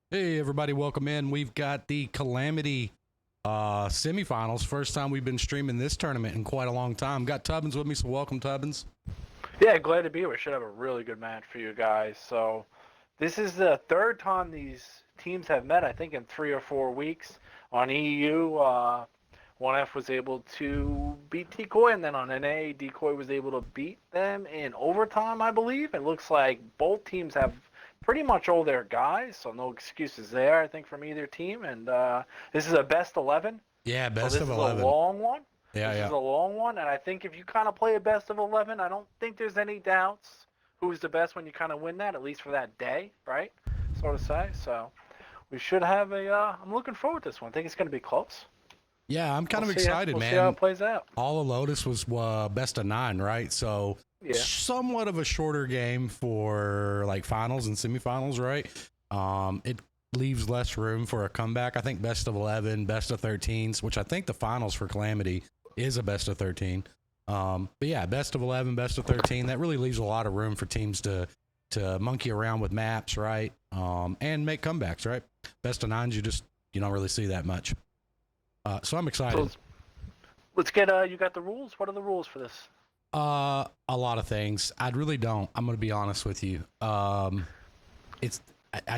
Hey everybody, welcome in. We've got the Calamity semifinals. First time we've been streaming this tournament in quite a long time. Got Tubbins with me, so welcome Tubbins. Yeah, glad to be here. We should have a really good match for you guys. So, this is the third time these teams have met, I think, in 3 or 4 weeks. On EU, 1F was able to beat DECOY, and then on NA, DECOY was able to beat them in overtime, I believe. It looks like both teams have pretty much all their guys, so no excuses there, I think, from either team. And this is a best 11, Yeah, so best this of is a 11. long one. Yeah, This is yeah. a long one, and I think if you kind of play a best of 11, I don't think there's any doubts who's the best when you kind of win that, at least for that day, right? So to say. So we should have a. I'm looking forward to this one. I think it's going to be close. Yeah, I'm kind We'll of see. excited, We'll see how man. it plays out. All of Lotus was best of 9, right? So Yeah. somewhat of a shorter game for like finals and semifinals, right? It leaves less room for a comeback. I think best of 11, best of 13s, which I think the finals for Calamity is a best of 13. But yeah, best of 11, best of 13. That really leaves a lot of room for teams to monkey around with maps, right? And make comebacks, right? Best of 9s, you don't really see that much. So I'm excited. So let's get. You got the rules. What are the rules for this? A lot of things. I really don't. I'm going to be honest with you. I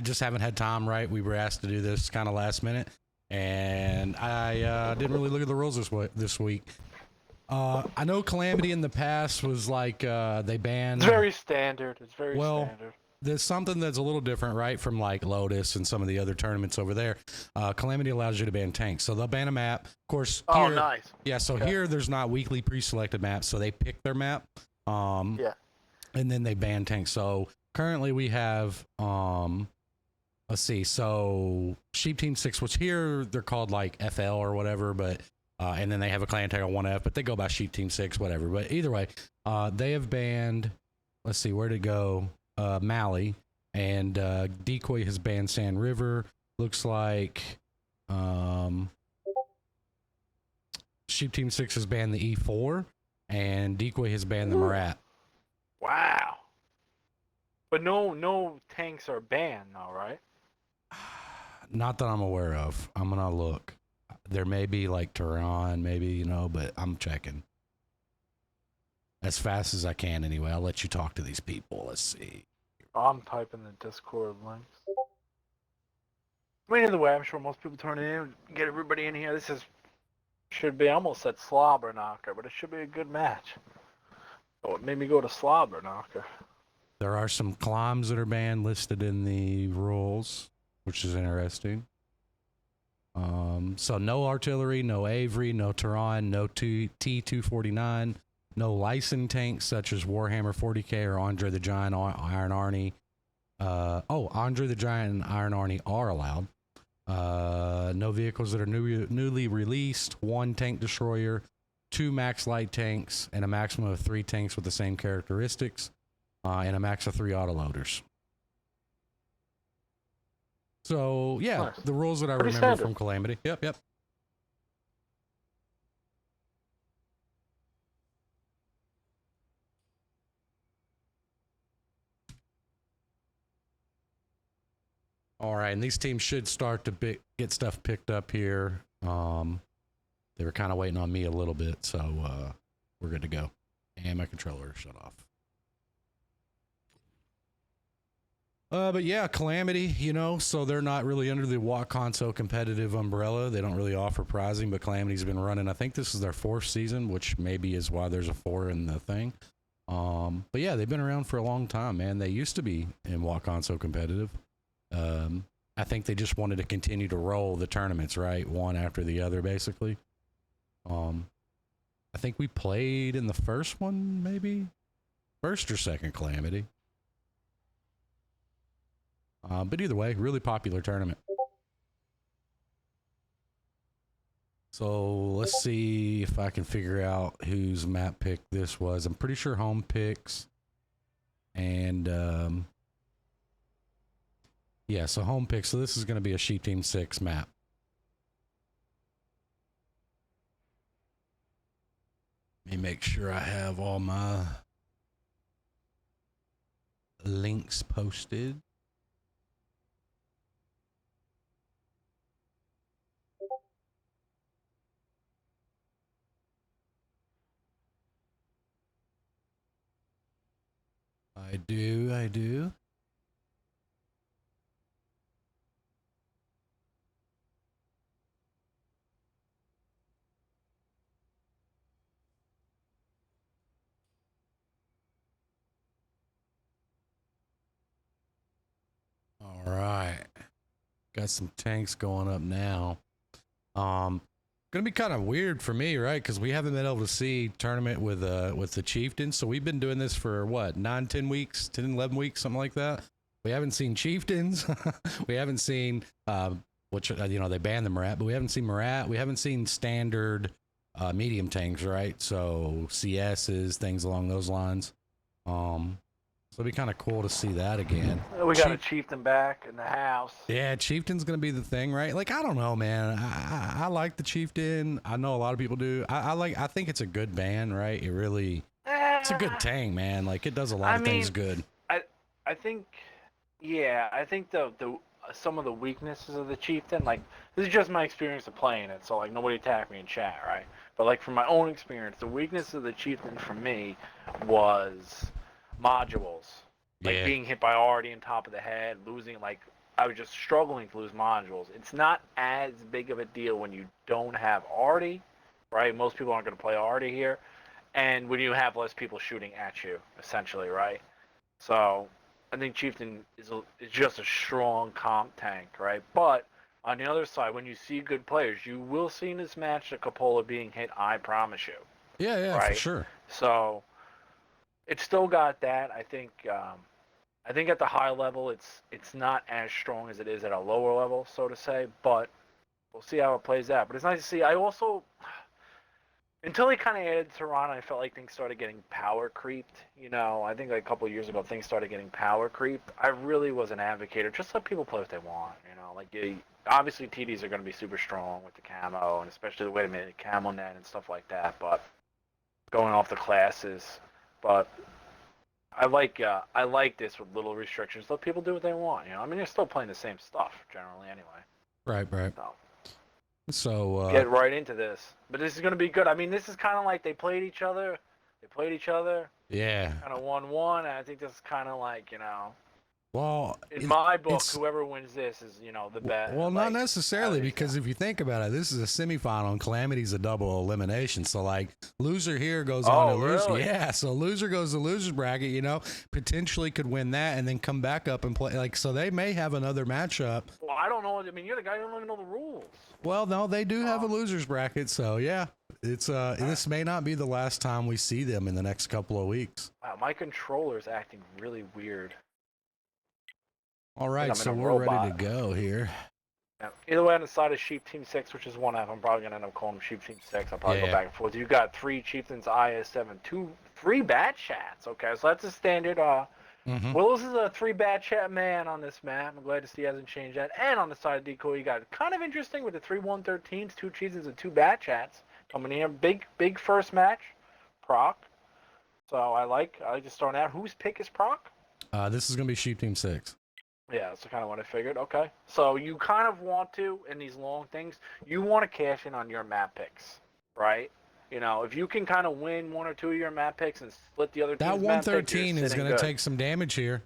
just haven't had time. Right, we were asked to do this kind of last minute, and I didn't really look at the rules this week. I know Calamity in the past was like they banned. It's very standard. It's very standard. There's something that's a little different, right, from like Lotus and some of the other tournaments over there. Calamity allows you to ban tanks, so they'll ban a map. Of course, here, Oh, nice. Yeah, so Okay. here there's not weekly pre-selected maps, so they pick their map. Yeah. And then they ban tanks. So currently we have let's see, so Sheep Team 6, which here they're called like FL or whatever, but and then they have a clan tag on 1F, but they go by Sheep Team 6, whatever. But either way, they have banned, let's see, where'd it go? Mali, and DECOY has banned Sand River. Looks like Sheep Team 6 has banned the E4, and DECOY has banned the Marat. Wow. But no tanks are banned now, right? Not that I'm aware of. I'm gonna look. There may be like Tehran, maybe, but I'm checking as fast as I can anyway. I'll let you talk to these people. Let's see. I'm typing the Discord links. I mean, either way, I'm sure most people turn in, get everybody in here. This should be, I almost said slobber knocker, but it should be a good match. Oh, it made me go to slobber knocker. There are some climbs that are banned listed in the rules, which is interesting. So no artillery, no Avery, no Tehran, no T249, no licensed tanks such as Warhammer 40K or Andre the Giant, Iron Arnie. Andre the Giant and Iron Arnie are allowed. No vehicles that are newly released, 1 tank destroyer, 2 max light tanks, and a maximum of 3 tanks with the same characteristics, and a max of 3 autoloaders. So, yeah, Nice. the rules that I Pretty remember standard. from Calamity. Yep. All right, and these teams should start to get stuff picked up here. They were kind of waiting on me a little bit, so we're good to go. And my controller shut off. But yeah, Calamity, so they're not really under the Walk Console competitive umbrella. They don't really offer prizing, but Calamity's been running. I think this is their 4th season, which maybe is why there's a 4 in the thing. But yeah, they've been around for a long time, man. They used to be in Walk Console competitive. I think they just wanted to continue to roll the tournaments, right? One after the other, basically. I think we played in the first one, maybe? First or second Calamity. But either way, really popular tournament. So let's see if I can figure out whose map pick this was. I'm pretty sure home picks. And yeah, so home pick. So this is going to be a Sheep Team 6 map. Let me make sure I have all my links posted. I do, I do. All right. Got some tanks going up now. Gonna be kind of weird for me, right? Because we haven't been able to see tournament with the chieftains. So we've been doing this for what, 9-10 weeks, 10-11 weeks, something like that. We haven't seen chieftains. We haven't seen which they banned the Marat, but we haven't seen Marat. We haven't seen standard medium tanks, right? So CSs, things along those lines. So it'd be kind of cool to see that again. We got a chieftain back in the house. Yeah, chieftain's gonna be the thing, right? Like, I don't know, man. I like the chieftain. I know a lot of people do. I think it's a good band, right? It really, it's a good tank, man. Like, it does a lot of things good. I think, yeah, I think the some of the weaknesses of the chieftain, like, this is just my experience of playing it, so like nobody attack me in chat, right? But like from my own experience, the weakness of the chieftain for me was modules, like being hit by Artie on top of the head, losing, like, I was just struggling to lose modules. It's not as big of a deal when you don't have Artie, right? Most people aren't going to play Artie here, and when you have less people shooting at you, essentially, right? So I think chieftain is just a strong comp tank, right? But on the other side, when you see good players, you will see in this match the Cupola being hit, I promise you. Yeah, right? For sure. So it's still got that. I think at the high level, it's not as strong as it is at a lower level, so to say. But we'll see how it plays out. But it's nice to see. I also, until he kind of added Toronto, I felt like things started getting power creeped. I think like a couple of years ago, things started getting power creep. I really was an advocate. Just let people play what they want. Obviously TDs are going to be super strong with the camo, and especially the way they made the camo net and stuff like that. But going off the classes. But I like this with little restrictions. Let people do what they want. I mean, they're still playing the same stuff generally anyway. Right. So get right into this. But this is going to be good. I mean, this is kind of like they played each other. Yeah. Kind of 1-1. And I think this is kind of like, Well, in my book, whoever wins this is, the best. Well, not necessarily, because if you think about it, this is a semifinal and Calamity's a double elimination. So, like, loser here goes on to loser. Really? Yeah, so loser goes to loser's bracket, potentially could win that and then come back up and play. Like, so they may have another matchup. Well, I don't know. I mean, you're the guy who don't even know the rules. Well, no, they do have a loser's bracket. So, yeah, it's this may not be the last time we see them in the next couple of weeks. Wow, my controller's acting really weird. All right, so we're ready to go here. Yeah. Either way, on the side of Sheep Team 6, which is 1F, I'm probably going to end up calling them Sheep Team 6. I'll probably go back and forth. You got 3 Chieftains, IS7, 3 Bat Chats. Okay, so that's a standard. Willis is a 3 Bat Chat man on this map. I'm glad to see he hasn't changed that. And on the side of Decoy, you got kind of interesting with the 3-1-13s, 2 Chieftains and 2 Bat Chats coming in. Big first match, Proc. So I like just starting out. Whose pick is Proc? This is going to be Sheep Team 6. Yeah, that's kind of what I figured. Okay. So you kind of want to, in these long things, you want to cash in on your map picks, right? If you can kind of win 1 or 2 of your map picks and split the other team's that map 113 picks, is going to take some damage here.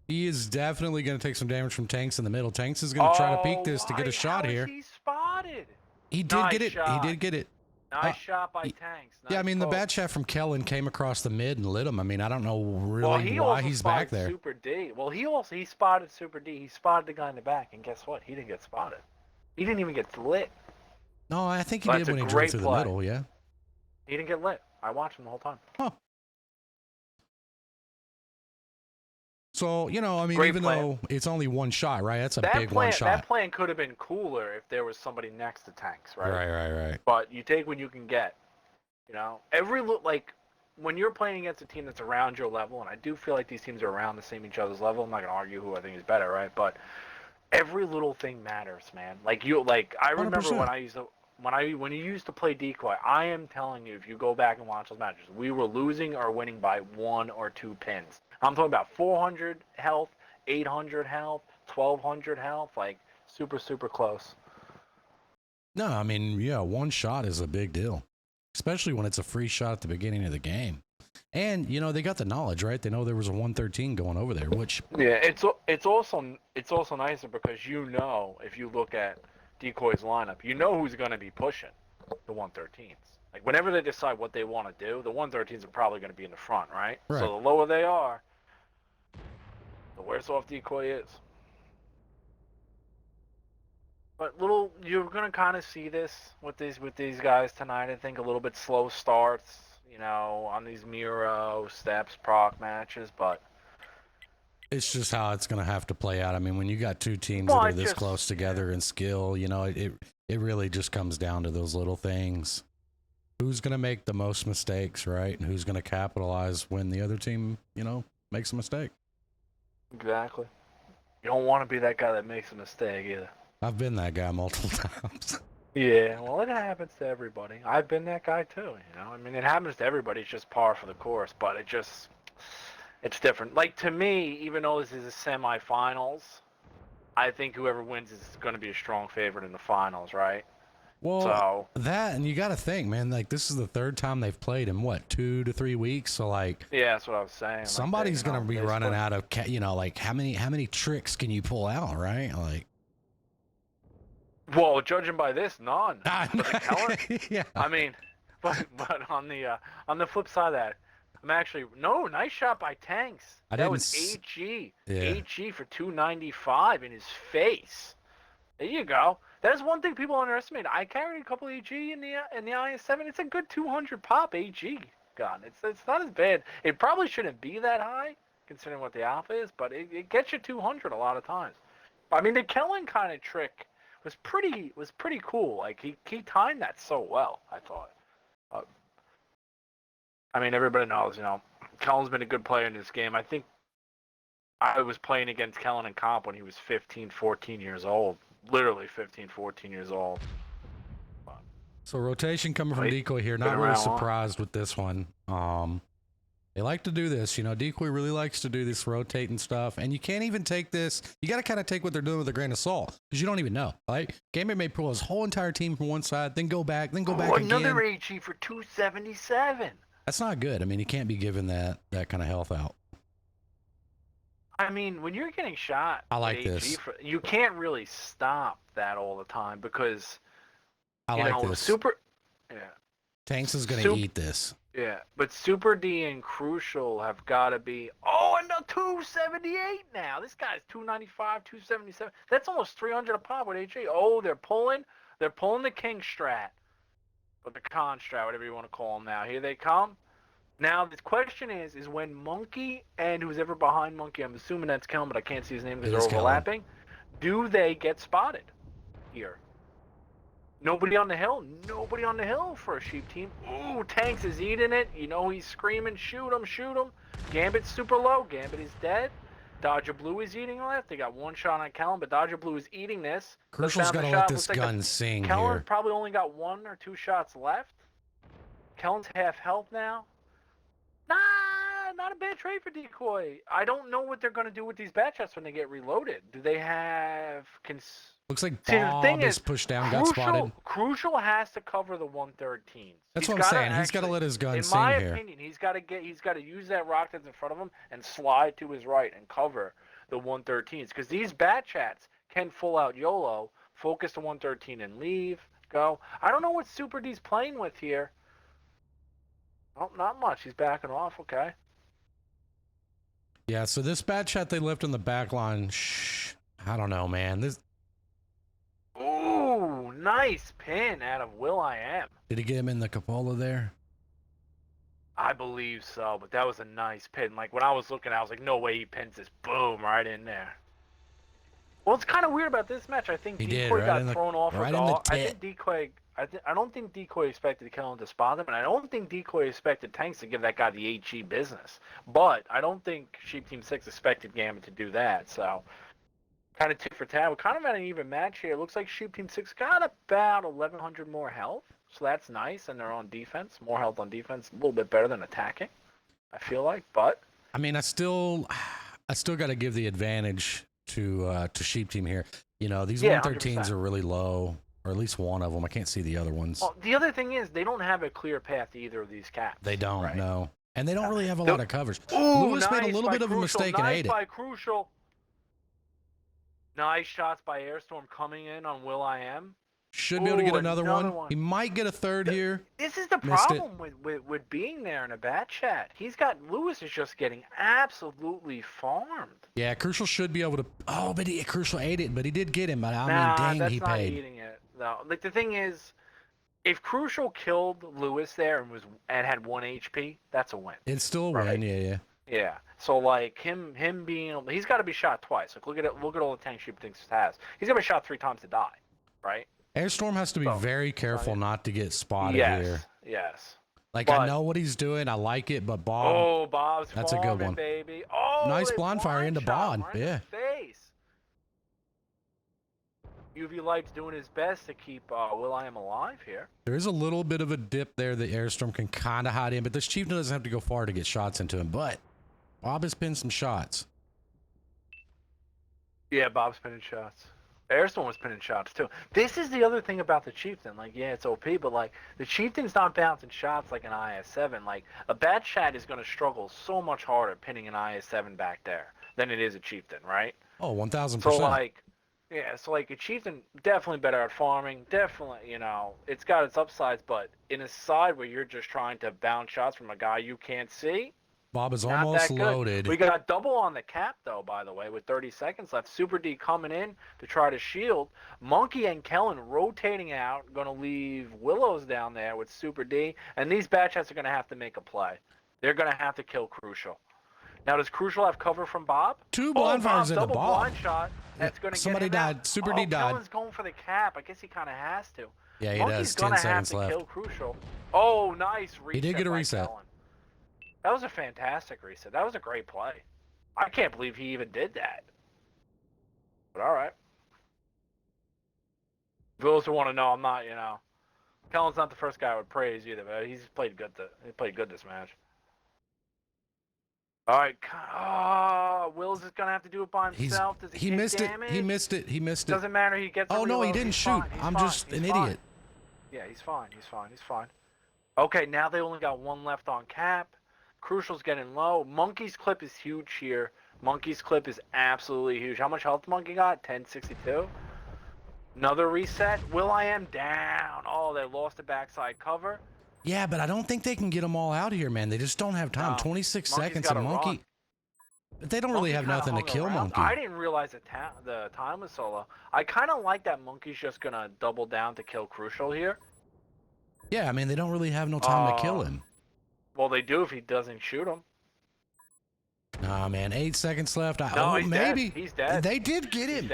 He is definitely going to take some damage from Tanks in the middle. Tanks is going to try to peek this to get a shot here. He spotted. He did get it. He did get it. Nice shot by Tanks. Nice yeah, I mean, the bat shot from Kellen came across the mid and lit him. I mean, I don't know really why he's back there. Super D. Well, he spotted Super D. He spotted the guy in the back, and guess what? He didn't get spotted. He didn't even get lit. No, I think he did when he drove through the middle, yeah. He didn't get lit. I watched him the whole time. Huh. So, I mean, even though it's only one shot, right? That's a big one shot. That plan could have been cooler if there was somebody next to Tanks, right? Right. But you take what you can get. When you're playing against a team that's around your level, and I do feel like these teams are around the same each other's level. I'm not gonna argue who I think is better, right? But every little thing matters, man. I remember 100%. when you used to play Decoy, I am telling you, if you go back and watch those matches, we were losing or winning by 1 or 2 pins. I'm talking about 400 health, 800 health, 1200 health, like super, super close. No, I mean, yeah, one shot is a big deal, especially when it's a free shot at the beginning of the game. And you know they got the knowledge, right? They know there was a 113 going over there, which Yeah, it's also nicer because you know if you look at Decoy's lineup, you know who's going to be pushing the 113s. Like whenever they decide what they want to do, the 113s are probably going to be in the front, right? right. So the lower they are, the worse off Decoy is. But you're going to kind of see this with these guys tonight. I think a little bit slow starts, you know, on these Miro, Steps, Proc matches, but it's just how it's going to have to play out. I mean, when you got two teams that are this close together in skill, you know, it really just comes down to those little things. Who's going to make the most mistakes, right? And who's going to capitalize when the other team, you know, makes a mistake. Exactly. You don't want to be that guy that makes a mistake either. I've been that guy multiple times. Yeah, well, it happens to everybody. I've been that guy too, you know. I mean, it happens to everybody. It's just par for the course, but it's different. Like, to me, even though this is a semifinals, I think whoever wins is going to be a strong favorite in the finals, right? Well, that, and you got to think, man, like, this is the third time they've played in, what, 2 to 3 weeks? So, like... Yeah, that's what I was saying. Somebody's going to be running out of, you know, like, how many tricks can you pull out, right? Like... Well, judging by this, none. Yeah. I mean, but on the flip side of that, I'm actually nice shot by Tanks. That was AG. Yeah. AG for 295 in his face. There you go. That is one thing people underestimate. I carried a couple AG in the IS7. It's a good 200 pop AG gun. It's not as bad. It probably shouldn't be that high considering what the alpha is, but it gets you 200 a lot of times. I mean, the Kellen kind of trick was pretty cool. Like he timed that so well, I thought. I mean, everybody knows, you know, Kellen's been a good player in this game. I think I was playing against Kellen in comp when he was 15, 14 years old. Literally 15, 14 years old. So rotation coming from Decoy here. Not really surprised with this one. They like to do this, you know. Decoy really likes to do this rotating stuff, and you can't even take this. You got to kind of take what they're doing with a grain of salt because you don't even know. Like Gamer may pull his whole entire team from one side, then go back, again. Another AG for 277. That's not good. I mean, you can't be giving that kind of health out. I mean, when you're getting shot, I like this. You can't really stop that all the time because I like this. Yeah. Tanks is gonna eat this. Yeah, but Super D and Crucial have got to be. Oh, and no, 278 now. This guy's 295, 277. That's almost 300 a pop with AG. Oh, they're pulling the King strat, or the Con strat, whatever you want to call them. Now here they come. Now the question is when Monkey and who's ever behind Monkey, I'm assuming that's Kellen, but I can't see his name because they're overlapping. Do they get spotted here? Nobody on the hill. Nobody on the hill for a Sheep team. Ooh, Tanks is eating it. You know he's screaming, shoot him, shoot him. Gambit's super low. Gambit is dead. Dodger Blue is eating left. They got one shot on Kellen, but Dodger Blue is eating this. Crucial's got to let this gun sing here. Kellen probably only got 1 or 2 shots left. Kellen's half health now. Not a bad trade for Decoy. I don't know what they're going to do with these bad shots when they get reloaded. Do they have... Looks like Bob is pushed down, got spotted. Crucial has to cover the 113s. That's what I'm saying. He's got to let his gun sing here. In my opinion, he's got to use that rock that's in front of him and slide to his right and cover the 113s. Because these bat chats can full out YOLO, focus the 113 and leave, go. I don't know what Super D's playing with here. Oh, not much. He's backing off. Okay. Yeah, so this bat chat they left in the back line, I don't know, man. Ooh, nice pin out of Will.i.am. Did he get him in the cupola there? I believe so, but that was a nice pin. Like, when I was looking, I was like, no way he pins this. Boom, right in there. Well, it's kind of weird about this match. I think Decoy got thrown off. I think Decoy... I don't think Decoy expected Kellen to spot him, and I don't think Decoy expected Tanks to give that guy the HE business. But I don't think Sheep Team 6 expected Gambit to do that, so kind of tit for tat. We're kind of at an even match here. It looks like Sheep Team 6 got about 1,100 more health, so that's nice, and they're on defense. More health on defense, a little bit better than attacking, I feel like, but... I mean, I still got to give the advantage to Sheep Team here. You know, these 113s are really low. Or at least one of them. I can't see the other ones. Well, the other thing is they don't have a clear path to either of these caps. They don't, right? no. And they don't really have a lot of covers. Ooh, Lewis made a little bit of a mistake and ate it. Nice by Crucial. Nice shots by Airstorm coming in on Will.i.am. Should be able to get another one. He might get a third here. This is the problem with being there in a bat chat. Lewis is just getting absolutely farmed. Yeah, Crucial should be able to. Oh, but Crucial ate it, but he did get him. But I mean, dang, he paid. That's not eating it. No, like the thing is, if Crucial killed Lewis there and had 1 HP, that's a win. It's still a win. Yeah. Yeah. So like him being, he's got to be shot twice. Like look at all the tank sheep things he has. He's gonna be shot 3 times to die, right? Airstorm has to be very careful not to get spotted here. Yes. Like I know what he's doing. I like it, but Bob. Oh, Bob's that's a good one, baby. Oh, nice blind fire into Bob. Yeah. Face. UV Light's doing his best to keep Will.i.am alive here. There is a little bit of a dip there that Airstorm can kind of hide in, but this Chieftain doesn't have to go far to get shots into him. But Bob has pinned some shots. Yeah, Bob's pinning shots. Airstorm was pinning shots too. This is the other thing about the Chieftain. Like, yeah, it's OP, but like the Chieftain's not bouncing shots like an IS-7. Like a bat chat is going to struggle so much harder pinning an IS-7 back there than it is a Chieftain, right? Oh, 1,000%. So like, yeah, so like a Chieftain definitely better at farming. Definitely, it's got its upsides, but in a side where you're just trying to bounce shots from a guy you can't see. Bob is almost loaded. We got double on the cap, though, by the way, with 30 seconds left. Super D coming in to try to shield. Monkey and Kellen rotating out, going to leave Willows down there with Super D. And these batch hats are going to have to make a play. They're going to have to kill Crucial. Now, does Crucial have cover from Bob? 2 blind fires into Bob. Blind shot. That's going to Somebody get him died. Out. Super D died. Kellen's going for the cap. I guess he kind of has to. Yeah, he Monkey's does. 10 seconds gonna have left. to kill Crucial. Oh, nice reset. He did get a by reset. Kellen. That was a fantastic reset. That was a great play. I can't believe he even did that. But all right. For those who want to know, I'm not, Kellen's not the first guy I would praise either, but he's played good. He played good this match. All right. Oh, Will's is gonna have to do it by himself. Does he missed damage? it. He missed it. He missed it. Doesn't matter. He gets. Oh no, he didn't shoot. I'm just an idiot. Yeah, he's fine. He's fine. Okay, now they only got 1 left on cap. Crucial's getting low. Monkey's clip is huge here. Monkey's clip is absolutely huge. How much health Monkey got? 1062. Another reset. Will.i.am down. Oh, they lost the backside cover. Yeah, but I don't think they can get them all out here, man. They just don't have time. No. 26 Monkey's seconds of Monkey. Run. But they don't really have nothing to kill around. Monkey. I didn't realize the time was so low. I kind of like that Monkey's just going to double down to kill Crucial here. Yeah, I mean, they don't really have no time to kill him. Well, they do if he doesn't shoot him. Nah, man, 8 seconds left. He's maybe. Dead. He's dead. They did get him.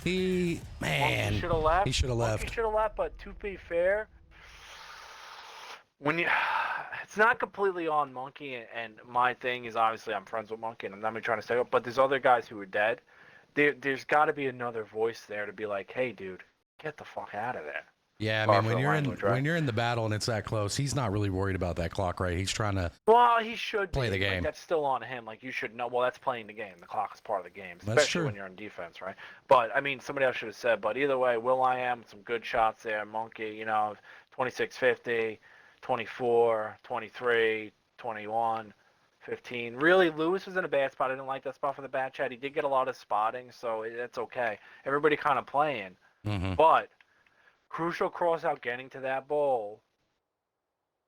He's dead. He should have left. He should have left. He should have left, but to be fair, it's not completely on Monkey, and my thing is obviously I'm friends with Monkey, and I'm not even trying to stay up, but there's other guys who are dead. There's got to be another voice there to be like, hey, dude, get the fuck out of there. Yeah, I mean, when you're in the battle and it's that close, he's not really worried about that clock, right? He's trying to he should play the game. Like, that's still on him. Like, you should know. Well, that's playing the game. The clock is part of the game, That's especially true. when you're on defense, right? But I mean, somebody else should have said. But either way, Will.i.am some good shots there. Monkey, 2650, 24, 23, 21. 15. Really, Lewis was in a bad spot. I didn't like that spot for the bat chat. He did get a lot of spotting, so that's okay. Everybody kind of playing. Mm-hmm. But Crucial cross out getting to that bowl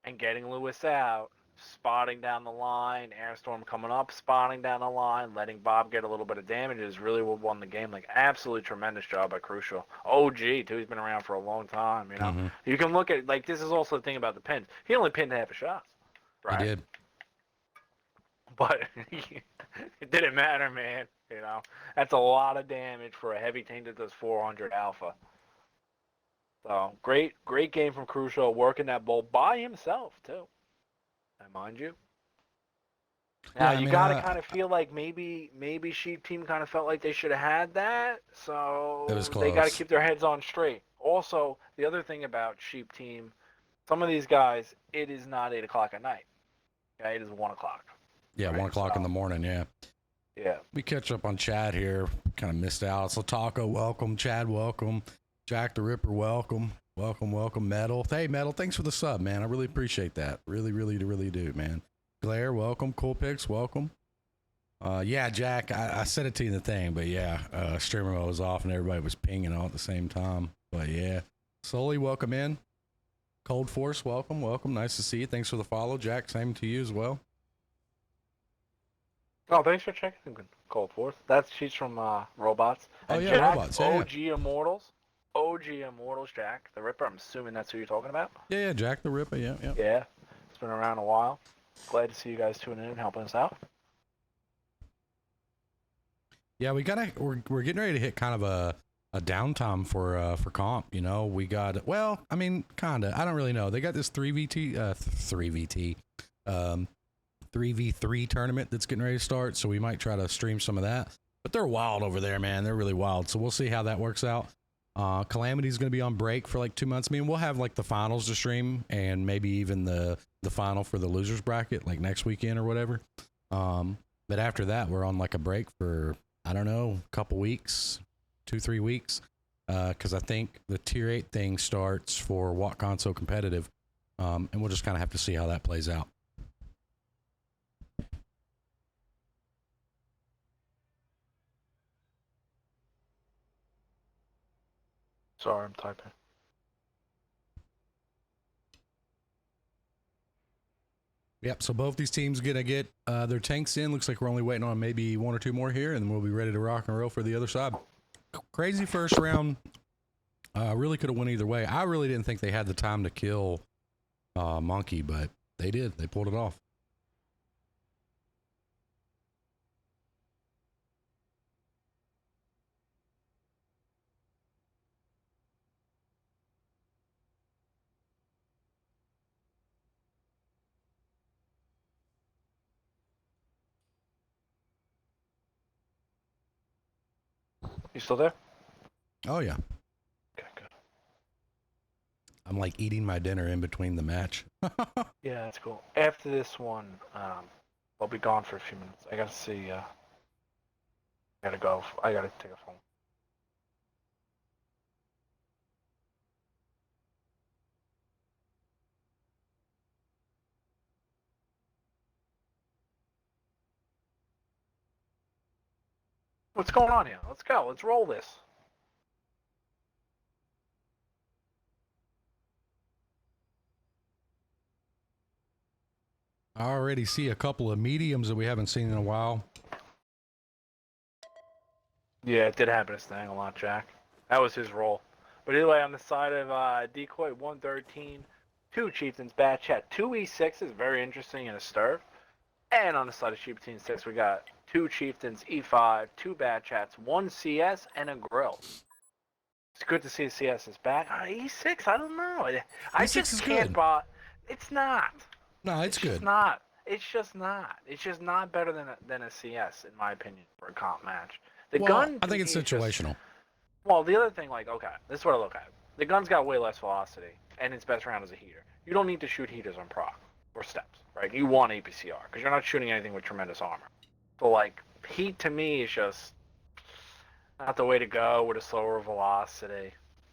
and getting Lewis out, spotting down the line, Airstorm coming up, spotting down the line, letting Bob get a little bit of damage is really what won the game. Like, absolutely tremendous job by Crucial. OG, too. He's been around for a long time, Mm-hmm. You can look at, like, this is also the thing about the pins. He only pinned half a shot, right? He did. But it didn't matter, man. That's a lot of damage for a heavy tank that does 400 alpha. So great game from Crucial, working that bowl by himself too. Mind you. Now you gotta kind of feel like maybe Sheep Team kind of felt like they should have had that, so they got to keep their heads on straight. Also, the other thing about Sheep Team, some of these guys, it is not 8 o'clock at night. Okay, it is 1 o'clock. Yeah, right? 1 o'clock in the morning. Yeah. Yeah. We catch up on Chad here. Kind of missed out. So Taco, welcome. Chad, welcome. Jack the Ripper, welcome. Welcome. Metal. Hey, Metal, thanks for the sub, man. I really appreciate that. Really do, man. Glare, welcome. Cool Pics, welcome. Yeah, Jack, I said it to you in the thing, but yeah, streamer mode was off and everybody was pinging all at the same time. But yeah, Sully, welcome in. Cold Force, welcome, welcome. Nice to see you. Thanks for the follow, Jack. Same to you as well. Oh, thanks for checking Cold Force. She's from Robots. Oh And yeah, Jack, Robots. Yeah, OG Immortals. OG Immortals, Jack the Ripper. I'm assuming that's who you're talking about. yeah, Jack the Ripper. Yeah, yeah. Yeah, it's been around a while. Glad to see you guys tuning in and helping us out. Yeah, we're getting ready to hit kind of a downtime for comp. You know, we got, well, I mean, kinda. I don't really know. They got this 3v3 tournament that's getting ready to start, so we might try to stream some of that. But they're wild over there, man. They're really wild. So we'll see how that works out. Calamity's going to be on break for like 2 months. I mean, we'll have like the finals to stream and maybe even the final for the losers bracket like next weekend or whatever. But after that, we're on like a break for, I don't know, a couple weeks, 2-3 weeks. Because I think the tier 8 thing starts for Walk Console competitive. And we'll just kind of have to see how that plays out. Sorry, I'm typing. Yep, so both these teams going to get their tanks in. Looks like we're only waiting on maybe 1 or 2 more here, and then we'll be ready to rock and roll for the other side. Crazy first round. Really could have went either way. I really didn't think they had the time to kill Monkey, but they did. They pulled it off. You still there? Oh, yeah. Okay, good. I'm like eating my dinner in between the match. Yeah, that's cool. After this one, I'll be gone for a few minutes. I gotta see. I gotta go. I gotta take a phone. What's going on here? Let's go. Let's roll this. I already see a couple of mediums that we haven't seen in a while. Yeah, it did happen to Stang a lot, Jack. That was his role. But anyway, on the side of DECOY 113, 2 Chieftains, Bad Chat, 2 E6s, very interesting in a stir. And on the side of Chieftain 6, we got 2 Chieftains, E5, 2 Bad Chats, 1 CS, and a Grill. It's good to see the CS is back. E6, I don't know. I E6 just is can't good. buy. It's not. No, it's good. Just not. It's just not. It's just not better than a CS, in my opinion, for a comp match. The gun. I think it's situational. Well, the other thing, like, okay, this is what I look at. The gun's got way less velocity, and its best round is a heater. You don't need to shoot heaters on proc or steps, right? You want APCR because you're not shooting anything with tremendous armor. So, like, heat to me is just not the way to go with a slower velocity,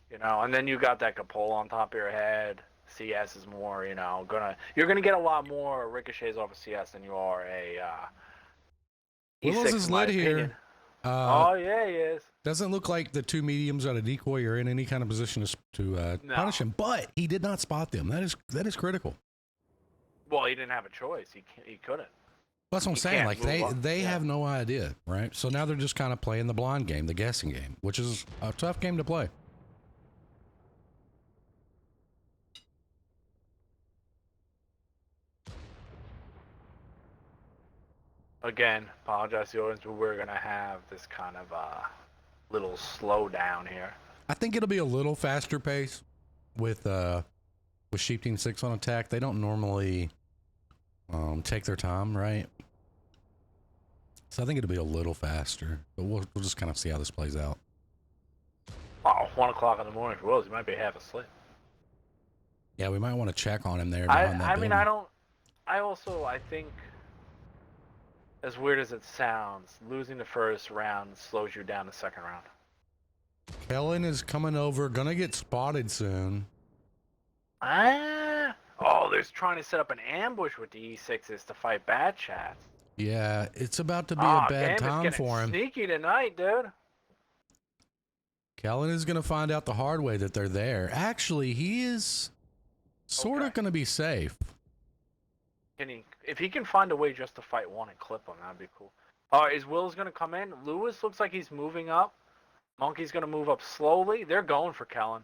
you know. And then you got that cupola on top of your head. CS is more, you know, you're gonna get a lot more ricochets off of CS than you are a Willows E6 is in my lit opinion. here. Oh yeah, he is. Doesn't look like the 2 mediums out of DECOY are in any kind of position to punish him, but he did not spot them. That is critical. Well, he didn't have a choice. He couldn't. That's what I'm saying. Like they have no idea, right? So now they're just kind of playing the blind game, the guessing game, which is a tough game to play. Again, apologize to the audience, but we're gonna have this kind of little slowdown here. I think it'll be a little faster pace with Sheep Team 6 on attack. They don't normally take their time, right? So I think it'll be a little faster, but we'll just kind of see how this plays out. Oh, 1 o'clock in the morning for Wills. He might be half asleep. Yeah, we might want to check on him there. I mean, I think, as weird as it sounds, losing the first round slows you down the second round. Kellen is coming over, gonna get spotted soon. I Oh, they're trying to set up an ambush with the E6s to fight Bad Chats. Yeah, it's about to be a bad Gambit's time getting for him. sneaky tonight, dude. Kellen is going to find out the hard way that they're there. Actually, he is sort of going to be safe. If he can find a way just to fight one and clip him, that'd be cool. All right, is Will's going to come in? Lewis looks like he's moving up. Monkey's going to move up slowly. They're going for Kellen.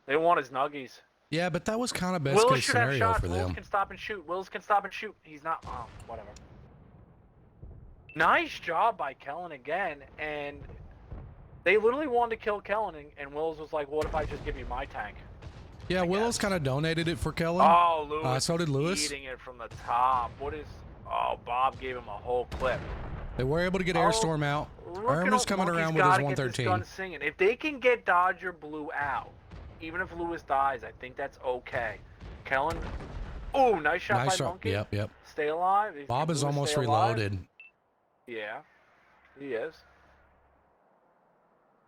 They want his nuggies. Yeah, but that was kind of best case scenario for them. Wills can stop and shoot. Wills can stop and shoot. He's not. Oh, whatever. Nice job by Kellen again, and they literally wanted to kill Kellen, and Wills was like, "What if I just give you my tank?" Yeah, Wills kind of donated it for Kellen. Oh, Lewis. So did Lewis. Eating it from the top. What is? Oh, Bob gave him a whole clip. They were able to get Airstorm out. Irma's coming around with his 113. If they can get Dodger Blue out, even if Lewis dies, I think that's okay. Kellen. Oh, nice shot by Monkey. Yep. Stay alive. Bob is almost reloaded. Yeah, he is.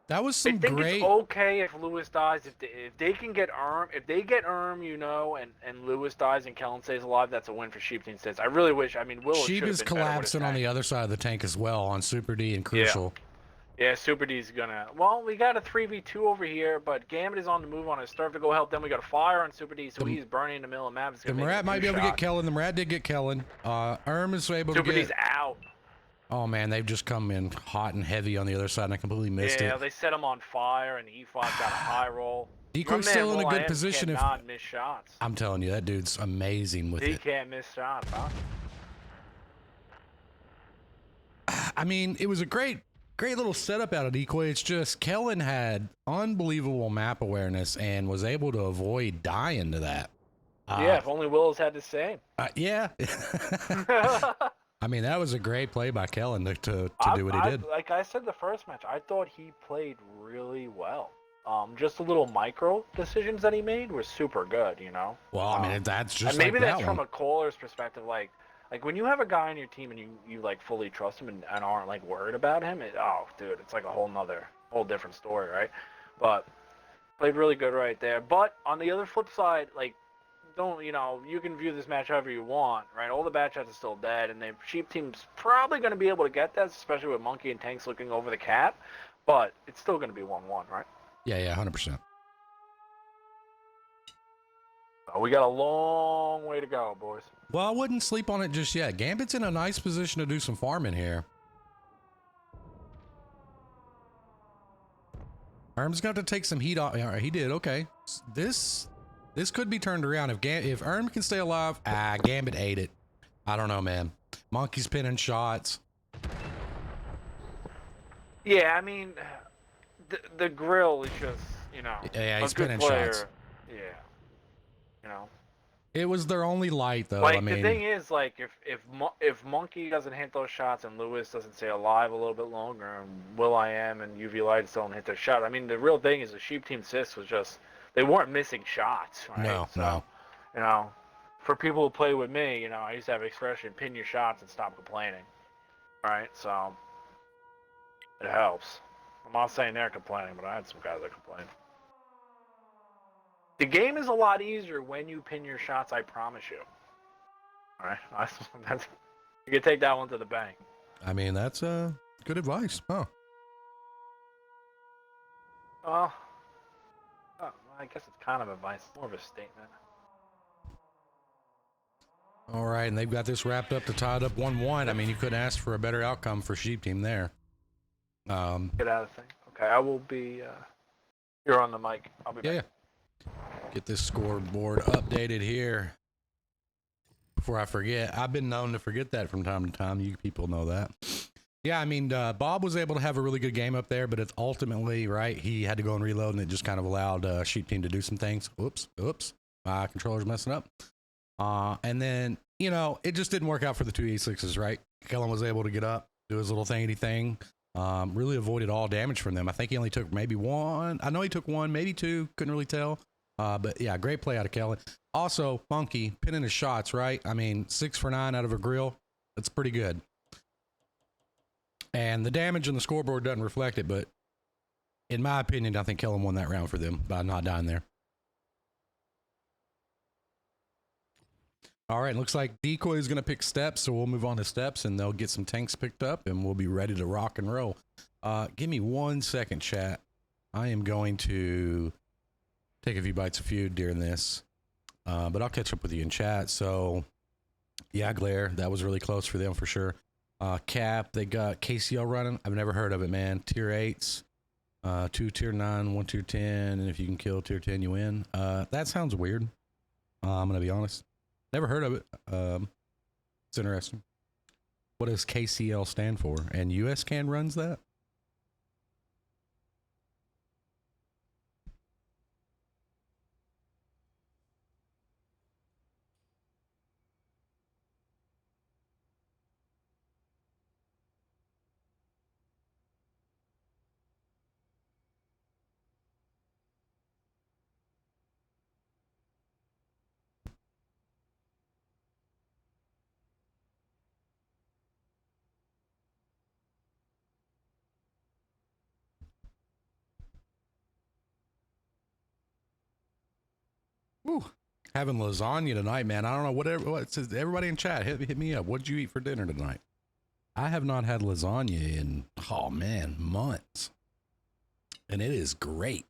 That was some great. I think it's okay if Lewis dies. If they can get if they get and Lewis dies and Kellen stays alive, that's a win for Sheep Team States. I really wish. I mean, Willis Sheep is collapsing on the other side of the tank as well on Super D and Crucial. Yeah, Super D's gonna. Well, we got a 3v2 over here, but Gambit is on the move on his start to go help. Then we got a fire on Super D, so he's burning in the middle of the map. The Murat might be able to get Kellen. The Murat did get Kellen. Is able to get. Super D's out. Oh man, they've just come in hot and heavy on the other side, and I completely missed it. Yeah, they set him on fire, and E5 got a high roll. DECOY's still in a good position. If cannot miss shots. I'm telling you, that dude's amazing with it. He can't miss shots, huh? I mean, it was a great little setup out of DECOY. It's just Kellen had unbelievable map awareness and was able to avoid dying to that. Yeah, if only Willis had the same. Yeah. I mean, that was a great play by Kellen to do what he did. Like I said the first match, I thought he played really well. Just the little micro decisions that he made were super good, you know? Well, I mean, that's just maybe like that's from a caller's perspective, like when you have a guy on your team and you like fully trust him and aren't like worried about him, dude, it's like a whole different story, right? But played really good right there. But on the other flip side, like, you can view this match however you want, right? All the bad shots are still dead, and the Sheep Team's probably going to be able to get that, especially with Monkey and Tanks looking over the cap, but it's still going to be 1-1, right? Yeah, 100%. We got a long way to go, boys. Well, I wouldn't sleep on it just yet. Gambit's in a nice position to do some farming here. Erm's got to take some heat off. He did, okay. This could be turned around if Erm can stay alive. Gambit ate it. I don't know, man. Monkey's pinning shots. Yeah, I mean, the grill is just, Yeah, he's pinning player. shots. Yeah, It was their only light, though. Like, I mean, the thing is, like, if Monkey doesn't hit those shots and Lewis doesn't stay alive a little bit longer, and Will.i.am and UV Lights don't hit their shot, I mean, the real thing is the Sheep Team Sis was just. They weren't missing shots, right? No. For people who play with me, I used to have an expression, pin your shots and stop complaining, right? So, it helps. I'm not saying they're complaining, but I had some guys that complained. The game is a lot easier when you pin your shots, I promise you. All right? You can take that one to the bank. I mean, that's good advice. Huh. I guess it's kind of advice, more of a statement. All right, and they've got this wrapped up to tie it up 1-1. I mean, you couldn't ask for a better outcome for Sheep Team there. Get out of the thing. Okay, I will be. You're on the mic. I'll be back. Yeah. Get this scoreboard updated here. Before I forget, I've been known to forget that from time to time. You people know that. Yeah, I mean, Bob was able to have a really good game up there, but it's ultimately, right, he had to go and reload, and it just kind of allowed Sheep Team to do some things. Oops. My controller's messing up. And then, it just didn't work out for the two E6s, right? Kellen was able to get up, do his little thingy thing. Really avoided all damage from them. I think he only took maybe one. I know he took one, maybe two. Couldn't really tell. But, yeah, great play out of Kellen. Also, Monkey, pinning his shots, right? I mean, 6 for 9 out of a grill. That's pretty good. And the damage on the scoreboard doesn't reflect it, but in my opinion, I think Kellen won that round for them by not dying there. All right, looks like Decoy is going to pick steps, so we'll move on to steps, and they'll get some tanks picked up, and we'll be ready to rock and roll. Give me 1 second, chat. I am going to take a few bites of food during this, but I'll catch up with you in chat. So, yeah, Glare, that was really close for them for sure. Cap, they got KCL running. I've never heard of it, man. Tier 8s, 2 Tier 9, 1 Tier 10, and if you can kill Tier 10, you win. That sounds weird. I'm going to be honest. Never heard of it. It's interesting. What does KCL stand for? And USCAN runs that? Woo. Having lasagna tonight, man. I don't know what says. Everybody in chat, hit me up. What'd you eat for dinner tonight? I have not had lasagna in, oh man, months. And it is great.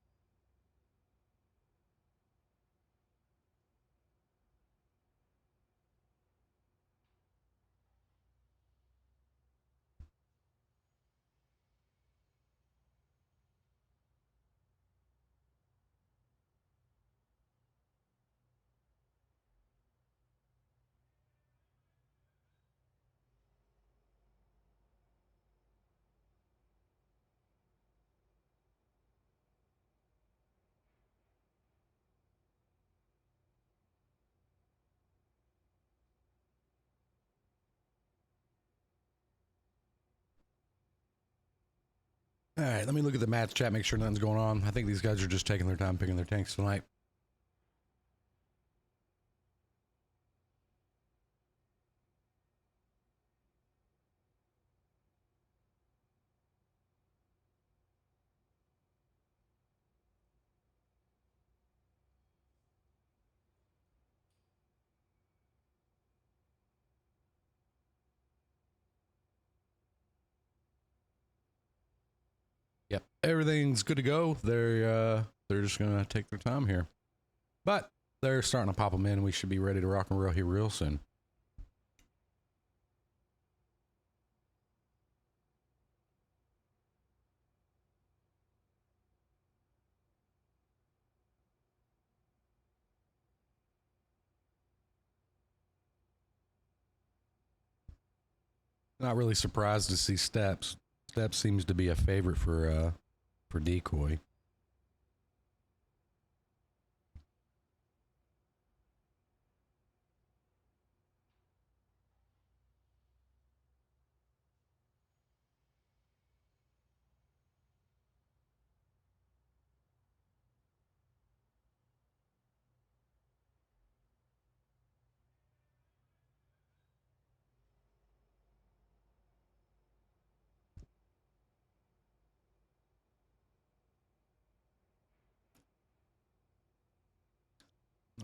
All right, let me look at the match chat, make sure nothing's going on. I think these guys are just taking their time picking their tanks tonight. Yep, everything's good to go. They're just gonna take their time here, but they're starting to pop them in. We should be ready to rock and roll here real soon. Not really surprised to see Steps. Steps seems to be a favorite for Decoy.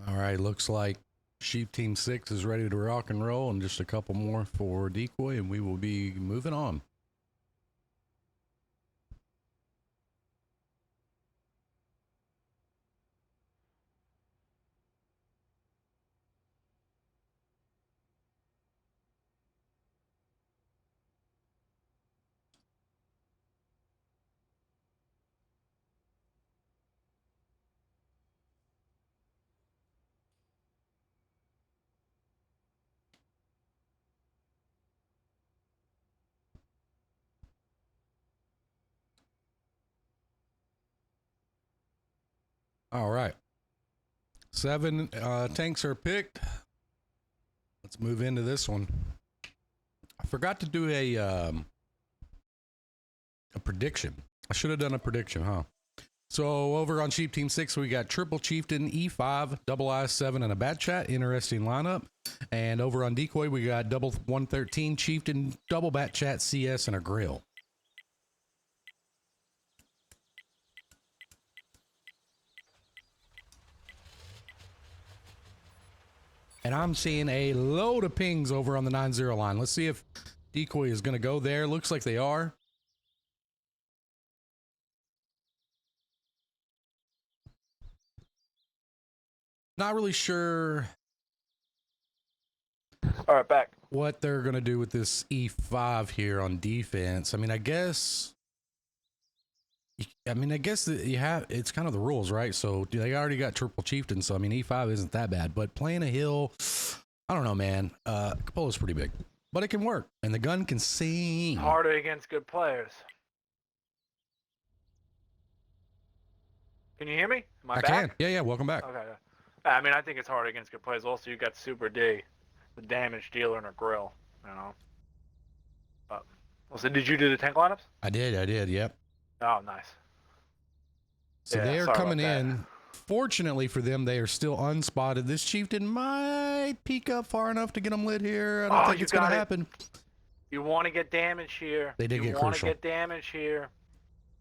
All right, looks like Sheep Team 6 is ready to rock and roll, and just a couple more for Decoy, and we will be moving on. All right. 7 tanks are picked. Let's move into this one. I forgot to do a prediction. I should have done a prediction, huh? So over on Sheep Team 6, we got Triple Chieftain, E5, Double I7, and a Bat Chat. Interesting lineup. And over on Decoy, we got Double 113, Chieftain, Double Bat Chat, CS, and a Grill. And I'm seeing a load of pings over on the 9-0 line. Let's see if Decoy is going to go there. Looks like they are. Not really sure All right, back. what they're going to do with this E5 here on defense. I mean, I guess that you have, it's kind of the rules, right? So they already got triple chieftain. So, I mean, E5 isn't that bad, but playing a hill, I don't know, man. Capola's pretty big, but it can work, and the gun can sing. Harder against good players. Can you hear me? Am I back? can. Yeah. Welcome back. Okay. I mean, I think it's harder against good players. Also, you got Super D, the damage dealer in a grill. You know. So did you do the tank lineups? I did. Yep. Oh, nice. So Yeah, they are sorry coming about that. in. Fortunately for them, they are still unspotted. This chieftain might peek up far enough to get them lit here. I don't think you it's going to got it. happen. You want to get damage here. They did get You want to crucial. get damage here.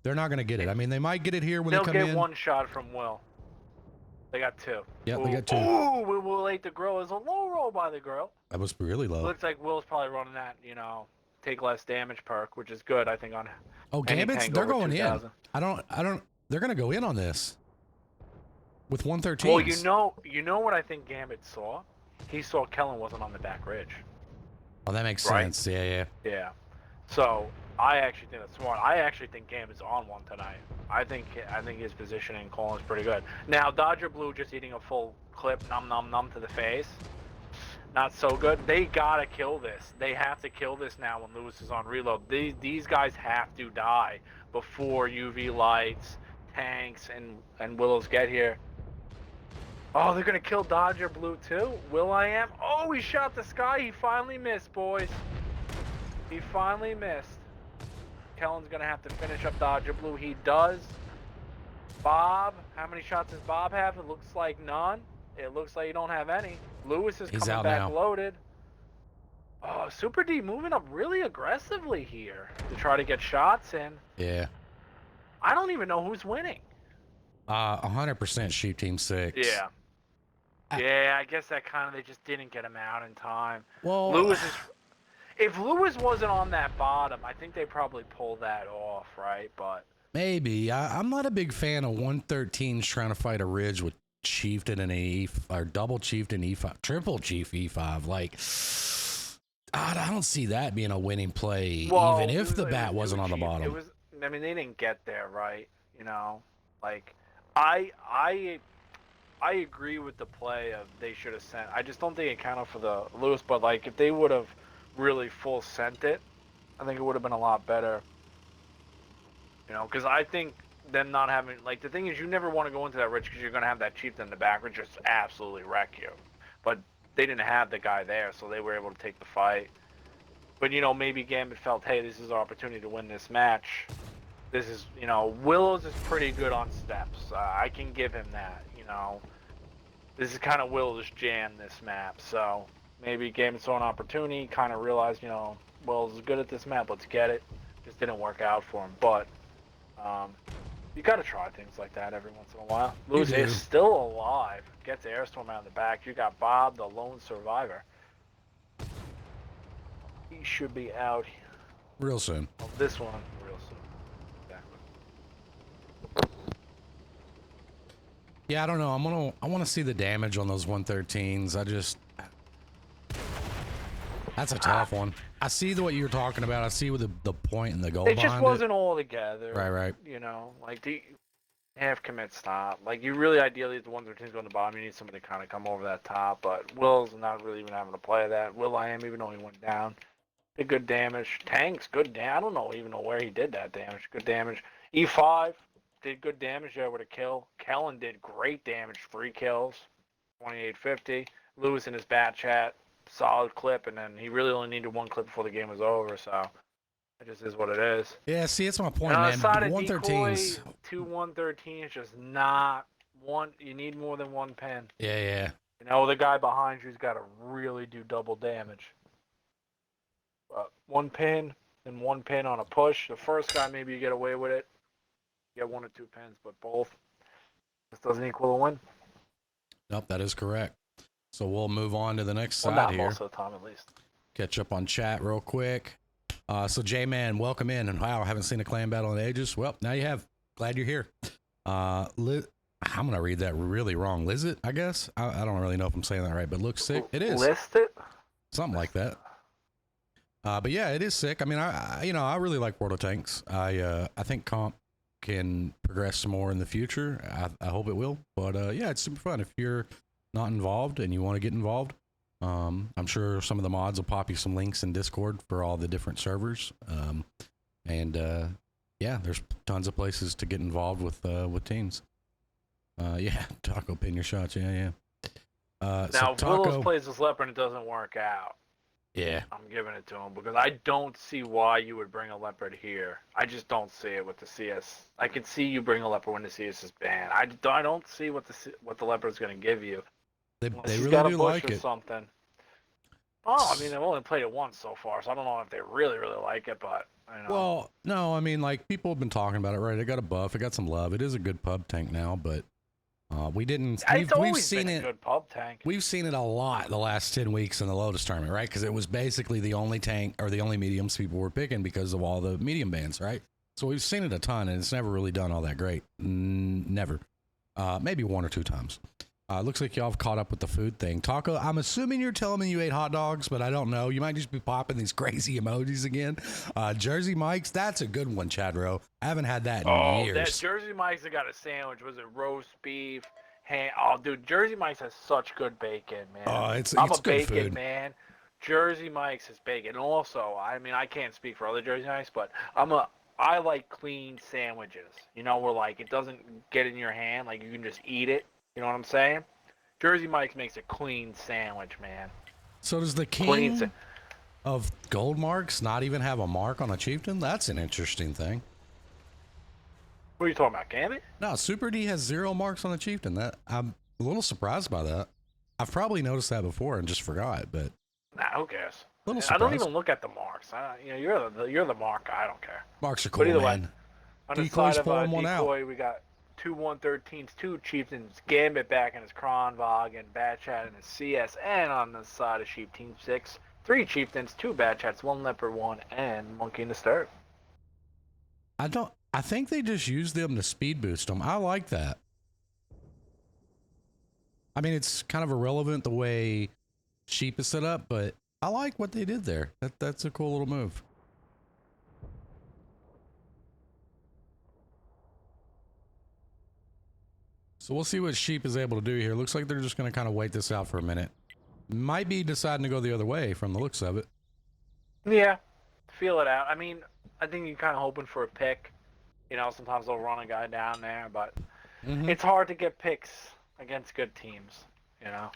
They're not going to get it. I mean, they might get it here when They'll they come in. get one shot from Will. They got two. Yep, they got two. Ooh, Will ate the grill. There's a low roll by the grill. That was really low. Looks like Will's probably running that, take less damage perk, which is good, I think, on Oh, any Gambits, tank they're over going 2,000. in. I don't, they're going to go in on this. With 113. Well, you know what I think Gambit saw? He saw Kellen wasn't on the back ridge. Oh, that makes Right? sense. Yeah. Yeah. So I actually think that's smart. I actually think Gambit's on one tonight. I think his positioning call is pretty good. Now Dodger Blue just eating a full clip, num to the face. Not so good. They gotta kill this. They have to kill this now when Lewis is on reload. These guys have to die before UV lights, tanks, and Willows get here. Oh, they're gonna kill Dodger Blue too? Will.i.am? Oh, he shot the sky. He finally missed, boys. He finally missed. Kellen's gonna have to finish up Dodger Blue. He does. Bob, how many shots does Bob have? It looks like none. It looks like you don't have any. Lewis is He's coming out back now. loaded. Oh, Super D moving up really aggressively here to try to get shots in. Yeah. I don't even know who's winning. 100% shoot team 6. Yeah. Yeah, I guess that kind of, they just didn't get him out in time. Well, If Lewis wasn't on that bottom, I think they probably pulled that off, right? But maybe. I'm not a big fan of 113s trying to fight a ridge with chieftain and or double chieftain E5, triple chief E5. Like, I don't see that being a winning play, even if the bat wasn't on the bottom. I mean, they didn't get there, right? Like, I agree with the play of they should have sent. I just don't think it counted for the Lewis, but like if they would have really full sent it, I think it would have been a lot better. Because I think them not having, like, the thing is you never want to go into that ridge because you're going to have that chieftain in the back which just absolutely wreck you. But they didn't have the guy there, so they were able to take the fight. But, maybe Gambit felt, hey, this is our opportunity to win this match. This is, Willows is pretty good on steps. I can give him that, This is kind of Willow's jam, this map. So maybe Gambit saw an opportunity, kind of realized, Willows is good at this map, let's get it. Just didn't work out for him. But you got to try things like that every once in a while. Lewis is still alive. Gets Airstorm out of the back. You got Bob, the lone survivor. He should be out Real soon. of this one real soon. Exactly. Yeah, I don't know. I want to see the damage on those 113s. That's a tough one. I see what you're talking about. I see what the point and the goal It behind just wasn't all together. Right. Like the half commit stop. Like you really ideally, if the 113's going to the bottom, you need somebody to kind of come over that top. But Will's not really even having to play that. Will.i.am, even though he went down, did good damage. Tanks, good damage. I don't even know where he did that damage. Good damage. E5 did good damage there with a kill. Kellen did great damage, 3 kills, 2850. Lewis in his bat chat, solid clip, and then he really only needed 1 clip before the game was over. So it just is what it is. Yeah, see, it's my point, man. Outside of 113s. Decoy, 2 113 is just not one. You need more than 1 pin. Yeah. The guy behind you's got to really do double damage. 1 pin and 1 pin on a push. The first guy, maybe you get away with it. You get 1 or 2 pins, but both. This doesn't equal a win. Nope, that is correct. So we'll move on to the next Well, side not here. most of the time, at least. Catch up on chat real quick. So J-Man, welcome in. And wow, I haven't seen a clan battle in ages. Well, now you have. Glad you're here. I'm going to read that really wrong. Lizit, I guess? I don't really know if I'm saying that right, but looks sick. It is. List it? Something like that. But yeah, it is sick. I mean, I really like World of Tanks. I think comp can progress some more in the future. I hope it will. But yeah, it's super fun. If you're not involved and you want to get involved, I'm sure some of the mods will pop you some links in Discord for all the different servers. Yeah, there's tons of places to get involved with teams. Yeah, Taco, pin your shots. Yeah. Now, so Taco, Willows plays this leopard and it doesn't work out. Yeah. I'm giving it to him because I don't see why you would bring a leopard here. I just don't see it with the CS. I can see you bring a leopard when the CS is banned. I don't see what the leopard is going to give you. They He's really got a do bush like or it. something. Oh, I mean, I've only played it once so far, so I don't know if they really like it, but I know. Well, no, I mean, like, people have been talking about it, right? It got a buff, it got some love. It is a good pub tank now, but we didn't. We've seen been it. A good pub tank. We've seen it a lot the last 10 weeks in the Lotus tournament, right? Because it was basically the only tank or the only mediums people were picking because of all the medium bans, right? So we've seen it a ton, and it's never really done all that great. Never. Maybe one or two times. Looks like y'all have caught up with the food thing. Taco, I'm assuming you're telling me you ate hot dogs, but I don't know. You might just be popping these crazy emojis again. Jersey Mike's, that's a good one, Chadro. I haven't had that in years. That Jersey Mike's that got a sandwich. Was it roast beef? Ham? Oh, dude, Jersey Mike's has such good bacon, man. I'm a good bacon food. man. Jersey Mike's has bacon. And also, I mean, I can't speak for other Jersey Mike's, but I like clean sandwiches. You know, where like it doesn't get in your hand, like you can just eat it. You know what I'm saying? Jersey Mike's makes a clean sandwich, man. So does the king of gold marks not even have a mark on a chieftain? That's an interesting thing. What are you talking about, Gambit? No, Super D has 0 marks on the chieftain. I'm a little surprised by that. I've probably noticed that before and just forgot, but nah, who cares? I don't even look at the marks. You're the mark. I don't care. Marks are cool, man. Way, on the side of DECOY, we got 2 113s, 2 chieftains, Gambit back in his Kronvog, and Bad Chat in his CS, and on the side of Sheep Team 6, 3 chieftains, 2 Bad Chats, 1 Leopard 1, and Monkey in the Stirrup. I think they just use them to speed boost them. I like that. I mean, it's kind of irrelevant the way Sheep is set up, but I like what they did there. That's a cool little move. So we'll see what Sheep is able to do here. Looks like they're just going to kind of wait this out for a minute. Might be deciding to go the other way from the looks of it. Yeah, feel it out. I mean, I think you're kind of hoping for a pick. You know, sometimes they'll run a guy down there, but it's hard to get picks against good teams, you know.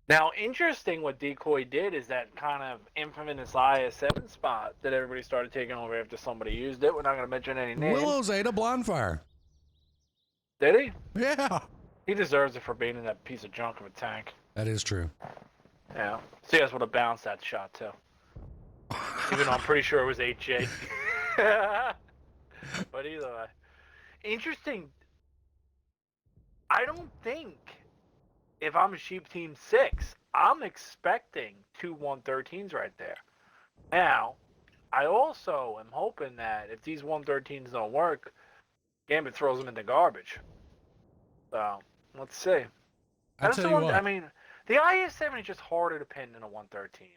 Now, interesting what DECOY did is that kind of infamous IS7 spot that everybody started taking over after somebody used it. We're not going to mention any names. Willow's ate a Blindfire. Did he? Yeah. He deserves it for being in that piece of junk of a tank. That is true. Yeah. CS would have bounced that shot, too. Even though I'm pretty sure it was HJ. But either way. Interesting. I don't think, if I'm a Sheep Team 6, I'm expecting 2 113s right there. Now, I also am hoping that if these 113s don't work, Gambit throws them in the garbage. So, let's see. I mean, the IS7 is just harder to pin than a 113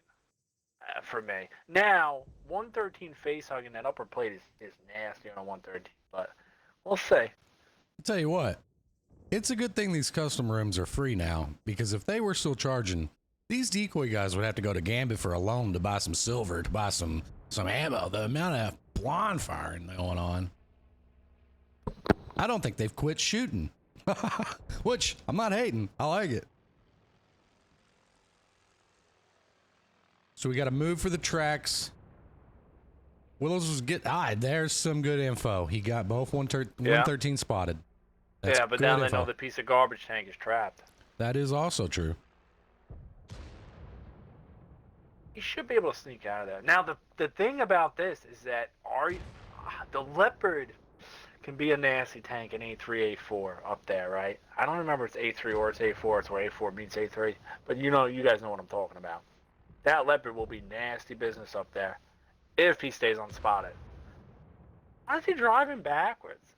for me. Now, 113 face hugging that upper plate is nasty on a 113, but we'll see. I'll tell you what. It's a good thing these custom rooms are free now, because if they were still charging, these DECOY guys would have to go to Gambit for a loan to buy some silver, to buy some ammo. The amount of blind firing going on. I don't think they've quit shooting. Which, I'm not hating. I like it. So we got to move for the tracks. Willows was there's some good info. He got both 113 spotted. That's but now they know the piece of garbage tank is trapped. That is also true. He should be able to sneak out of there. Now, the thing about this is that the leopard can be a nasty tank in A3, A4 up there, right? I don't remember if it's A3 or it's A4. It's where A4 meets A3. But you guys know what I'm talking about. That Leopard will be nasty business up there if he stays unspotted. Why is he driving backwards?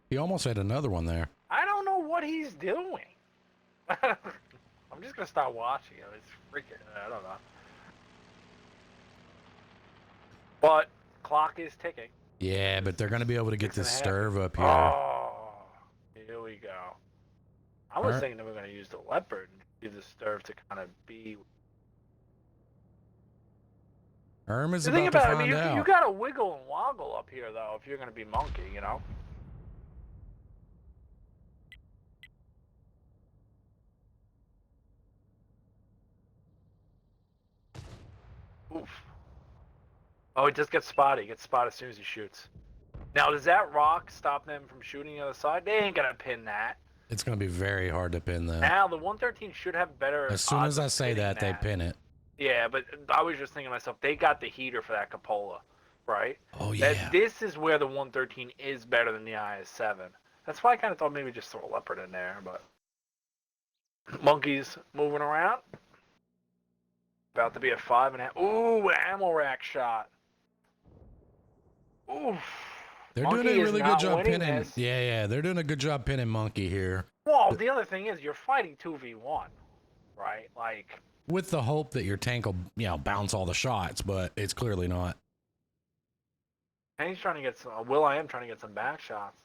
He almost had another one there. I don't know what he's doing. I'm just going to start watching him. It's freaking, I don't know. But clock is ticking. Yeah, but they're going to be able to get this Sturv up here. Oh, here we go. I was thinking that we're going to use the Leopard and use the Sturv to kind of be. Is the about thing about to find out. You got to wiggle and woggle up here, though, if you're going to be monkey, you know? Oof. Oh, he just gets spotted. He gets spotted as soon as he shoots. Now, does that rock stop them from shooting the other side? They ain't going to pin that. It's going to be very hard to pin that. Now, the 113 should have better. As soon as I say that, they pin it. Yeah, but I was just thinking to myself, they got the heater for that cupola, right? Oh, yeah. This is where the 113 is better than the IS-7. That's why I kind of thought maybe just throw a Leopard in there, but. Monkeys moving around. About to be a 5.5. Ooh, ammo rack shot. Oof. They're doing a really good job pinning. This. Yeah, they're doing a good job pinning Monkey here. Well, the other thing is you're fighting 2v1, right? Like with the hope that your tank will, bounce all the shots, but it's clearly not. And he's trying to get some. I am trying to get some back shots.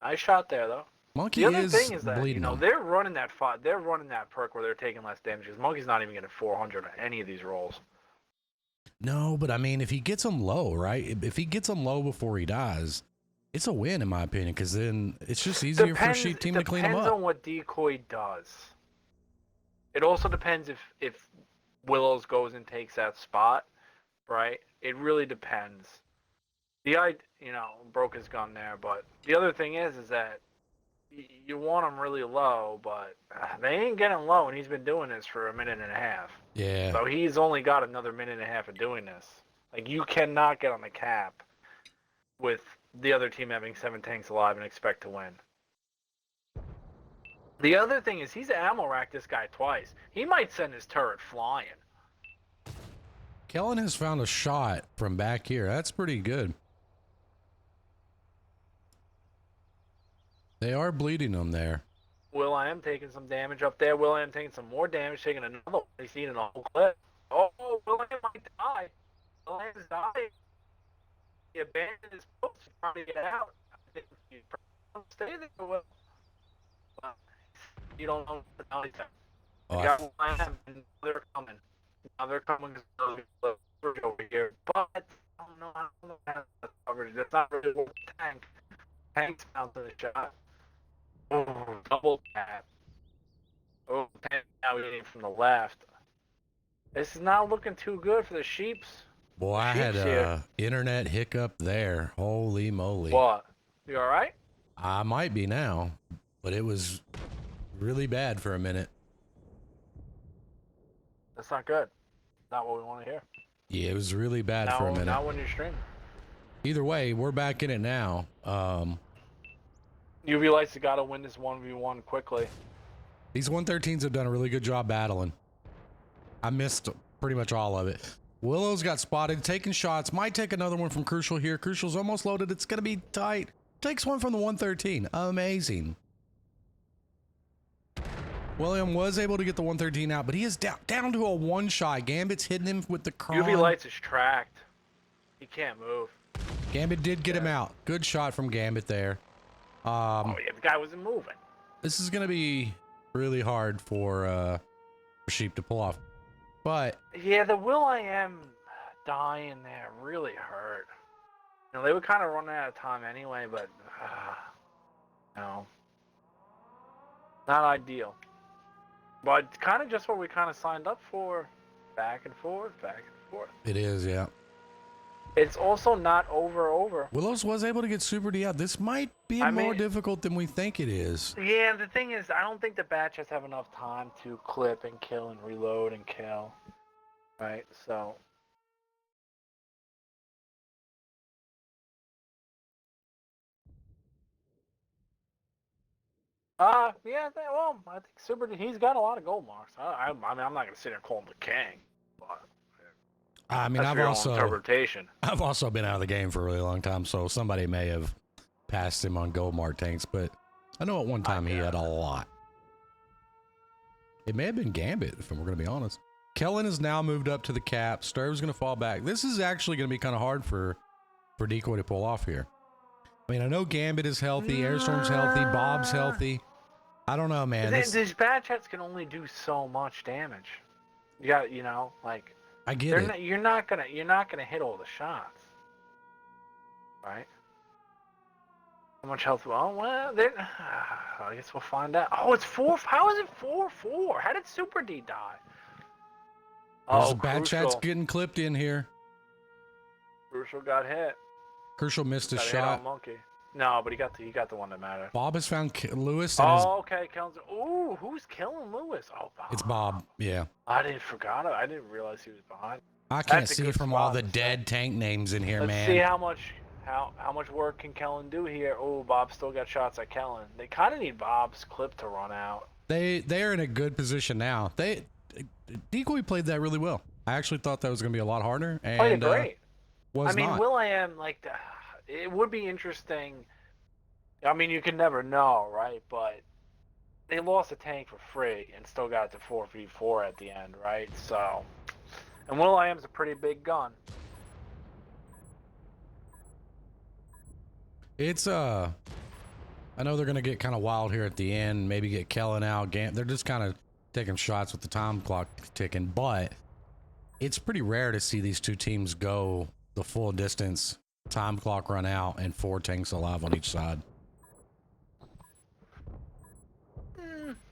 Nice shot there, though. Monkey the other thing is that bleeding they're running that They're running that perk where they're taking less damage because Monkey's not even getting 400 on any of these rolls. No, but I mean, if he gets them low, right? If he gets them low before he dies, it's a win in my opinion. Because then it's just easier for a sheep team to clean them up. Depends on what DECOY does. It also depends if Willows goes and takes that spot, right? It really depends. Broke his gun there, but the other thing is that you want him really low, but they ain't getting low, and he's been doing this for 1.5 minutes. Yeah. So he's only got another 1.5 minutes of doing this. Like, you cannot get on the cap with the other team having 7 tanks alive and expect to win. The other thing is he's ammo racked this guy twice. He might send his turret flying. Kellen has found a shot from back here. That's pretty good. They are bleeding him there. Will.i.am taking some damage up there. Will.i.am taking some more damage, taking another one. He's seen in a whole clip. Oh, Will.i.am might die. Will.i.am's dying. He abandoned his post trying to get out. Stay there, Will. You don't know what the hell he's at. Got Will.i.am, and they're coming. Now they're coming over here. But I don't know how that's coverage. That's not really a tank. Tank's out to the shot. Oh, double tap. Oh, now hitting from the left. This is not looking too good for the sheeps. Boy, I had a internet hiccup there. Holy moly. What? You all right? I might be now, but it was really bad for a minute. That's not good. Not what we want to hear. Yeah, it was really bad for a minute. Not when you're streaming. Either way, we're back in it now. UV Lights have got to win this 1v1 quickly. These 113s have done a really good job battling. I missed pretty much all of it. Willow's got spotted, taking shots. Might take another one from Crucial here. Crucial's almost loaded. It's going to be tight. Takes one from the 113. Amazing. William was able to get the 113 out, but he is down to a one-shot. Gambit's hitting him with the Kron. UV Lights is tracked. He can't move. Gambit did get him out. Good shot from Gambit there. Oh yeah, the guy wasn't moving. This is gonna be really hard for Sheep to pull off, but yeah, the Will.i.am dying there really hurt. They were kind of running out of time anyway, but no, not ideal. But kind of just what we kind of signed up for, back and forth, back and forth. It is, yeah. It's also not over. Willows was able to get Super D out. This might be more difficult than we think it is. Yeah, the thing is, I don't think the batches have enough time to clip and kill and reload and kill. Right, so Yeah. Well, I think Super. He's got a lot of gold marks. I mean, I'm not gonna sit there and call him the king, but I mean, that's for your own interpretation. I've also been out of the game for a really long time, so somebody may have passed him on gold mark tanks, but I know at one time he had a lot. It may have been Gambit, if we're going to be honest. Kellen has now moved up to the cap. Sturv's going to fall back. This is actually going to be kind of hard for Decoy to pull off here. I mean, I know Gambit is healthy, Airstorm's healthy, Bob's healthy. I don't know, man. These bad chats can only do so much damage. You got, like I get it. You're not gonna hit all the shots, right? How much health? Well, I guess we'll find out. Oh, it's 4. How is it 4-4? How did Super D die? There's bad chats getting clipped in here. Crucial got hit. Crucial missed his Got shot. hit on Monkey. No, but he got the one that mattered. Bob has found Lewis. Okay. Ooh, who's killing Lewis? Oh, Bob. It's Bob. Yeah. I didn't realize he was behind. I can't see from all the dead tank names in here, man. Let's see how much work can Kellen do here. Oh, Bob still got shots at Kellen. They kind of need Bob's clip to run out. They're in a good position now. Decoy played that really well. I actually thought that was going to be a lot harder. And, played it great. Was not. Will.i.am, it would be interesting. I mean, you can never know, right? But they lost a tank for free and still got to 4v4 at the end, right? So, and Will.i.am's a pretty big gun. It's I know they're gonna get kind of wild here at the end. Maybe get Kellen out. They're just kind of taking shots with the time clock ticking. But it's pretty rare to see these two teams go the full distance, time clock run out, and 4 tanks alive on each side.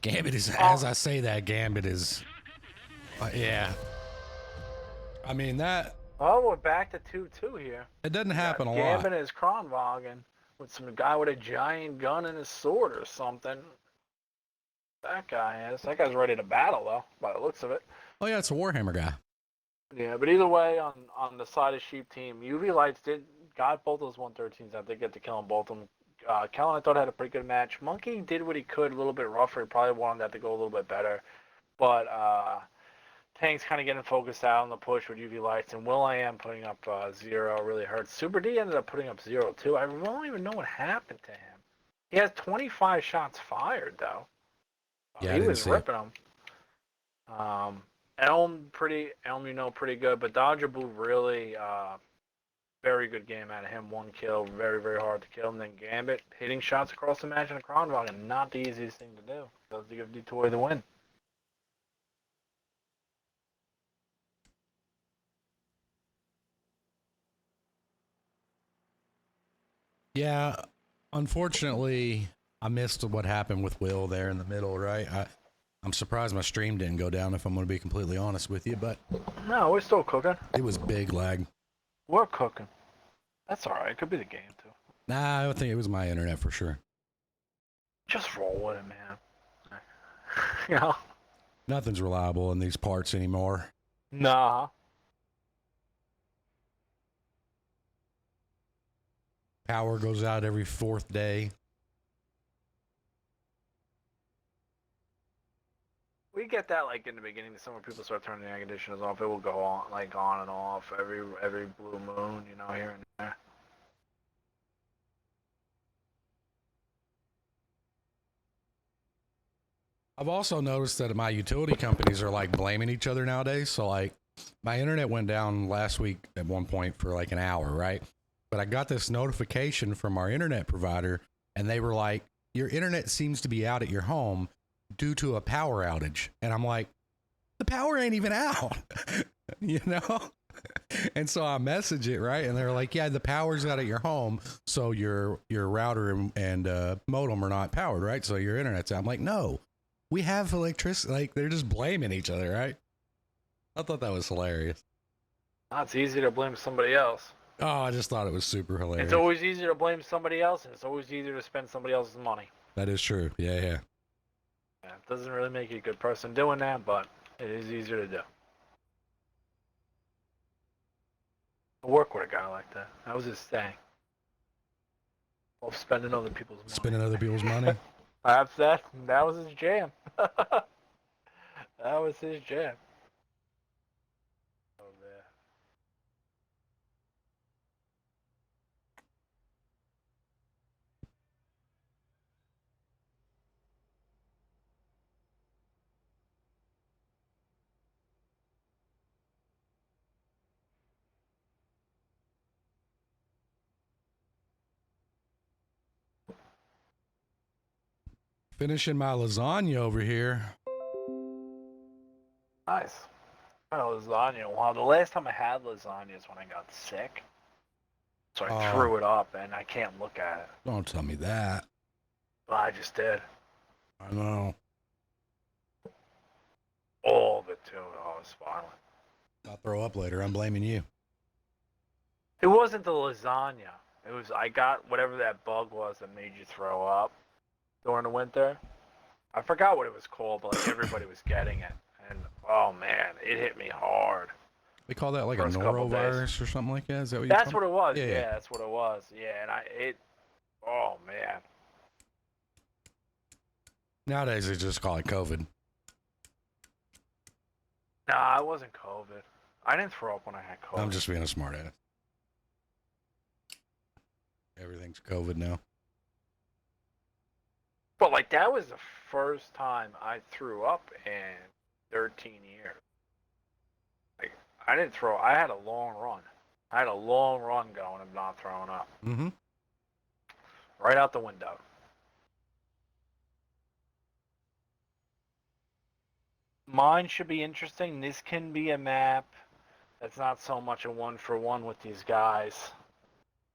Gambit is, as I say that, Gambit is, yeah. I mean that. Oh, we're back to 2-2 here. It doesn't happen a lot. Gambit is Kronwagen with some guy with a giant gun and his sword or something. That guy's ready to battle though, by the looks of it. Oh yeah, it's a Warhammer guy. Yeah, but either way, on the side of Sheep team, UV Lights got both those 113s. I did get to kill them both of them. Kellen, I thought, had a pretty good match. Monkey did what he could, a little bit rougher. He probably wanted that to go a little bit better. But Tank's kind of getting focused out on the push with UV Lights, and Will.i.am putting up 0 really hurts. Super D ended up putting up 0 too. I don't even know what happened to him. He has 25 shots fired, though. Yeah, he was ripping them. Elm, pretty good, but Dodger Blue really very good game out of him. 1 kill, very, very hard to kill. And then Gambit hitting shots across the match in a Kronwagen, not the easiest thing to do. Does give DECOY the win. Yeah, unfortunately, I missed what happened with Will there in the middle, right? I'm surprised my stream didn't go down, if I'm going to be completely honest with you, but... No, we're still cooking. It was big lag. We're cooking. That's alright. It could be the game, too. Nah, I think it was my internet for sure. Just roll with it, man. You know? Nothing's reliable in these parts anymore. Nah. Power goes out every 4th day. We get that in the beginning. Some people start turning the air conditioners off. It will go on and off every blue moon, here and there. I've also noticed that my utility companies are blaming each other nowadays. So my internet went down last week at one point for an hour, right? But I got this notification from our internet provider, and they were like, your internet seems to be out at your home due to a power outage. And I'm like, the power ain't even out, And so I message it, right? And they're like, yeah, the power's out at your home, so your router and modem are not powered, right? So your internet's out. I'm like, no, we have electricity. They're just blaming each other, right? I thought that was hilarious. It's easy to blame somebody else. Oh, I just thought it was super hilarious. It's always easier to blame somebody else, and it's always easier to spend somebody else's money. That is true. Yeah. Yeah, it doesn't really make you a good person doing that, but it is easier to do. I work with a guy like that. That was his thing. Well, spending other people's money. Spending other people's money? That was his jam. That was his jam. Oh, man. Finishing my lasagna over here. Nice. Oh, lasagna. Wow, the last time I had lasagna is when I got sick. So I threw it up, and I can't look at it. Don't tell me that. But I just did. I know. All of it, too. Oh, it was violent. I'll throw up later. I'm blaming you. It wasn't the lasagna. It was, I got whatever that bug was that made you throw up during the winter. I forgot what it was called, but like everybody was getting it. And, oh, man, it hit me hard. We call that like a norovirus or something like that? Is that what you That's what it was. Yeah, Yeah, that's what it was. Yeah, and oh, man. Nowadays, they just call it COVID. Nah, it wasn't COVID. I didn't throw up when I had COVID. I'm just being a smart ass. Everything's COVID now. But, like, that was the first time I threw up in 13 years. Like, I didn't throw. I had a long run. I had a long run going of not throwing up. Mm-hmm. Right out the window. Mine should be interesting. This can be a map that's not so much a one-for-one with these guys.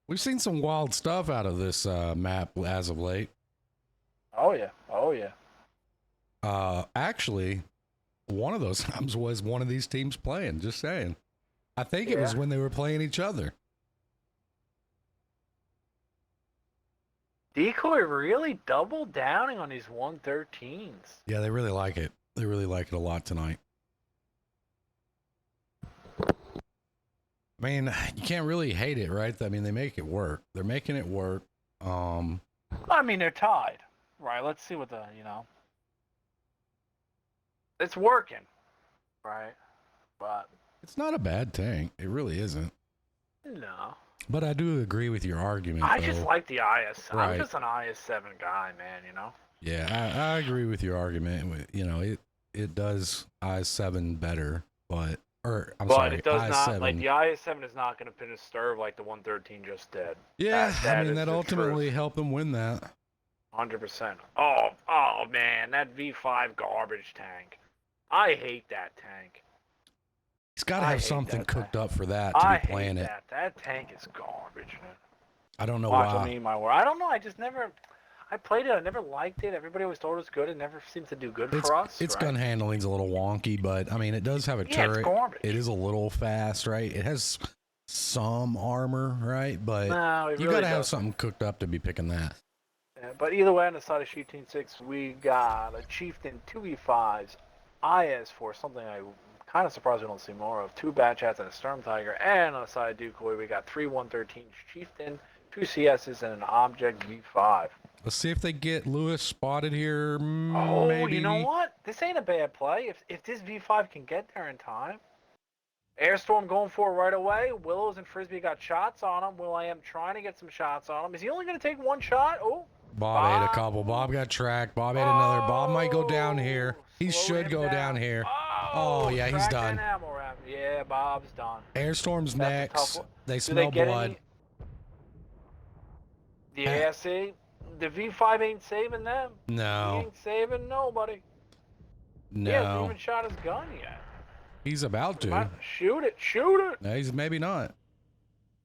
We've seen some wild stuff out of this map as of late. Oh, yeah. Oh, yeah. Actually, one of those times was one of these teams playing, just saying. I think it was when they were playing each other. DECOY really doubled downing on these 113s. Yeah, they really like it. They really like it a lot tonight. I mean, you can't really hate it, right? I mean, they make it work. They're making it work. I mean, they're tied. Right, let's see what it's working. Right? But it's not a bad tank. It really isn't. No. But I do agree with your argument. I just like the IS. Right. I'm just an IS-7 guy, man, you know? Yeah, I agree with your argument. You know, it does IS-7 better, but it does not, like, the IS-7 is not going to finish Sturv like the 113 just did. Yeah, I mean, that ultimately helped them win that. 100%. Oh, man, that V5 garbage tank. I hate that tank. He's got to have something cooked up for that to be playing it. That tank is garbage, man. I don't know why. Me, my word. I don't know. I played it. I never liked it. Everybody always thought it was good. It never seems to do good for us. Its gun handling's a little wonky, but I mean, it does have a turret. It's garbage. It is a little fast, right? It has some armor, right? But you got to have something cooked up to be picking that. Yeah, but either way, on the side of Chieftain 6, we got a Chieftain 2v5s, IS4, something I'm kind of surprised we don't see more of, 2 Bat Chats and a Storm Tiger, and on the side of DECOY, we got 3 113s Chieftain, 2 CSs, and an Object V5. Let's see if they get Lewis spotted here. Oh, maybe. You know what? This ain't a bad play. If this V5 can get there in time. Airstorm going for it right away. Willows and Frisbee got shots on him. Will.i.am trying to get some shots on him. Is he only going to take 1 shot? Oh. Bob ate a couple. Bob got tracked. Bob ate another. Bob might go down here. He should go down here. Oh, yeah, he's done. Yeah, Bob's done. Airstorm's next. They smell blood. Yeah, see? The V5 ain't saving them. No. He ain't saving nobody. No. He hasn't even shot his gun yet. He's about to. Shoot it. Shoot it. No, he's maybe not.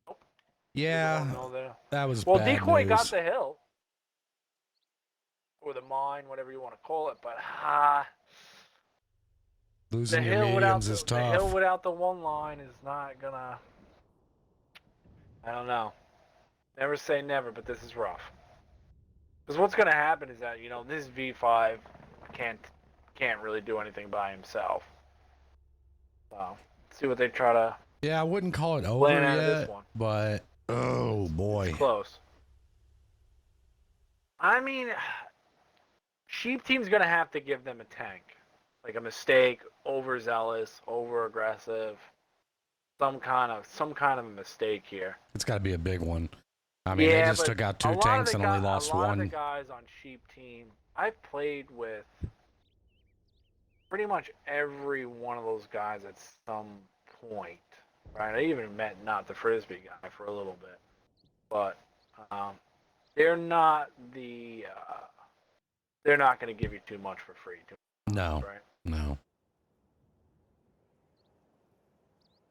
Nope. Yeah. That was well, bad DECOY news. got the hill. Or the mine, whatever you want to call it. But, losing your mediums is tough. The hill without the 1 line is not going to... I don't know. Never say never, but this is rough. Because what's going to happen is that, you know, this V5 can't really do anything by himself. So, see what they try to... Yeah, I wouldn't call it over yet, but, oh, boy. It's close. I mean, Sheep team's gonna have to give them a tank, like a mistake, overzealous, over aggressive, some kind of a mistake here. It's got to be a big one. I mean, they Yeah, just but took out a 2 lot of tanks the and only guys, lost a lot of the 1. guys on Sheep team, I've played with pretty much every one of those guys at some point, right? I even met Not the Frisbee guy for a little bit, but they're not the they're not going to give you too much for free. No, right? no.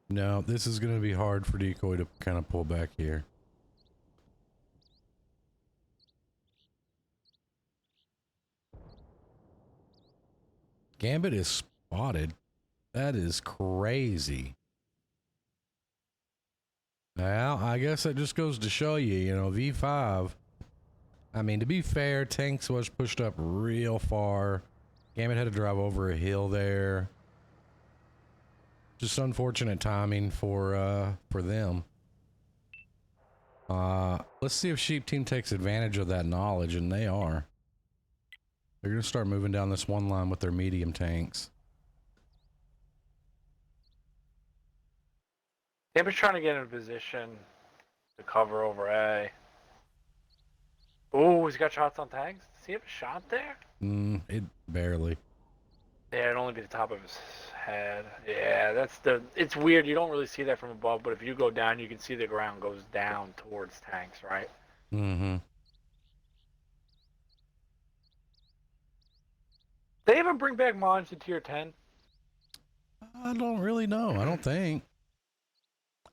No, this is going to be hard for Decoy to kind of pull back here. Gambit is spotted. That is crazy. Well, I guess that just goes to show you, you know, V5. I mean, to be fair, Tanks was pushed up real far. Gambit had to drive over a hill there. Just unfortunate timing for them. Let's see if Sheep Team takes advantage of that knowledge, and they are. They're gonna start moving down this one line with their medium tanks. Tampa's trying to get in a position to cover over A. Oh, he's got shots on tanks. Does he have a shot there? It barely. Yeah, it'd only be the top of his head. Yeah, it's weird. You don't really see that from above, but if you go down, you can see the ground goes down towards tanks, right? Mm-hmm. They even bring back mods to tier 10? I don't really know. I don't think.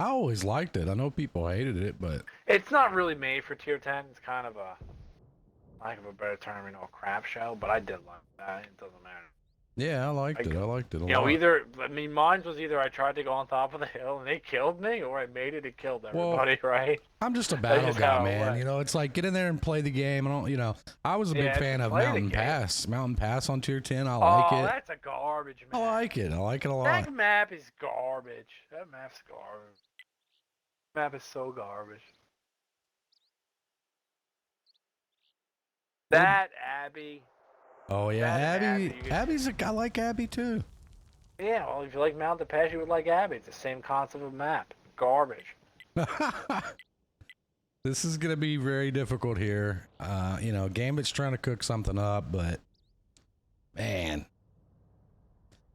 I always liked it. I know people hated it, but It's not really made for tier 10. It's kind of a, lack of a better term, you know, a crap show, but I did like that. It doesn't matter. yeah, I liked it. I liked it a lot. You know, either, I mean, mine was either I tried to go on top of the hill and they killed me, or I made it and killed everybody, right? I'm just a battle just guy, how it man. went. You know, it's like get in there and play the game. I don't, you know, I was a big fan of play the Mountain game. Pass. Mountain Pass on tier 10. I like it. That's a garbage map. I like it. I like it a lot. That map is garbage. That map's garbage. Map is so garbage. That Abby. Oh yeah, That Abby. Abby, Abby's I like Abby too. Yeah, well, if you like Mountain Pass, you would like Abby. It's the same concept of map. Garbage. This is gonna be very difficult here. You know, Gambit's trying to cook something up, but man,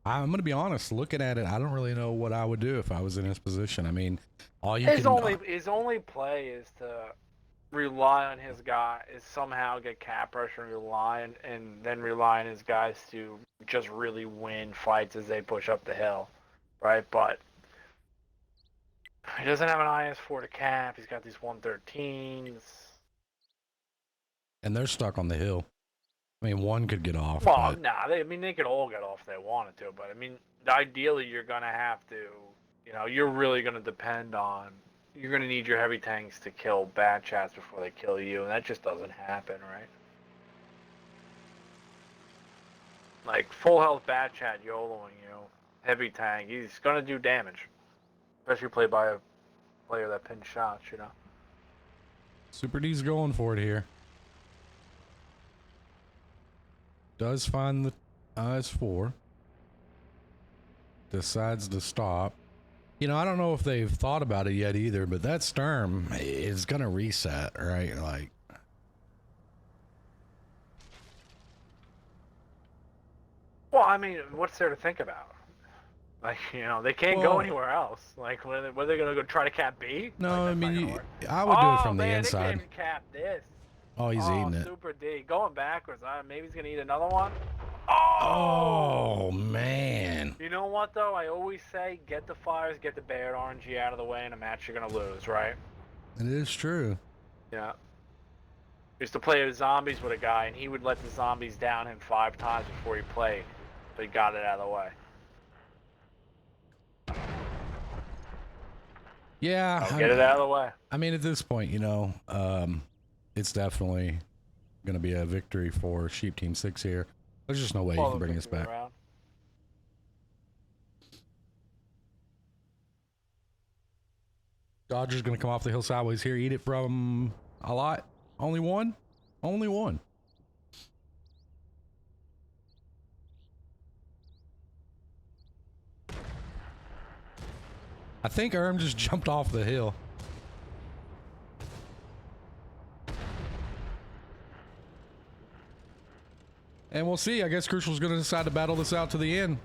I'm gonna be honest. Looking at it, I don't really know what I would do if I was in his position. I mean, His only play is to rely on his guy, is somehow get cap pressure and then rely on his guys to just really win fights as they push up the hill, right? But he doesn't have an IS-4 to cap. He's got these 113s. and they're stuck on the hill. I mean, one could get off. Well, but... nah, they could all get off if they wanted to, but I mean, ideally you're gonna have to, you know, you're really gonna depend on, you're gonna need your heavy tanks to kill bad chats before they kill you, and that just doesn't happen, right? Like full health bad chat YOLOing you, heavy tank, he's gonna do damage, especially played by a player that pins shots, you know. Super D's going for it here. Does find the IS-4. Decides to stop. You know, I don't know if they've thought about it yet either, but that Sturm is going to reset, right? Like, well, I mean, what's there to think about? Like, you know, they can't go anywhere else. Like, were they going to go try to cap B? No, like, I mean, I would do it from the inside. They can't even cap this. Oh, he's eating it. Super D. Going backwards. Maybe he's going to eat another one. Oh, man. You know what, though? I always say, get the fires, get the Baird RNG out of the way in a match you're going to lose, right? It is true. Yeah. I used to play with zombies with a guy, and he would let the zombies down him 5 times before he played. But he got it out of the way. Yeah. Get it out of the way. I mean, at this point, you know, it's definitely going to be a victory for Sheep Team 6 here. There's just no way you can bring this back. Around. Dodger's going to come off the hill sideways here, eat it from a lot. Only one? Only one. I think Erm just jumped off the hill. And we'll see. I guess Crucial's going to decide to battle this out to the end.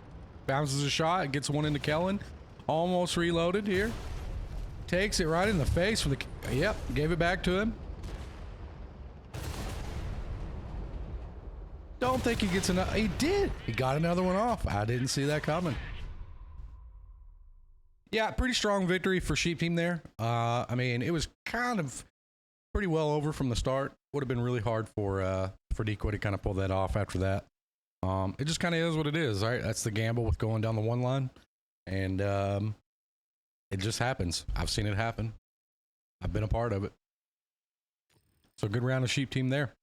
Bounces a shot, gets one into Kellen. Almost reloaded here. Takes it right in the face for the... Yep, gave it back to him. Don't think he gets enough. He did. He got another one off. I didn't see that coming. Yeah, pretty strong victory for Sheep Team there. I mean, it was kind of pretty well over from the start. Would have been really hard for DECOY to kind of pull that off after that. It just kind of is what it is, right? That's the gamble with going down the one line. And it just happens. I've seen it happen. I've been a part of it. So good round of Sheep Team there.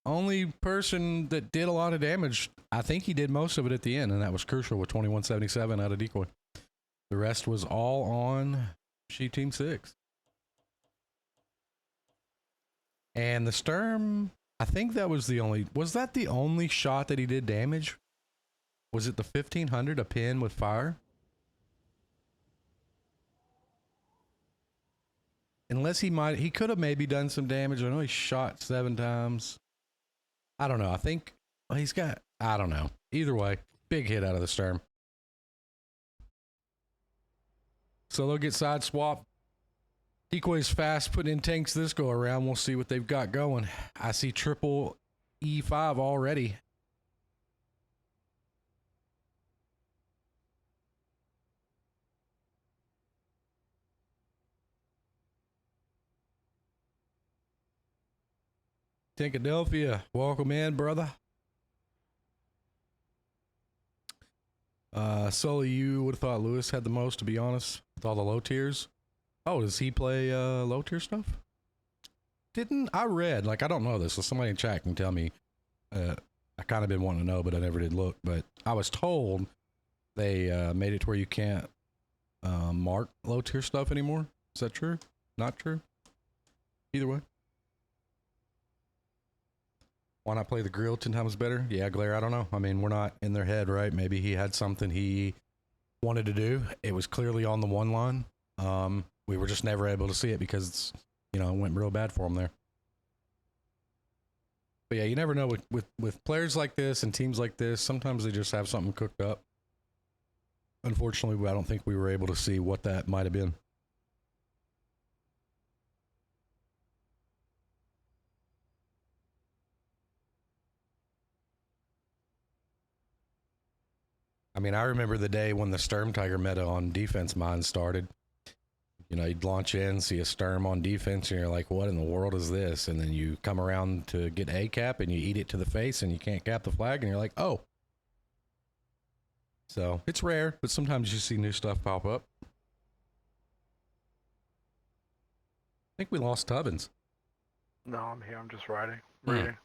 Only person that did a lot of damage, I think he did most of it at the end, and that was Crucial with 2177 out of DECOY. The rest was all on Sheep Team 6. And the Sturm, I think that was the only... Was that the only shot that he did damage? Was it the 1500, a pin with fire? Unless he could have maybe done some damage. I know he shot 7 times. I don't know. I think he's got... I don't know. Either way, big hit out of the Sturm. So they'll get side swap. DECOY's fast putting in tanks this go around. We'll see what they've got going. I see triple E5 already. Tankadelphia, welcome in, brother. Sully, you would have thought Lewis had the most, to be honest, with all the low tiers. Oh, does he play low tier stuff? Didn't I read, like, I don't know this, so somebody in chat can tell me. I kind of been wanting to know, but I never did look. But I was told they made it to where you can't mark low tier stuff anymore. Is that true? Not true? Either way. Why not play the grill 10 times better? Yeah, Glare, I don't know. I mean, we're not in their head, right? Maybe he had something he wanted to do. It was clearly on the one line. We were just never able to see it because, you know, it went real bad for him there. But yeah, you never know with players like this and teams like this. Sometimes they just have something cooked up. Unfortunately, I don't think we were able to see what that might have been. I mean, I remember the day when the Sturm Tiger meta on defense mine started. You know, you'd launch in, see a Sturm on defense, and you're like, what in the world is this? And then you come around to get a cap, and you eat it to the face, and you can't cap the flag, and you're like, oh. So, it's rare, but sometimes you see new stuff pop up. I think we lost Tubbins. No, I'm here. I'm just riding. Reading.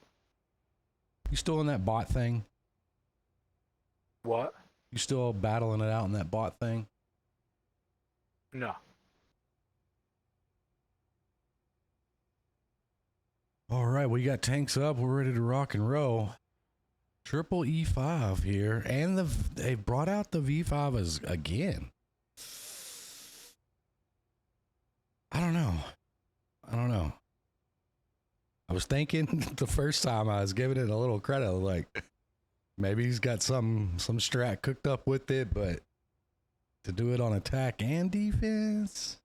You still in that bot thing? What? You still battling it out in that bot thing? No. All right, we got tanks up. We're ready to rock and roll. Triple E5 here, and they brought out the V5 again. I don't know. I was thinking the first time I was giving it a little credit, like maybe he's got some strat cooked up with it, but to do it on attack and defense,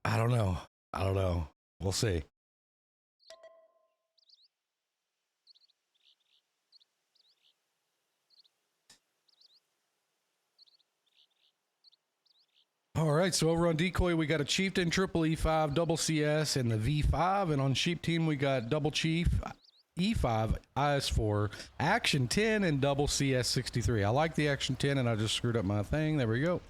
I don't know. We'll see. All right, so over on DECOY, we got a Chieftain, triple E5, double CS, and the V5. And on Sheep Team, we got double Chief, E5, IS4, Action 10, and double CS 63. I like the Action 10, and I just screwed up my thing. There we go.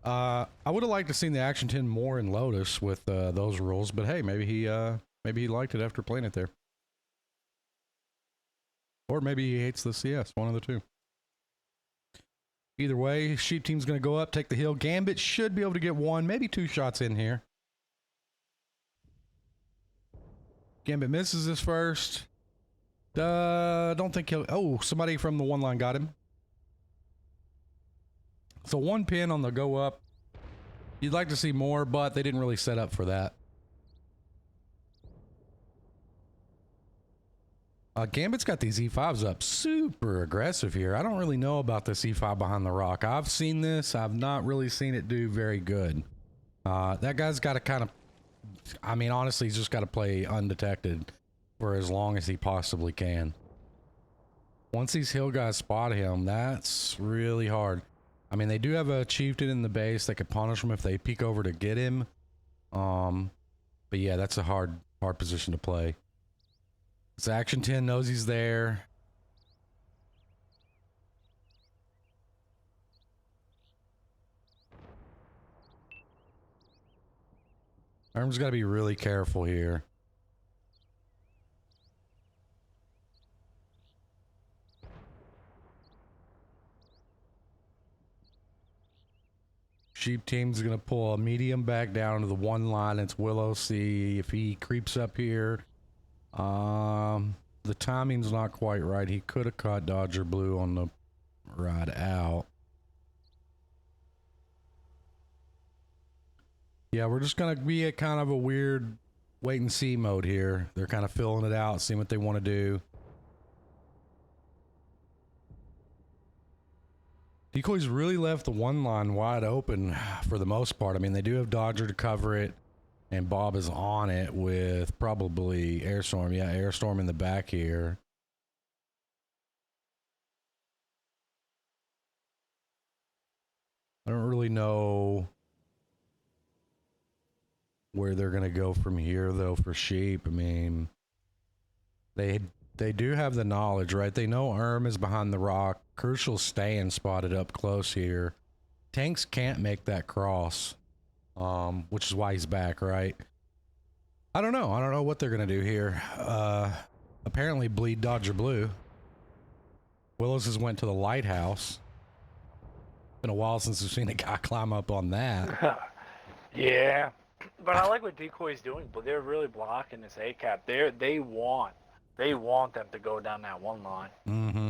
I would have liked to seen the Action 10 more in Lotus with those rules, but hey, maybe he liked it after playing it there. Or maybe he hates the CS, one of the two. Either way, Sheep Team's going to go up, take the hill. Gambit should be able to get one, maybe 2 shots in here. Gambit misses this first. Don't think he'll... Oh, somebody from the one line got him. So 1 pin on the go up. You'd like to see more, but they didn't really set up for that. Gambit's got these E5s up super aggressive here. I don't really know about this E5 behind the rock. I've seen this. I've not really seen it do very good. That guy's got to kind of... I mean, honestly, he's just got to play undetected for as long as he possibly can. Once these hill guys spot him, that's really hard. I mean, they do have a chieftain in the base that could punish him if they peek over to get him. But yeah, that's a hard position to play. This Action 10 knows he's there. Arm's got to be really careful here. Sheep team's going to pull a medium back down to the 1 line. It's Willow. See if he creeps up here. The timing's not quite right. He could have caught Dodger Blue on the ride out. Yeah, we're just going to be at kind of a weird wait and see mode here. They're kind of filling it out, seeing what they want to do. Decoy's really left the 1 line wide open for the most part. I mean, they do have Dodger to cover it, and Bob is on it with probably Airstorm. Yeah, Airstorm in the back here. I don't really know where they're going to go from here, though, for Sheep. I mean, they do have the knowledge, right? They know is behind the rock. Crucial's staying spotted up close here. Tanks can't make that cross, which is why he's back, right? I don't know. I don't know what they're going to do here. Apparently bleed Dodger Blue. Willows has went to the lighthouse. Been a while since we've seen a guy climb up on that. Yeah, but I like what Decoy's doing, but they're really blocking this A-cap. They want them to go down that 1 line. Mm-hmm.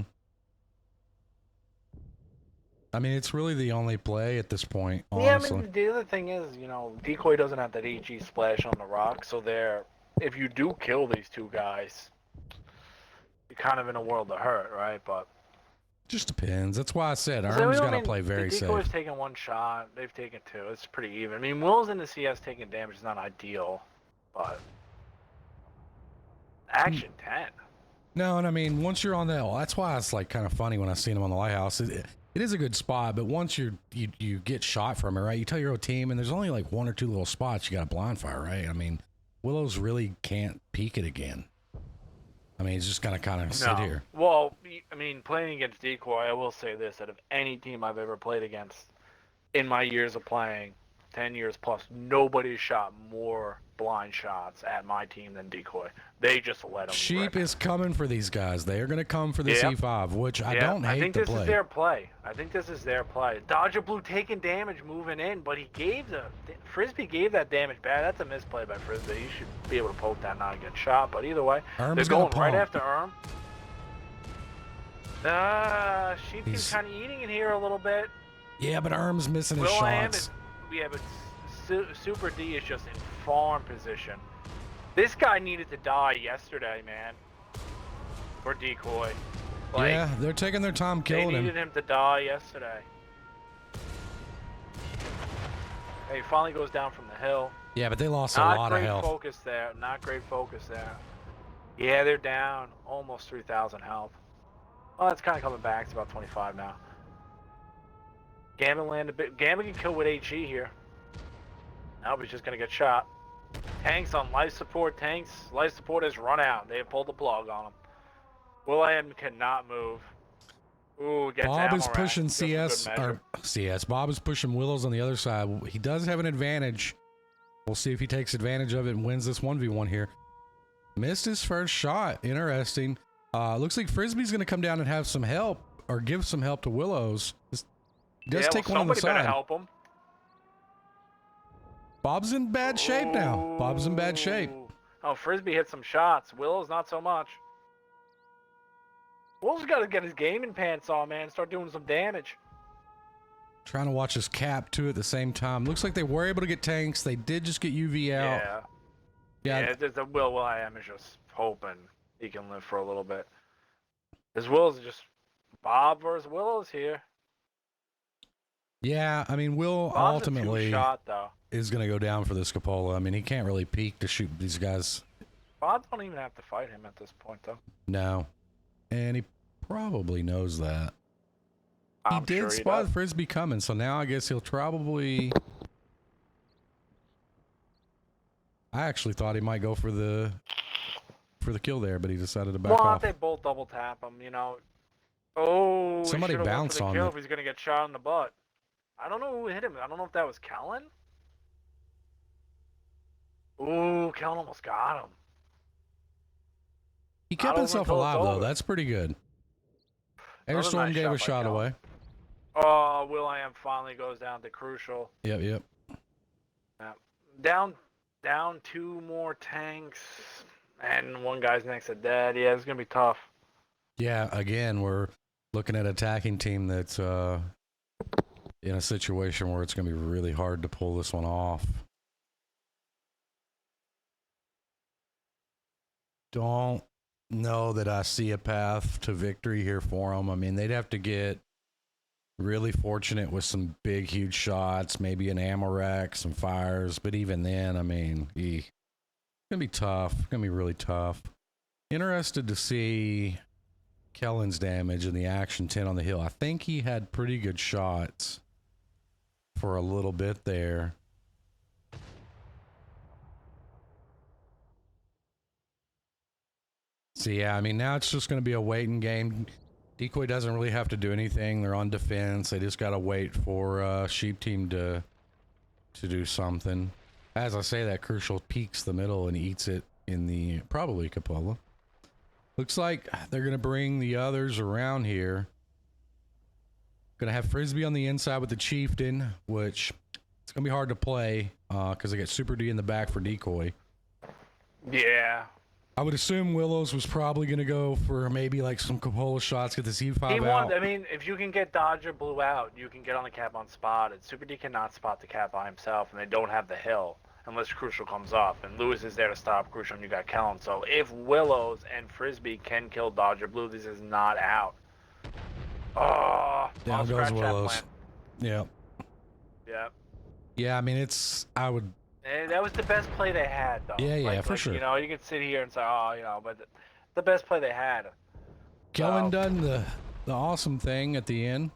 I mean, it's really the only play at this point, honestly. Yeah, I mean, the other thing is, you know, Decoy doesn't have that HE splash on the rock, so if you do kill these 2 guys, you're kind of in a world of hurt, right? But just depends. That's why I said Arm's going to play very safe. Decoy's taken 1 shot. They've taken 2. It's pretty even. I mean, Will's in the CS taking damage is not ideal, but Action 10. No, and I mean, once you're on that, that's why it's like kind of funny when I seen him on the lighthouse. It is a good spot, but once you get shot from it, right? You tell your own team, and there's only like 1 or 2 little spots you got a blind fire, right? I mean, Willows really can't peek it again. I mean, he's just gonna kind of sit here. Well, I mean, playing against Decoy, I will say this: out of any team I've ever played against in my years of playing, 10 years plus, nobody shot more blind shots at my team than Decoy. They just let them. Sheep is coming for these guys. They are going to come for the C5, which I don't hate. I think this is their play. I think this is their play. Dodger Blue taking damage moving in, but he gave Frisbee gave that damage back. That's a misplay by Frisbee. You should be able to poke that, not get shot. But either way, they're going right after Sheep is kind of eating it here a little bit. Yeah, but Arm's missing his shots. But Super D is just in farm position. This guy needed to die yesterday, man. For Decoy. Like, yeah, they're taking their time killing him. They needed him to die yesterday. He finally goes down from the hill. Yeah, but they lost a lot of health. Not great focus there. Yeah, they're down almost 3,000 health. Oh, it's kind of coming back. It's about 25 now. Gambit landed a bit. Gambit can kill with HE here. Now he's just going to get shot. Tanks on life support. Life support has run out. They have pulled the plug on him. Will.i.am cannot move. Ooh, gets Bob is ammo pushing CS. Bob is pushing Willows on the other side. He does have an advantage. We'll see if he takes advantage of it and wins this 1v1 here. Missed his first shot. Interesting. Looks like Frisbee's going to come down and have some help, or give some help to Willows. He does take one on the side. Somebody better help him. Bob's in bad shape now. Bob's in bad shape. Oh, Frisbee hit some shots. Willow's not so much. Willow's got to get his gaming pants on, man, and start doing some damage. Trying to watch his cap too at the same time. Looks like they were able to get tanks. They did just get UV out. Yeah. The Will I am is just hoping he can live for a little bit. His Will's just Bob versus Willow's here. Yeah, I mean, Will Bob's ultimately a two-shot, though. is going to go down for this Cupola. I mean, he can't really peek to shoot these guys. Bob don't even have to fight him at this point, though. No. And he probably knows that. He did spot Frisbee coming, so now I guess he'll probably... I actually thought he might go for the kill there, but he decided to back off. Why don't they both double tap him, you know? Oh, somebody bounced on him. If he's going to get shot in the butt. I don't know who hit him. I don't know if that was Kellen. Ooh, Kellen almost got him. He kept himself alive, though. That's pretty good. Airstorm gave a shot away. Oh, Will.i.am finally goes down to Crucial. Yep. Yeah. Down 2 more tanks, and one guy's next to dead. Yeah, it's going to be tough. Yeah, again, we're looking at an attacking team that's in a situation where it's going to be really hard to pull this one off. Don't know that I see a path to victory here for them. I mean, they'd have to get really fortunate with some big, huge shots, maybe an ammo rack, some fires. But even then, I mean, it's going to be tough. It's going to be really tough. Interested to see Kellen's damage in the Action 10 on the hill. I think he had pretty good shots for a little bit there. So yeah, I mean, now it's just going to be a waiting game. Decoy doesn't really have to do anything. They're on defense. They just got to wait for Sheep Team to do something. As I say that, Crucial peeks the middle and eats it in the probably Cupola. Looks like they're going to bring the others around here. Going to have Frisbee on the inside with the Chieftain, which it's going to be hard to play because they get Super D in the back for Decoy. Yeah. I would assume Willows was probably going to go for maybe like some Cupola shots, get the C5 out. I mean, if you can get Dodger Blue out, you can get on the cap unspotted. Super D cannot spot the cap by himself, and they don't have the hill unless Crucial comes up. And Lewis is there to stop Crucial, and you got Kellen. So if Willows and Frisbee can kill Dodger Blue, this is not out. Oh, down goes Willows. Yeah. Yeah. Yeah, I mean, I would... That was the best play they had, though. Yeah, for sure. You know, you could sit here and say, oh, you know, but the best play they had. Kellen done the awesome thing at the end.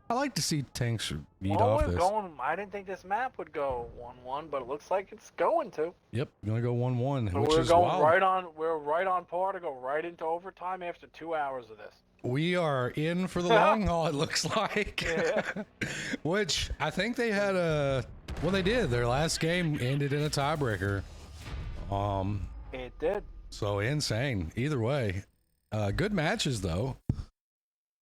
I like to see tanks beat off this. I didn't think this map would go 1-1, but it looks like it's going to. Yep, gonna go 1-1, so which is wild. We're right on par to go right into overtime after 2 hours of this. We are in for the long haul, it looks like. Yeah. Which I think they had well, they did. Their last game ended in a tiebreaker. It did. So insane. Either way. Good matches, though.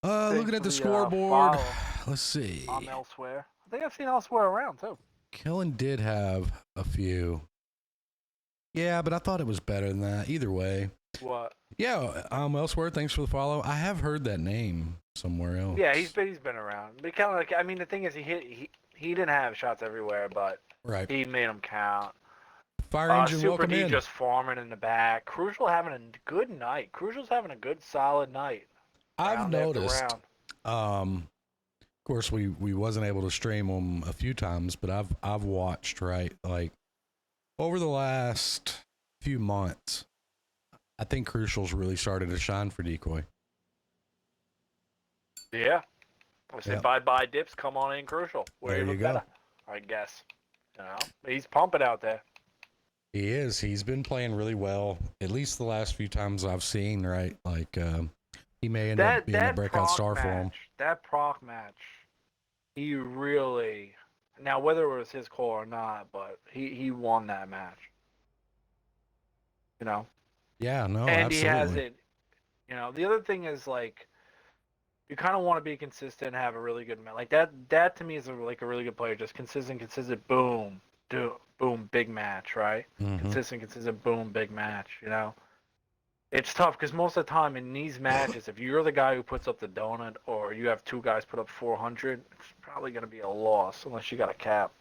Looking at the scoreboard. Let's see. On elsewhere. I think I've seen elsewhere around, too. Kellen did have a few. Yeah, but I thought it was better than that. Either way. What? Yeah, elsewhere, thanks for the follow. I have heard that name somewhere else. Yeah, he's been around. But Kellen, like, I mean, the thing is, he didn't have shots everywhere, but he made them count. Fire engine, Super welcome D in. just farming in the back. Crucial having a good night. Crucial's having a good, solid night. I've noticed. Of course, we wasn't able to stream them a few times, but I've watched, right, like over the last few months. I think Crucial's really started to shine for Decoy. Yeah. I say bye-bye dips, come on in Crucial. There you go. Better, I guess. You know, he's pumping out there. He is. He's been playing really well, at least the last few times I've seen, right? Like, he may end up being a breakout star for him. That proc match, he really... Now, whether it was his call or not, but he won that match. You know? Yeah, no, and absolutely. He has it. You know, the other thing is, like, you kind of want to be consistent and have a really good match. Like, that to me is a really good player. Just consistent, boom, boom, big match, right? Mm-hmm. Consistent, boom, big match, you know? It's tough because most of the time in these matches, if you're the guy who puts up the donut or you have two guys put up 400, it's probably going to be a loss unless you got a cap.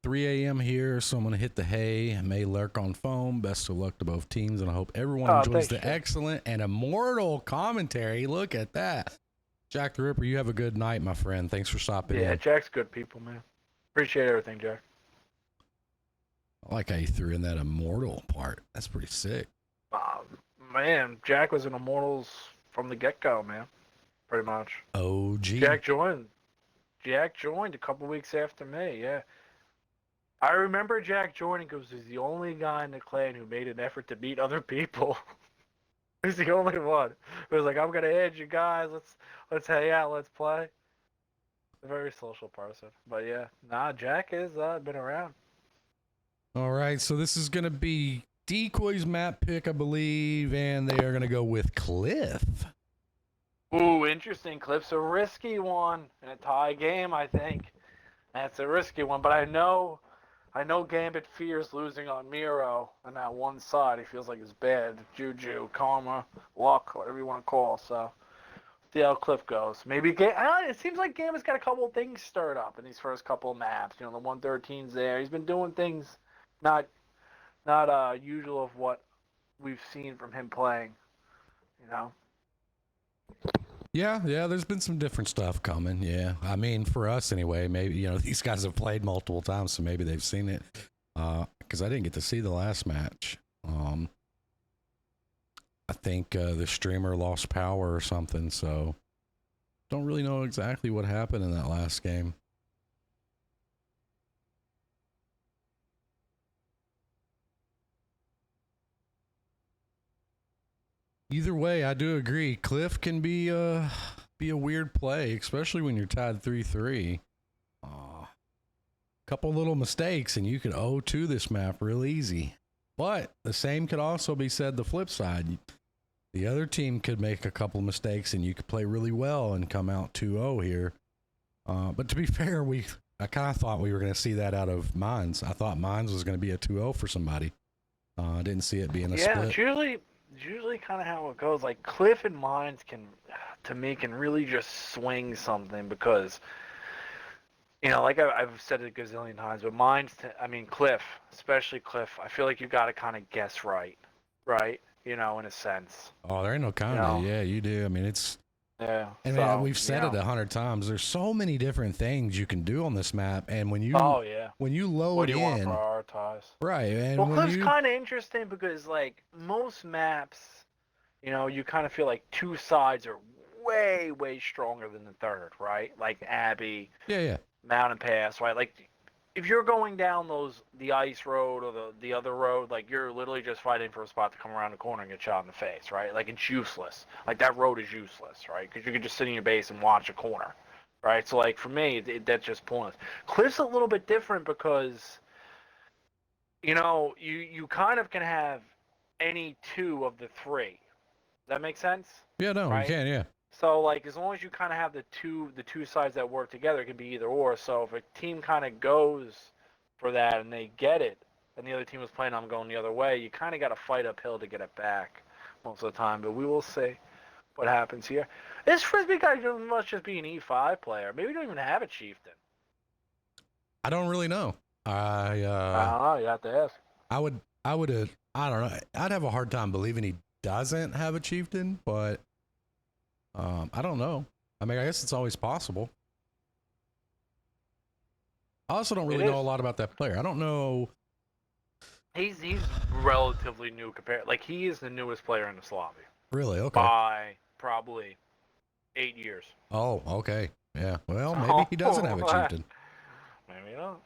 3 a.m. here, so I'm going to hit the hay. I may lurk on foam. Best of luck to both teams, and I hope everyone enjoys the excellent and immortal commentary. Look at that. Jack the Ripper, you have a good night, my friend. Thanks for stopping in. Yeah, Jack's good people, man. Appreciate everything, Jack. I like how you threw in that immortal part. That's pretty sick. Man, Jack was in Immortals from the get-go, man. Pretty much. OG. Jack joined a couple weeks after me, yeah. I remember Jack joining because he's the only guy in the clan who made an effort to meet other people. He's the only one who was like, I'm gonna add you guys, let's hang out, let's play. A very social person. But yeah, Jack has been around. All right, so this is gonna be DECOY's map pick, I believe, and they are gonna go with Cliff. Ooh, interesting. Cliff's a risky one in a tie game, I think. That's a risky one, but I know Gambit fears losing on Miro on that one side. He feels like it's bad. Juju, karma, luck, whatever you want to call. So, see how Cliff goes. Maybe it seems like Gambit's got a couple of things stirred up in these first couple of maps. You know, the 113's there. He's been doing things not usual of what we've seen from him playing. You know. Yeah, there's been some different stuff coming. Yeah, I mean, for us anyway, maybe, you know, these guys have played multiple times, so maybe they've seen it. Because I didn't get to see the last match. I think the streamer lost power or something, so don't really know exactly what happened in that last game. Either way, I do agree. Cliff can be a weird play, especially when you're tied 3-3. Couple little mistakes and you could 0-2 this map real easy. But the same could also be said the flip side. The other team could make a couple mistakes and you could play really well and come out 2-0 here. But to be fair, I kind of thought we were going to see that out of Mines. I thought Mines was going to be a 2-0 for somebody. I didn't see it being a split. Yeah, usually kind of how it goes. Like Cliff and Mines can really just swing something because, you know, like I've said it a gazillion times, but Cliff, especially Cliff, I feel like you got to kind of guess right? You know, in a sense. Oh, there ain't no kind of, yeah, you do. I mean, it's, yeah. And so, we've said it 100 times. There's so many different things you can do on this map, and when you when you load what do you in, want to prioritize? Right. And well, Cliff's kind of interesting because like most maps, you know, you kind of feel like two sides are way stronger than the third, right? Like Abbey, Mountain Pass, right? Like if you're going down the ice road or the other road, like you're literally just fighting for a spot to come around the corner and get shot in the face, right? Like it's useless. Like that road is useless, right? Because you can just sit in your base and watch a corner, right? So like for me, that's just pointless. Cliff's a little bit different because, you know, you kind of can have any two of the three. Does that make sense? Yeah, no, right? You can, yeah. So, like, as long as you kind of have the two sides that work together, it can be either or. So, if a team kind of goes for that and they get it, and the other team was planning on going the other way, you kind of got to fight uphill to get it back most of the time. But we will see what happens here. This Frisbee guy must just be an E5 player. Maybe we don't even have a chieftain. I don't really know. I don't know. You have to ask. I don't know. I'd have a hard time believing he doesn't have a chieftain, but I don't know. I mean, I guess it's always possible. I also don't really know a lot about that player. I don't know. He's relatively new compared. Like he is the newest player in the Slavi. Really? Okay. By probably 8 years. Oh, okay. Yeah. Well, maybe he doesn't have a chieftain. Maybe not.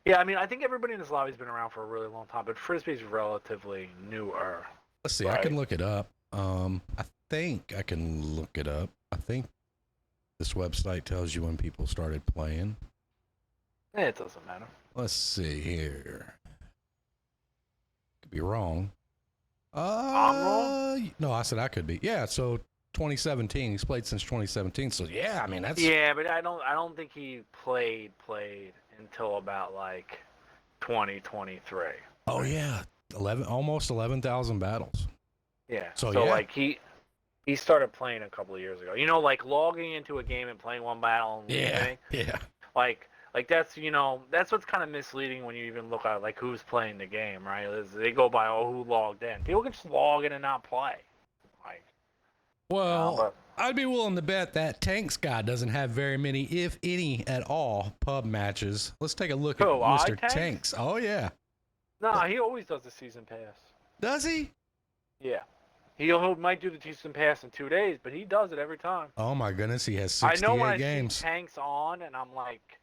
Yeah, I mean, I think everybody in the Slavi's been around for a really long time, but Frisbee's relatively newer. Let's see. Right? I can look it up. I think I can look it up. I think this website tells you when people started playing. It doesn't matter. Let's see here. Could be wrong. I'm wrong? No, I said I could be. Yeah, so 2017. He's played since 2017. So yeah, I mean that's. Yeah, but I don't think he played until about like 2023. Oh yeah, almost 11,000 battles. Yeah. So, So yeah. like he started playing a couple of years ago. You know, like logging into a game and playing one battle and leaving. Yeah. Like that's that's what's kind of misleading when you even look at like who's playing the game, right? They go by who logged in. People can just log in and not play. Like, Well, I'd be willing to bet that Tanks guy doesn't have very many, if any at all, pub matches. Let's take a look at Mr. Tanks. Oh yeah. No, he always does the season pass. Does he? Yeah. He might do the season pass in 2 days, but he does it every time. Oh my goodness, he has I 68 know when games. I see Tanks on and I'm like,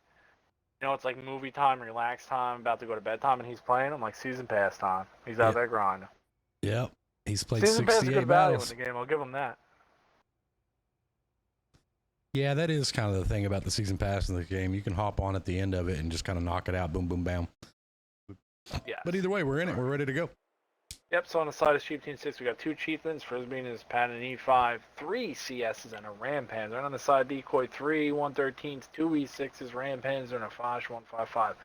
it's like movie time, relax time, about to go to bedtime, and he's playing. I'm like, season pass time. He's out there grinding. Yep. He's played season 68 pass is a good battles. value in the game. I'll give him that. Yeah, that is kind of the thing about the season pass in the game. You can hop on at the end of it and just kind of knock it out. Boom, boom, bam. Yeah. But either way, we're in it. We're ready to go. Yep, so on the side of Chieftain 6, we got 2 Chieftains, Frisbee and his Patton E5, 3 CSs, and a Rampanzer. And on the side, Decoy 3 113s, 2 E6s, Rampanzer, and a Fosh 155.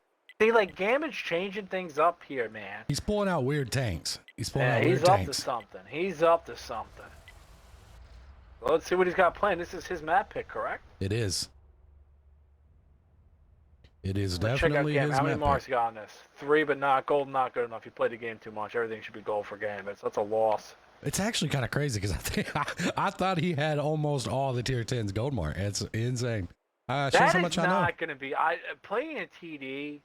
See, like, Gambit's changing things up here, man. He's pulling out weird tanks. He's pulling out he's weird up tanks. to something. He's up to something. Well, let's see what he's got planned. This is his map pick, correct? It is. It is Let's definitely check out his how many map marks pick. he got on this? 3, but not gold, not good enough. You played the game too much. Everything should be gold for Gambit. So that's a loss. It's actually kind of crazy because I thought he had almost all the tier 10s gold mark. It's insane. Shows how much I know. That is not going to be... playing a TD,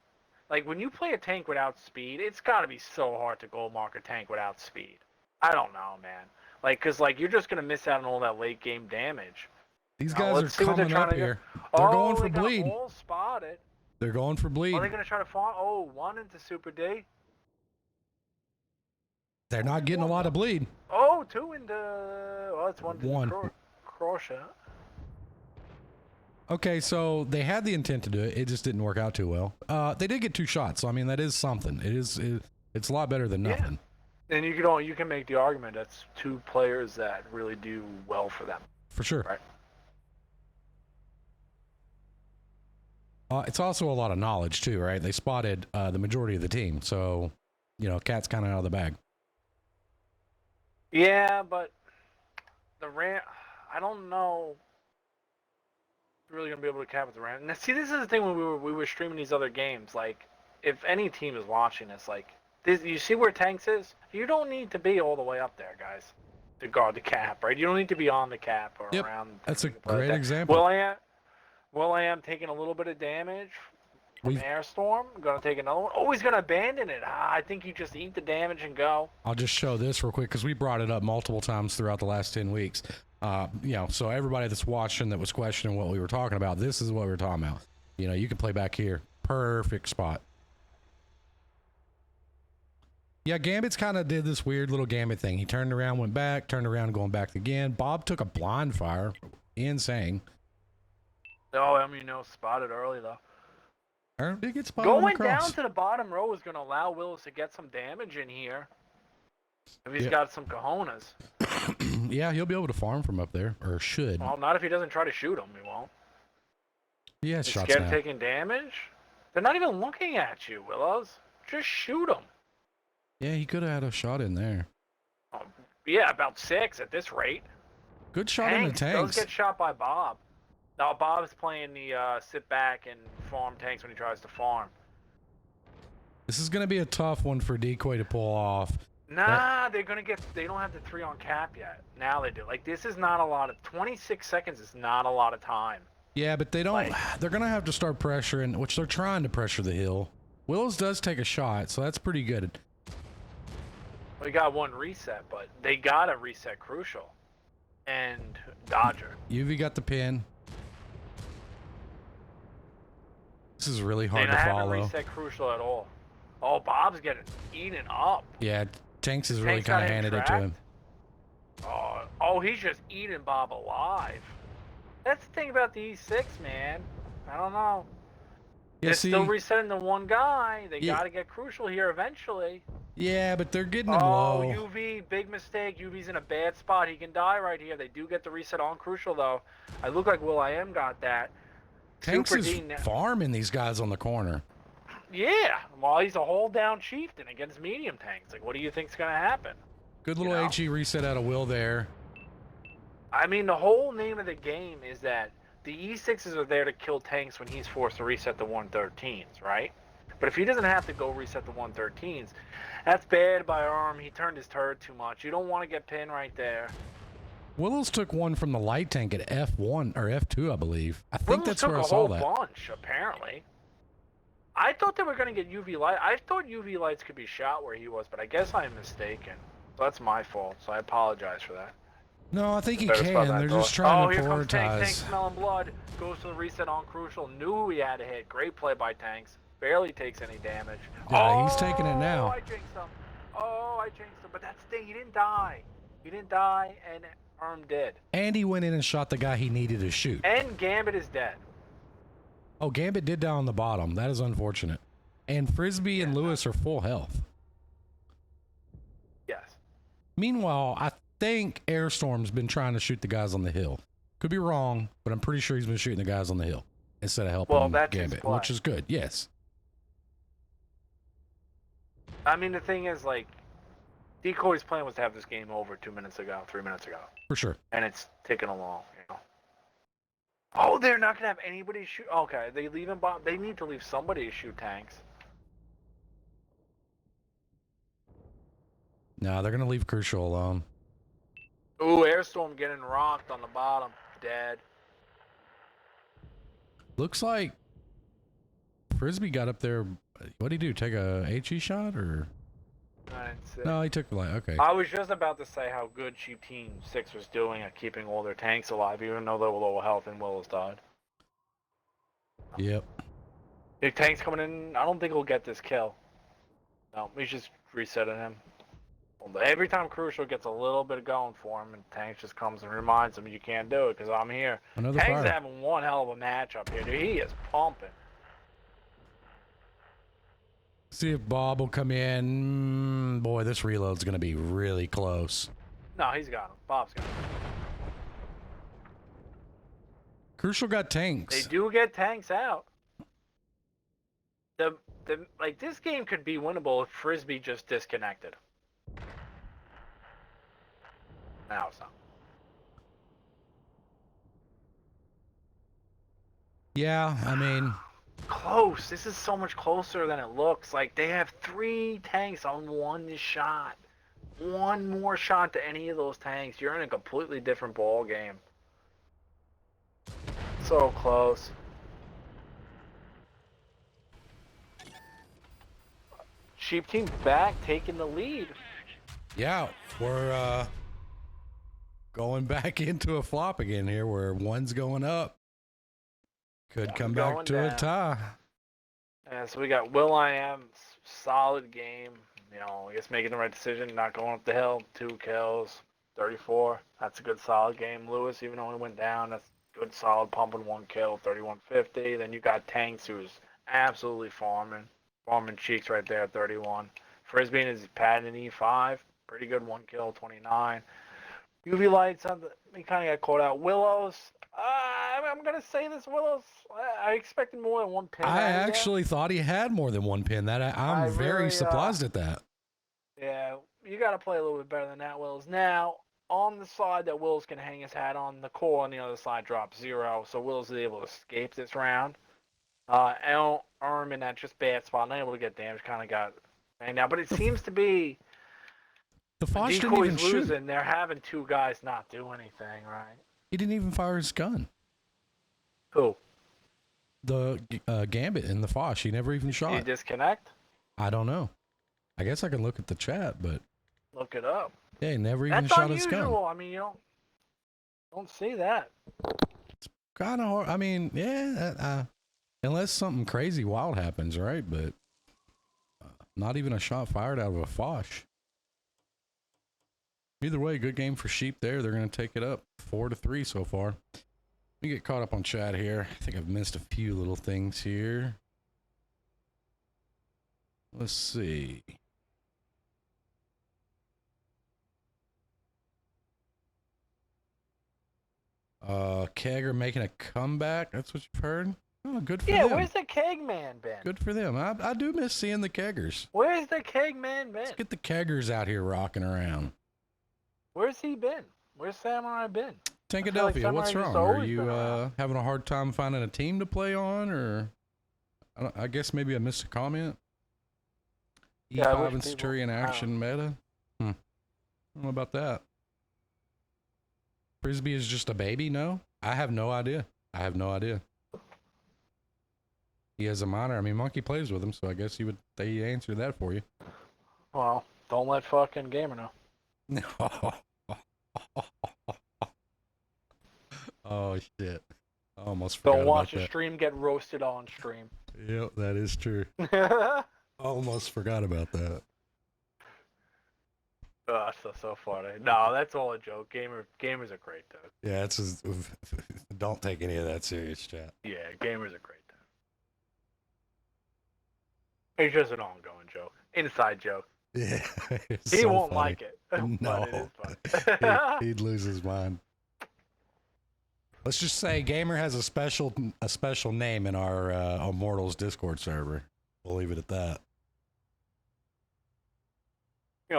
like when you play a tank without speed, it's got to be so hard to gold mark a tank without speed. I don't know, man. Like, because like, you're just going to miss out on all that late game damage. These guys are coming up here. They're going for bleed. All spotted. They're going for bleed. Are they going to try to farm? Oh, 1 into Super D. They're not getting a lot of bleed. Oh, 2 into... Well, it's 1 to cross shot. Okay, so they had the intent to do it. It just didn't work out too well. They did get 2 shots, so I mean that is something. It's a lot better than nothing. Yeah. And you can make the argument that's 2 players that really do well for them. For sure. Right. It's also a lot of knowledge too, right? They spotted the majority of the team, so Cat's kind of out of the bag. Yeah, but I don't know. Really gonna be able to cap with the Ram. Now, see, this is the thing when we were streaming these other games. Like, if any team is watching this, like this, you see where Tanks is. You don't need to be all the way up there, guys, to guard the cap, right? You don't need to be on the cap or around. That's a great example. Will I am taking a little bit of damage from Airstorm. Gonna take another one. Oh, he's gonna abandon it. I think you just eat the damage and go. I'll just show this real quick because we brought it up multiple times throughout the last 10 weeks. So everybody that's watching that was questioning what we were talking about, this is what we were talking about. You can play back here. Perfect spot. Yeah, Gambit's kind of did this weird little Gambit thing. He turned around, went back, turned around, going back again. Bob took a blind fire. Insane. Oh, I mean, spotted early though. Did get spotted Going down to the bottom row is going to allow Willis to get some damage in here. If he's got some cojones. Yeah, he'll be able to farm from up there, or should. Well, not if he doesn't try to shoot him. He won't. He has shots scared now. of taking damage? They're not even looking at you, Willows. Just shoot him. Yeah, he could have had a shot in there. Oh, yeah, about 6 at this rate. Good shot in the tanks. Does get shot by Bob. No, Bob's playing the sit back and farm tanks when he tries to farm. This is going to be a tough one for Decoy to pull off. Nah, they don't have the 3 on cap yet. Now they do. Like, this is not a lot of, 26 seconds is not a lot of time. Yeah, but they don't, they're going to have to start pressuring, which they're trying to pressure the hill. Wills does take a shot, so that's pretty good. We got 1 reset, but they got to reset Crucial and Dodger. UV got the pin. This is really hard to follow. They haven't reset Crucial at all. Oh, Bob's getting eaten up. Yeah, Tanks is really kind of handed it to him. Oh, he's just eating Bob alive. That's the thing about the E6, man. I don't know. Yeah, they're still resetting the 1 guy. They got to get Crucial here eventually. Yeah, but they're getting him low. UV, big mistake. UV's in a bad spot. He can die right here. They do get the reset on Crucial, though. I look like will.i.am got that. Tanks is farming these guys on the corner. Yeah, well, he's a hold down chieftain against medium tanks. Like, what do you think's gonna happen? Good little HE reset out of Will there. I mean, the whole name of the game is that the E6s are there to kill tanks when he's forced to reset the 113s, right? But if he doesn't have to go reset the 113s, that's bad by Arm. He turned his turret too much. You don't want to get pinned right there. Willows took one from the light tank at F1 or F2, I believe. I think Willows that's took where I a saw whole that. bunch, apparently. I thought they were going to get UV light. I thought UV lights could be shot where he was, but I guess I'm mistaken. So that's my fault, so I apologize for that. No, I think he can. They're just trying to prioritize. Tank smelling blood. Goes to the reset on Crucial. Knew he had to hit. Great play by Tanks. Barely takes any damage. Yeah, he's taking it now. I jinxed him. Oh, I jinxed him. But that's the thing. He didn't die. He didn't die, and Arm did. And he went in and shot the guy he needed to shoot. And Gambit is dead. Oh, Gambit did die on the bottom. That is unfortunate. And Frisbee and Lewis are full health. Yes. Meanwhile, I think Airstorm's been trying to shoot the guys on the hill. Could be wrong, but I'm pretty sure he's been shooting the guys on the hill instead of helping Gambit, which is good. Yes. I mean, the thing is, like, DECOY's plan was to have this game over 3 minutes ago. For sure. And it's taken along, you know. Oh, they're not going to have anybody shoot. Okay, they leave him bomb. They need to leave somebody to shoot tanks. No, they're going to leave Crucial alone. Ooh, Airstorm getting rocked on the bottom. Dead. Looks like Frisbee got up there. What did he do? Take a HE shot or? No, he took the light. Okay. I was just about to say how good Cheap Team 6 was doing at keeping all their tanks alive, even though they were low health and Willows died. Yep. Big tanks coming in. I don't think he'll get this kill. No, he's just resetting him. Every time Crucial gets a little bit going for him, and Tanks just comes and reminds him, you can't do it because I'm here. Another Tanks fire. having one hell of a match up here, dude. He is pumping. See if Bob will come in. Boy, this reload's going to be really close. No, he's got him. Bob's got him. Crucial got tanks. They do get tanks out. Like, this game could be winnable if Frisbee just disconnected. Now it's not. Yeah, I mean... Close. This is so much closer than it looks. Like, they have 3 tanks on one shot. One more shot to any of those tanks. You're in a completely different ball game. So close. Sheep Team back, taking the lead. Yeah, we're going back into a flop again here where one's going up. Could come back to a tie. Yeah, so we got Will.i.am, solid game. You know, I guess making the right decision, not going up the hill. 2 kills, 34. That's a good solid game. Lewis, even though he went down, that's good solid pumping 1 kill, 3150. Then you got Tanks, who's absolutely farming cheeks right there at 31. Frisbee is padding E5, pretty good 1 kill, 29. UV lights on the, he kind of got caught out. Willows, I'm gonna say this. Willows, I expected more than 1 pin. I actually thought he had more than 1 pin. I'm very really, surprised at that. Yeah, you got to play a little bit better than that, Willows. Now, on the side that Willows can hang his hat on, the core on the other side drops 0, so Willows is able to escape this round. Arm in that just bad spot, not able to get damage, kind of got banged out. But it seems to be the Foch didn't even losing. shoot. They're having 2 guys not do anything, right? He didn't even fire his gun. Who? The Gambit in the Foch. He never even shot. Did he disconnect? I don't know. I guess I can look at the chat, but look it up. Yeah, he never even shot his gun. I mean, you don't see that. It's kind of hard. I mean, yeah, unless something crazy wild happens, right? But not even a shot fired out of a Foch. Either way, good game for Sheep there. They're going to take it up 4-3 so far. Let me get caught up on chat here. I think I've missed a few little things here. Let's see. Kegger making a comeback. That's what you've heard? Oh, good for them. Yeah, where's the keg man been? Good for them. I do miss seeing the keggers. Where's the keg man been? Let's get the keggers out here rocking around. Where's he been? Where's Samurai been? Tankadelphia, what's Samurai's just wrong? Are always you been around. having a hard time finding a team to play on, or I guess maybe I missed a comment. Yeah, I E5 wish and people. Centurion action meta. I don't know about that. Frisbee is just a baby? No, I have no idea. I have no idea. He has a minor. I mean, Monkey plays with him, so I guess they answer that for you. Well, don't let fucking Gamer know. Oh shit! I almost forgot Don't watch about a that. stream get roasted on stream. Yep, that is true. Almost forgot about that. Oh, that's so funny. No, that's all a joke. Gamer's a great dude. Yeah, it's just, don't take any of that serious, chat. Yeah, Gamer's a great dude. It's just an ongoing joke, inside joke. Yeah, He so won't funny. like it, No, but it is funny. he'd lose his mind. Let's just say Gamer has a special name in our Immortals Discord server. We'll leave it at that.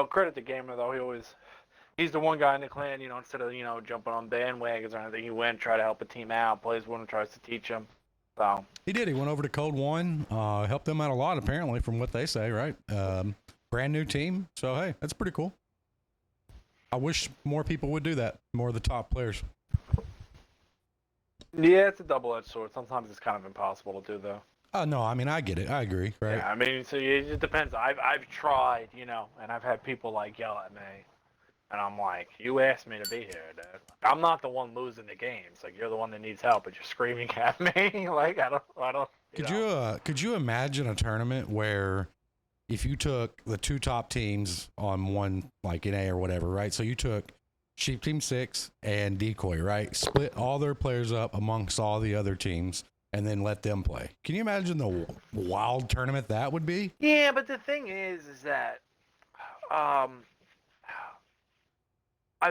Credit to Gamer though. He's the one guy in the clan. Instead of jumping on bandwagons or anything, he went try to help a team out. Plays one and tries to teach him. So He did. He went over to Code One, helped them out a lot apparently, from what they say. Right, brand new team. So hey, that's pretty cool. I wish more people would do that. More of the top players. yeah, it's a double-edged sword. Sometimes it's kind of impossible to do though. Oh no, I mean I get it. I agree. Right. Yeah, I mean, so it just depends. I've tried, and I've had people like yell at me, and I'm like, you asked me to be here, dude. I'm not the one losing the games. Like you're the one that needs help, but you're screaming at me. Like I don't. Could you imagine a tournament where if you took the two top teams on one, like in A or whatever, right? So you took Sheep Team 6 and Decoy, right? Split all their players up amongst all the other teams and then let them play. Can you imagine the wild tournament that would be? Yeah, but the thing is that, I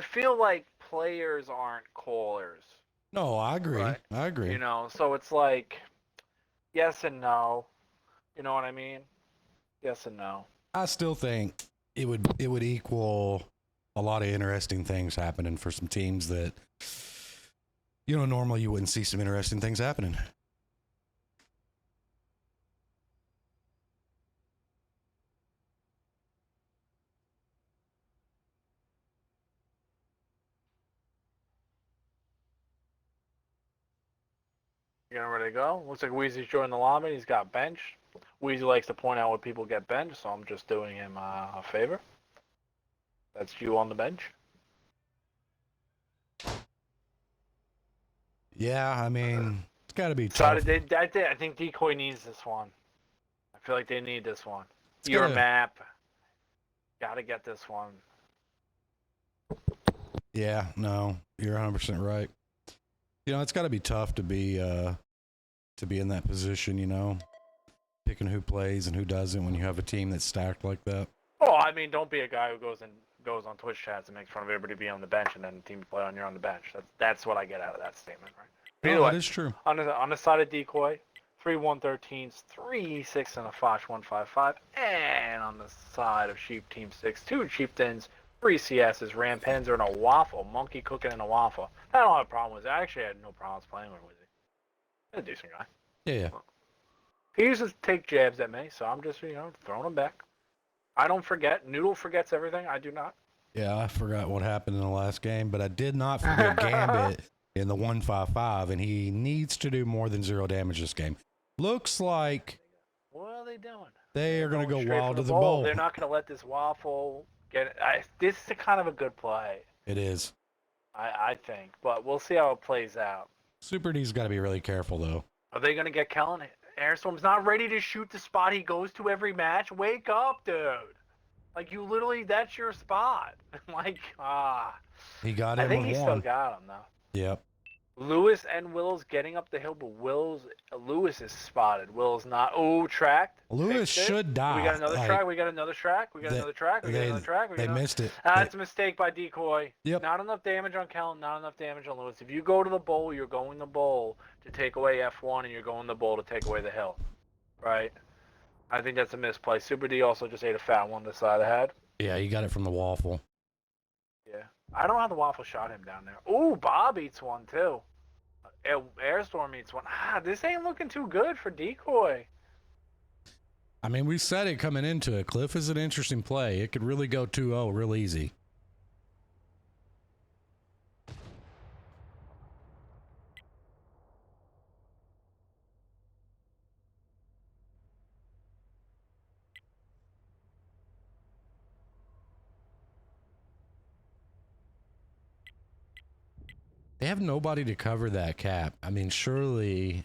feel like players aren't callers. No, I agree. Right. I agree. So it's like, yes and no. You know what I mean? Yes and no. I still think it would equal a lot of interesting things happening for some teams that normally you wouldn't see some interesting things happening. You getting ready to go? Looks like Weezy's joined the lobby. He's got bench. Weezy likes to point out when people get benched, so I'm just doing him a favor. That's you on the bench. Yeah, I mean, it's got to be tough. I think Decoy needs this one. I feel like they need this one. Your map. Gotta get this one. Yeah, no, you're 100% right. It's got to be tough to be in that position, picking who plays and who doesn't when you have a team that's stacked like that. Oh, I mean, don't be a guy who goes on Twitch chats and makes fun of everybody being on the bench and then the team you play on you're on the bench. That's what I get out of that statement, right? No, that is true. On the side of Decoy, 3 113s, 3 6 and a Fosh 155, and on the side of Sheep Team 6, 2 Chieftains, 3 CSs, Ram Pens, and a waffle, monkey cooking in a waffle. I don't have a problem with it. I actually had no problems playing with it. He's a decent guy. Yeah. He used to take jabs at me, so I'm just throwing him back. I don't forget. Noodle forgets everything. I do not. Yeah, I forgot what happened in the last game, but I did not forget Gambit in the 155, and he needs to do more than 0 damage this game. Looks like. What are they doing? They are going to go wild to the bowl. bowl. They're not going to let this waffle get it. This is kind of a good play. It is. I think, but we'll see how it plays out. Super D's got to be really careful, though. Are they going to get Kellen? Airstorm's not ready to shoot the spot he goes to every match. Wake up, dude. Like, you literally, that's your spot. He got him. I think he still got him, though. Yep. Lewis and Will's getting up the hill, but Lewis is spotted. Will's not. Oh, tracked. Lewis should die. We got another track. We got another track. They missed it. That's a mistake by Decoy. Yep. Not enough damage on Kellen. Not enough damage on Lewis. If you go to the bowl, you're going the bowl to take away F1, and you're going the bowl to take away the hill. Right? I think that's a misplay. Super D also just ate a fat one this side of the head. Yeah, he got it from the waffle. Yeah. I don't know how the Waffle shot him down there. Ooh, Bob eats one too. Airstorm eats one. This ain't looking too good for Decoy. I mean, we said it coming into it. Cliff is an interesting play. It could really go 2-0 real easy. They have nobody to cover that cap. I mean, surely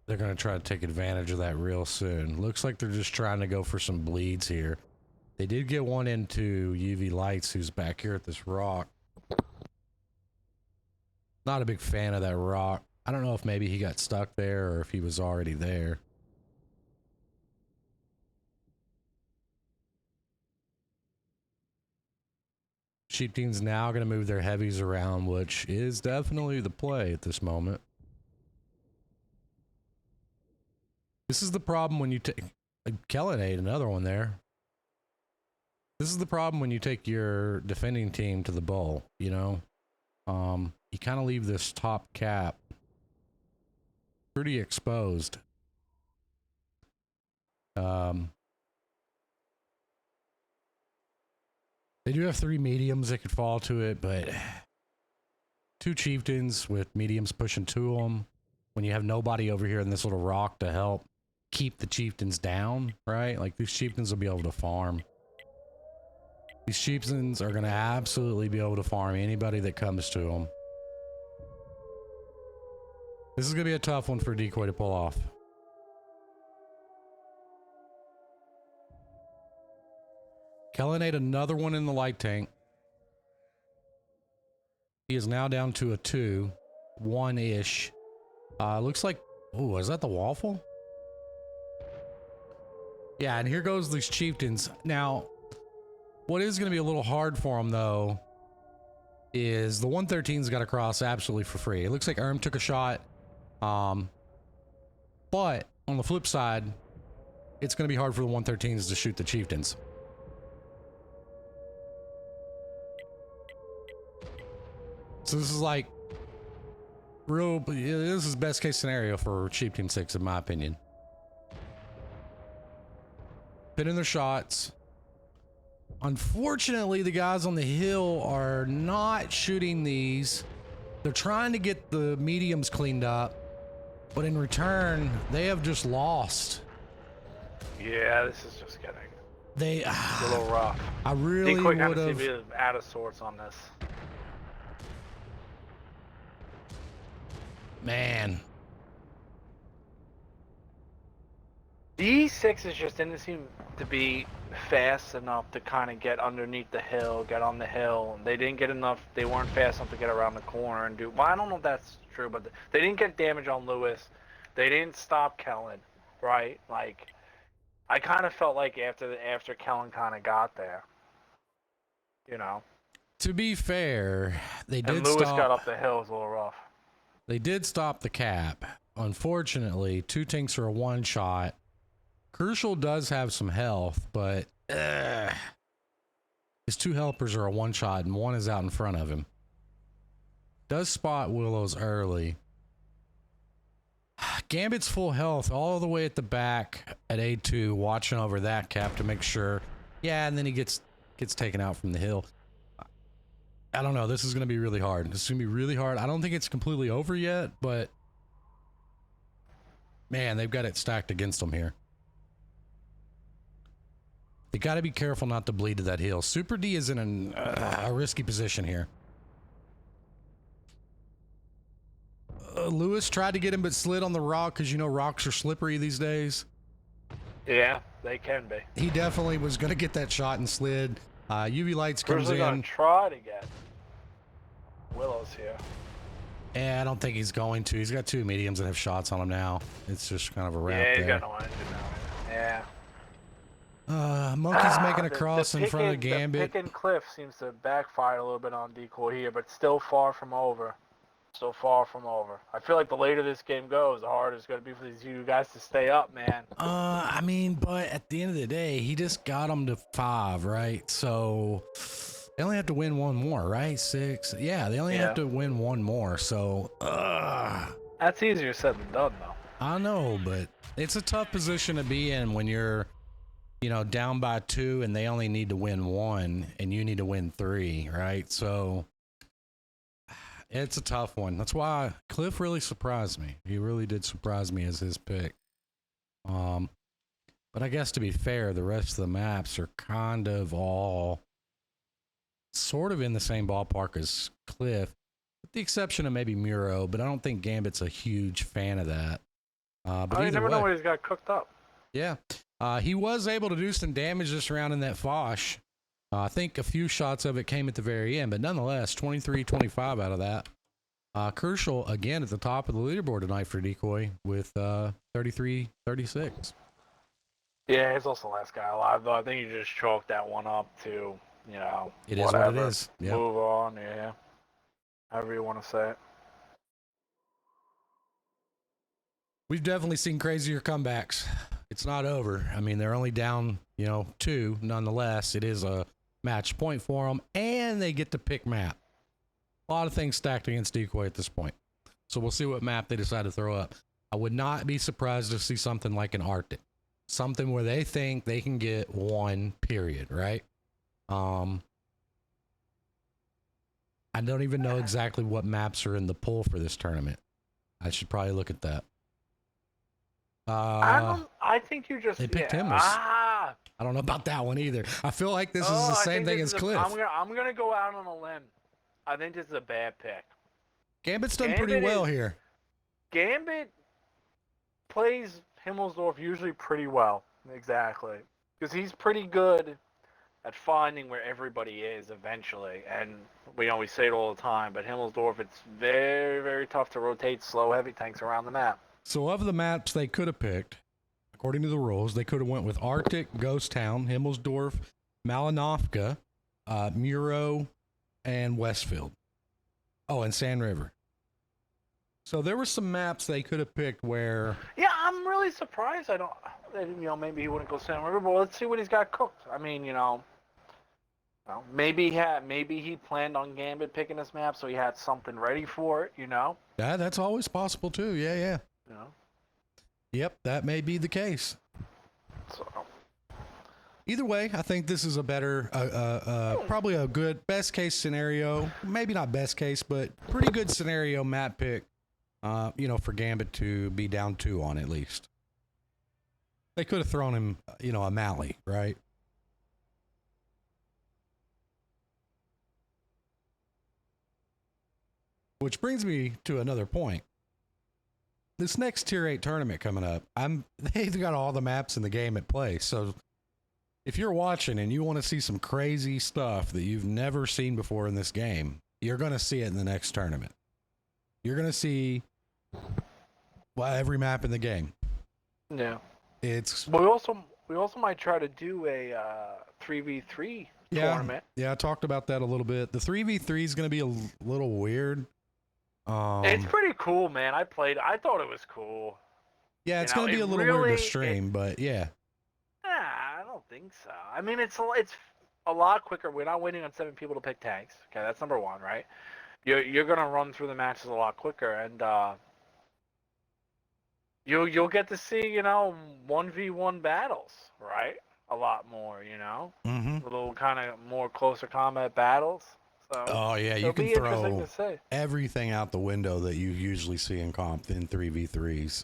they're going to try to take advantage of that real soon. Looks like they're just trying to go for some bleeds here. They did get one into UV Lights, who's back here at this rock. Not a big fan of that rock. I don't know if maybe he got stuck there or if he was already there. Sheep Team's now going to move their heavies around, which is definitely the play at this moment. This is the problem when you take... Kellen ate another one there. This is the problem when you take your defending team to the bowl, you know? You kind of leave this top cap pretty exposed. They do have 3 mediums that could fall to it, but 2 chieftains with mediums pushing to them. When you have nobody over here in this little rock to help keep the chieftains down, right? Like, these chieftains will be able to farm. These chieftains are going to absolutely be able to farm anybody that comes to them. This is going to be a tough one for Decoy to pull off. Kellen ate another one in the light tank. He is now down to a 2. 1-ish. Looks like... Oh, is that the Waffle? Yeah, and here goes these chieftains. Now, what is going to be a little hard for them, though, is the 113's got to cross absolutely for free. It looks like took a shot. But on the flip side, it's going to be hard for the 113's to shoot the chieftains. So this is like this is best case scenario for Sheep Team 6 in my opinion. Pinning their shots. Unfortunately, the guys on the hill are not shooting these. They're trying to get the mediums cleaned up, but in return, they have just lost. Yeah, this is just getting a little rough. I really would have been out of sorts on this. Man. These 6s just didn't seem to be fast enough to kind of get underneath the hill, get on the hill. They didn't get enough, they weren't fast enough to get around the corner and do... Well, I don't know if that's true, but they didn't get damage on Lewis. They didn't stop Kellen, right? Like, I kind of felt like after Kellen kind of got there, you know? To be fair, they did and Lewis stop... got up the hill, it was a little rough. They did stop the cap. Unfortunately, 2 tanks are a 1-shot. Crucial does have some health, but his 2 helpers are a 1-shot and 1 is out in front of him. Does spot Willows early. Gambit's full health all the way at the back at A2, watching over that cap to make sure. Yeah, and then he gets taken out from the hill. I don't know. This is going to be really hard. This is going to be really hard. I don't think it's completely over yet, but man, they've got it stacked against them here. They got to be careful not to bleed to that hill. Super D is in a risky position here. Lewis tried to get him, but slid on the rock because, you know, rocks are slippery these days. Yeah, they can be. He definitely was going to get that shot and slid. UV Lights comes in. Going to try to get Willows here. Yeah, I don't think he's going to. He's got 2 mediums that have shots on him now. It's just kind of a wrap there. Yeah, he's got no engine now. Yeah. Monkey's making a cross in front of Gambit. The pick and cliff seems to backfire a little bit on Decoy here, but still far from over. so far from over. I feel like the later this game goes, the harder it's going to be for these you guys to stay up, man. I mean, but at the end of the day, he just got them to 5, right? So they only have to win one more, right? 6. Yeah, they only have to win one more. So, that's easier said than done, though. I know, but it's a tough position to be in when you're, down by 2 and they only need to win 1 and you need to win 3, right? So it's a tough one. That's why Cliff really surprised me. He really did surprise me as his pick. But I guess to be fair, the rest of the maps are kind of all sort of in the same ballpark as Cliff, with the exception of maybe Muro, but I don't think Gambit's a huge fan of that. But you never know when he's got cooked up. Yeah. He was able to do some damage this round in that Foch. I think a few shots of it came at the very end, but nonetheless, 23-25 out of that. Crucial, again, at the top of the leaderboard tonight for DECOY with 33-36. Yeah, he's also the last guy alive, though. I think you just chalked that one up to, It whatever. is what it is. Yep. Move on, yeah. However you want to say it. We've definitely seen crazier comebacks. It's not over. I mean, they're only down, 2. Nonetheless, it is a match point for them, and they get to pick map. A lot of things stacked against DECOY at this point. So we'll see what map they decide to throw up. I would not be surprised to see something like an Arctic. Something where they think they can get 1, period, right? I don't even know exactly what maps are in the pool for this tournament. I should probably look at that. I think you just... They picked him. I don't know about that one either. I feel like this is the same thing as Cliff. I'm gonna go out on a limb. I think this is a bad pick. Gambit's done pretty well here. Gambit plays Himmelsdorf usually pretty well. Exactly. Because he's pretty good at finding where everybody is eventually. And we always say it all the time, but Himmelsdorf, it's very, very tough to rotate slow, heavy tanks around the map. So of the maps they could have picked, according to the rules, they could have went with Arctic, Ghost Town, Himmelsdorf, Malinovka, Muro, and Westfield. Oh, and Sand River. So there were some maps they could have picked where... Yeah, I'm really surprised. Maybe he wouldn't go Sand River, but let's see what he's got cooked. I mean, maybe he planned on Gambit picking this map, so he had something ready for it, Yeah, that's always possible too. Yeah. Yep, that may be the case. So... Either way, I think this is a better, probably a good best case scenario. Maybe not best case, but pretty good scenario map pick, for Gambit to be down 2 on at least. They could have thrown him, a Mally, right? Which brings me to another point. This next Tier 8 tournament coming up, they've got all the maps in the game at play, so... If you're watching and you want to see some crazy stuff that you've never seen before in this game, you're going to see it in the next tournament. You're going to see every map in the game. Yeah. It's... We also might try to do a 3v3 tournament. Yeah, I talked about that a little bit. The 3v3 is going to be a little weird. It's pretty cool, man. I thought it was cool. Yeah, it's going to be a little weird to stream, but yeah. I don't think so. I mean, it's a lot quicker. We're not waiting on 7 people to pick tanks. Okay, that's number 1, right? You're gonna run through the matches a lot quicker, and you'll get to see 1v1 battles, right? A lot more, Mm-hmm. A little kind of more closer combat battles. So oh yeah, you can throw everything out the window that you usually see in comp in 3v3s.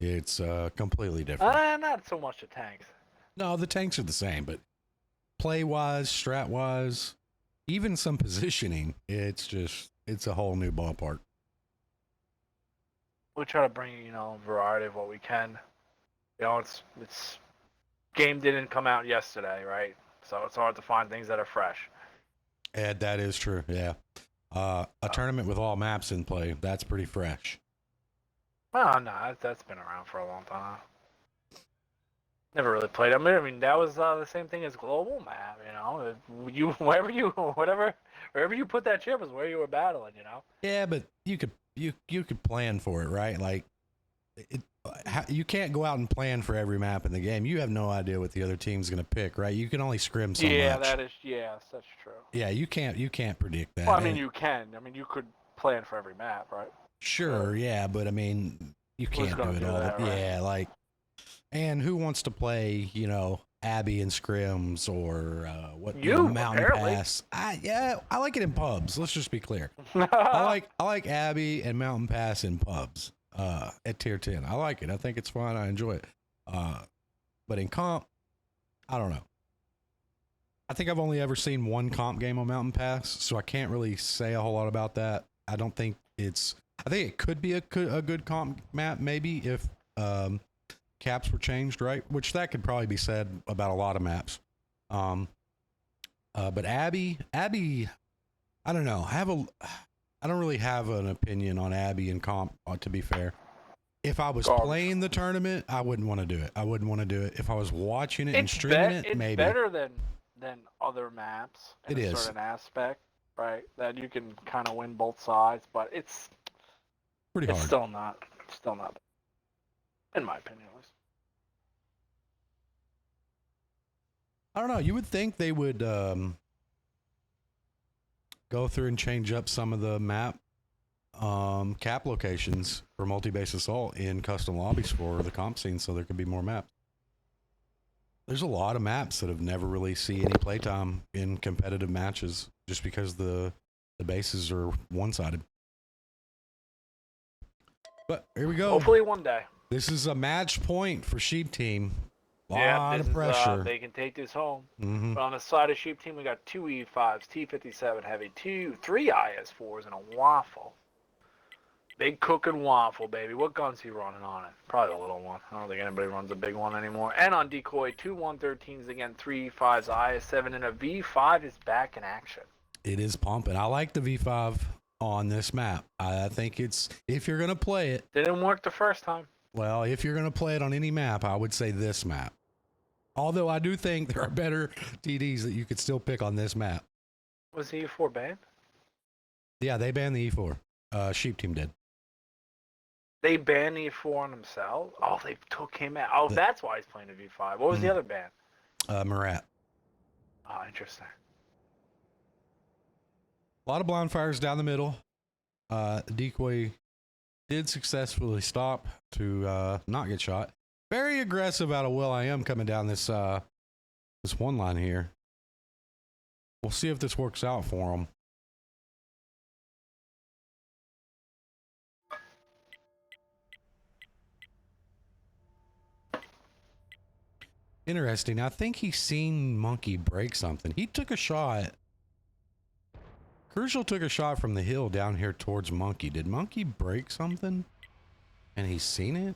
It's completely different. Not so much the tanks. No, the tanks are the same, but play-wise, strat-wise, even some positioning, it's a whole new ballpark. We'll try to bring, a variety of what we can. It's game didn't come out yesterday, right? So it's hard to find things that are fresh. And that is true, yeah. A tournament with all maps in play, that's pretty fresh. Oh, no, that's been around for a long time. Never really played. I mean, that was the same thing as global map. Wherever you put that chip is where you were battling. Yeah, but you could you could plan for it, right? Like you can't go out and plan for every map in the game. You have no idea what the other team's going to pick, right? You can only scrim so Yeah, much. yes, that's true. Yeah, you can't predict that. Well, I mean, you can. I mean, you could plan for every map, right? Sure, yeah, but I mean, you can't do it all. That, right? Yeah, like, and who wants to play, you know, Abby and scrims or Mountain apparently. Pass? I like it in pubs. Let's just be clear. I like Abby and Mountain Pass in pubs. At tier 10, I like it. I think it's fun. I enjoy it. But in comp, I don't know. I think I've only ever seen one comp game on Mountain Pass, so I can't really say a whole lot about that. I don't think it's. I think it could be a good comp map, maybe if caps were changed, right? Which that could probably be said about a lot of maps. But Abby, I don't know. I don't really have an opinion on Abby and comp. To be fair, if I was playing the tournament, I wouldn't want to do it. I wouldn't want to do it. If I was watching it and streaming it, maybe. It's better than other maps in a certain aspect, right? That you can kind of win both sides, but it's pretty hard. It's still not, in my opinion, at least. I don't know. You would think they would go through and change up some of the map cap locations for multi-base assault in custom lobbies for the comp scene, so there could be more maps. There's a lot of maps that have never really seen any playtime in competitive matches just because the bases are one-sided. But here we go. Hopefully one day. This is a match point for Sheep Team. Lot of pressure. They can take this home. Mm-hmm. But on the side of Sheep Team, we got 2 E5s, T57 heavy, 3 IS4s, and a waffle. Big cooking waffle, baby. What gun's he running on it? Probably the little one. I don't think anybody runs a big one anymore. And on Decoy, 2 113s again, 3 E5s, IS7, and a V5 is back in action. It is pumping. I like the V5 on this map. I think it's, if you're going to play it. Didn't work the first time. Well, if you're going to play it on any map, I would say this map. Although I do think there are better TDs that you could still pick on this map. Was the E4 banned? Yeah, they banned the E4. Sheep Team did. They banned the E4 on themselves? Oh, they took him out. Oh, that's why he's playing the V5. What was the other ban? Murat. Oh, interesting. A lot of blind fires down the middle. Decoy did successfully stop to not get shot. Very aggressive out of will.i.am coming down this this one line here. We'll see if this works out for him. Interesting. I think he's seen Monkey break something. He took a shot. Crucial took a shot from the hill down here towards Monkey. Did Monkey break something? And he's seen it?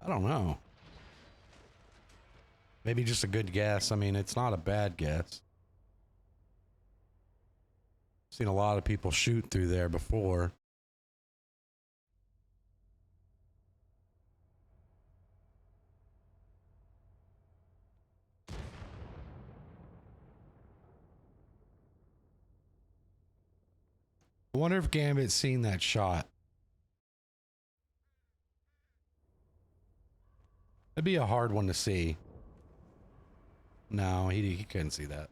I don't know. Maybe just a good guess. I mean, it's not a bad guess. Seen a lot of people shoot through there before. I wonder if Gambit's seen that shot. It'd be a hard one to see. No, he couldn't see that.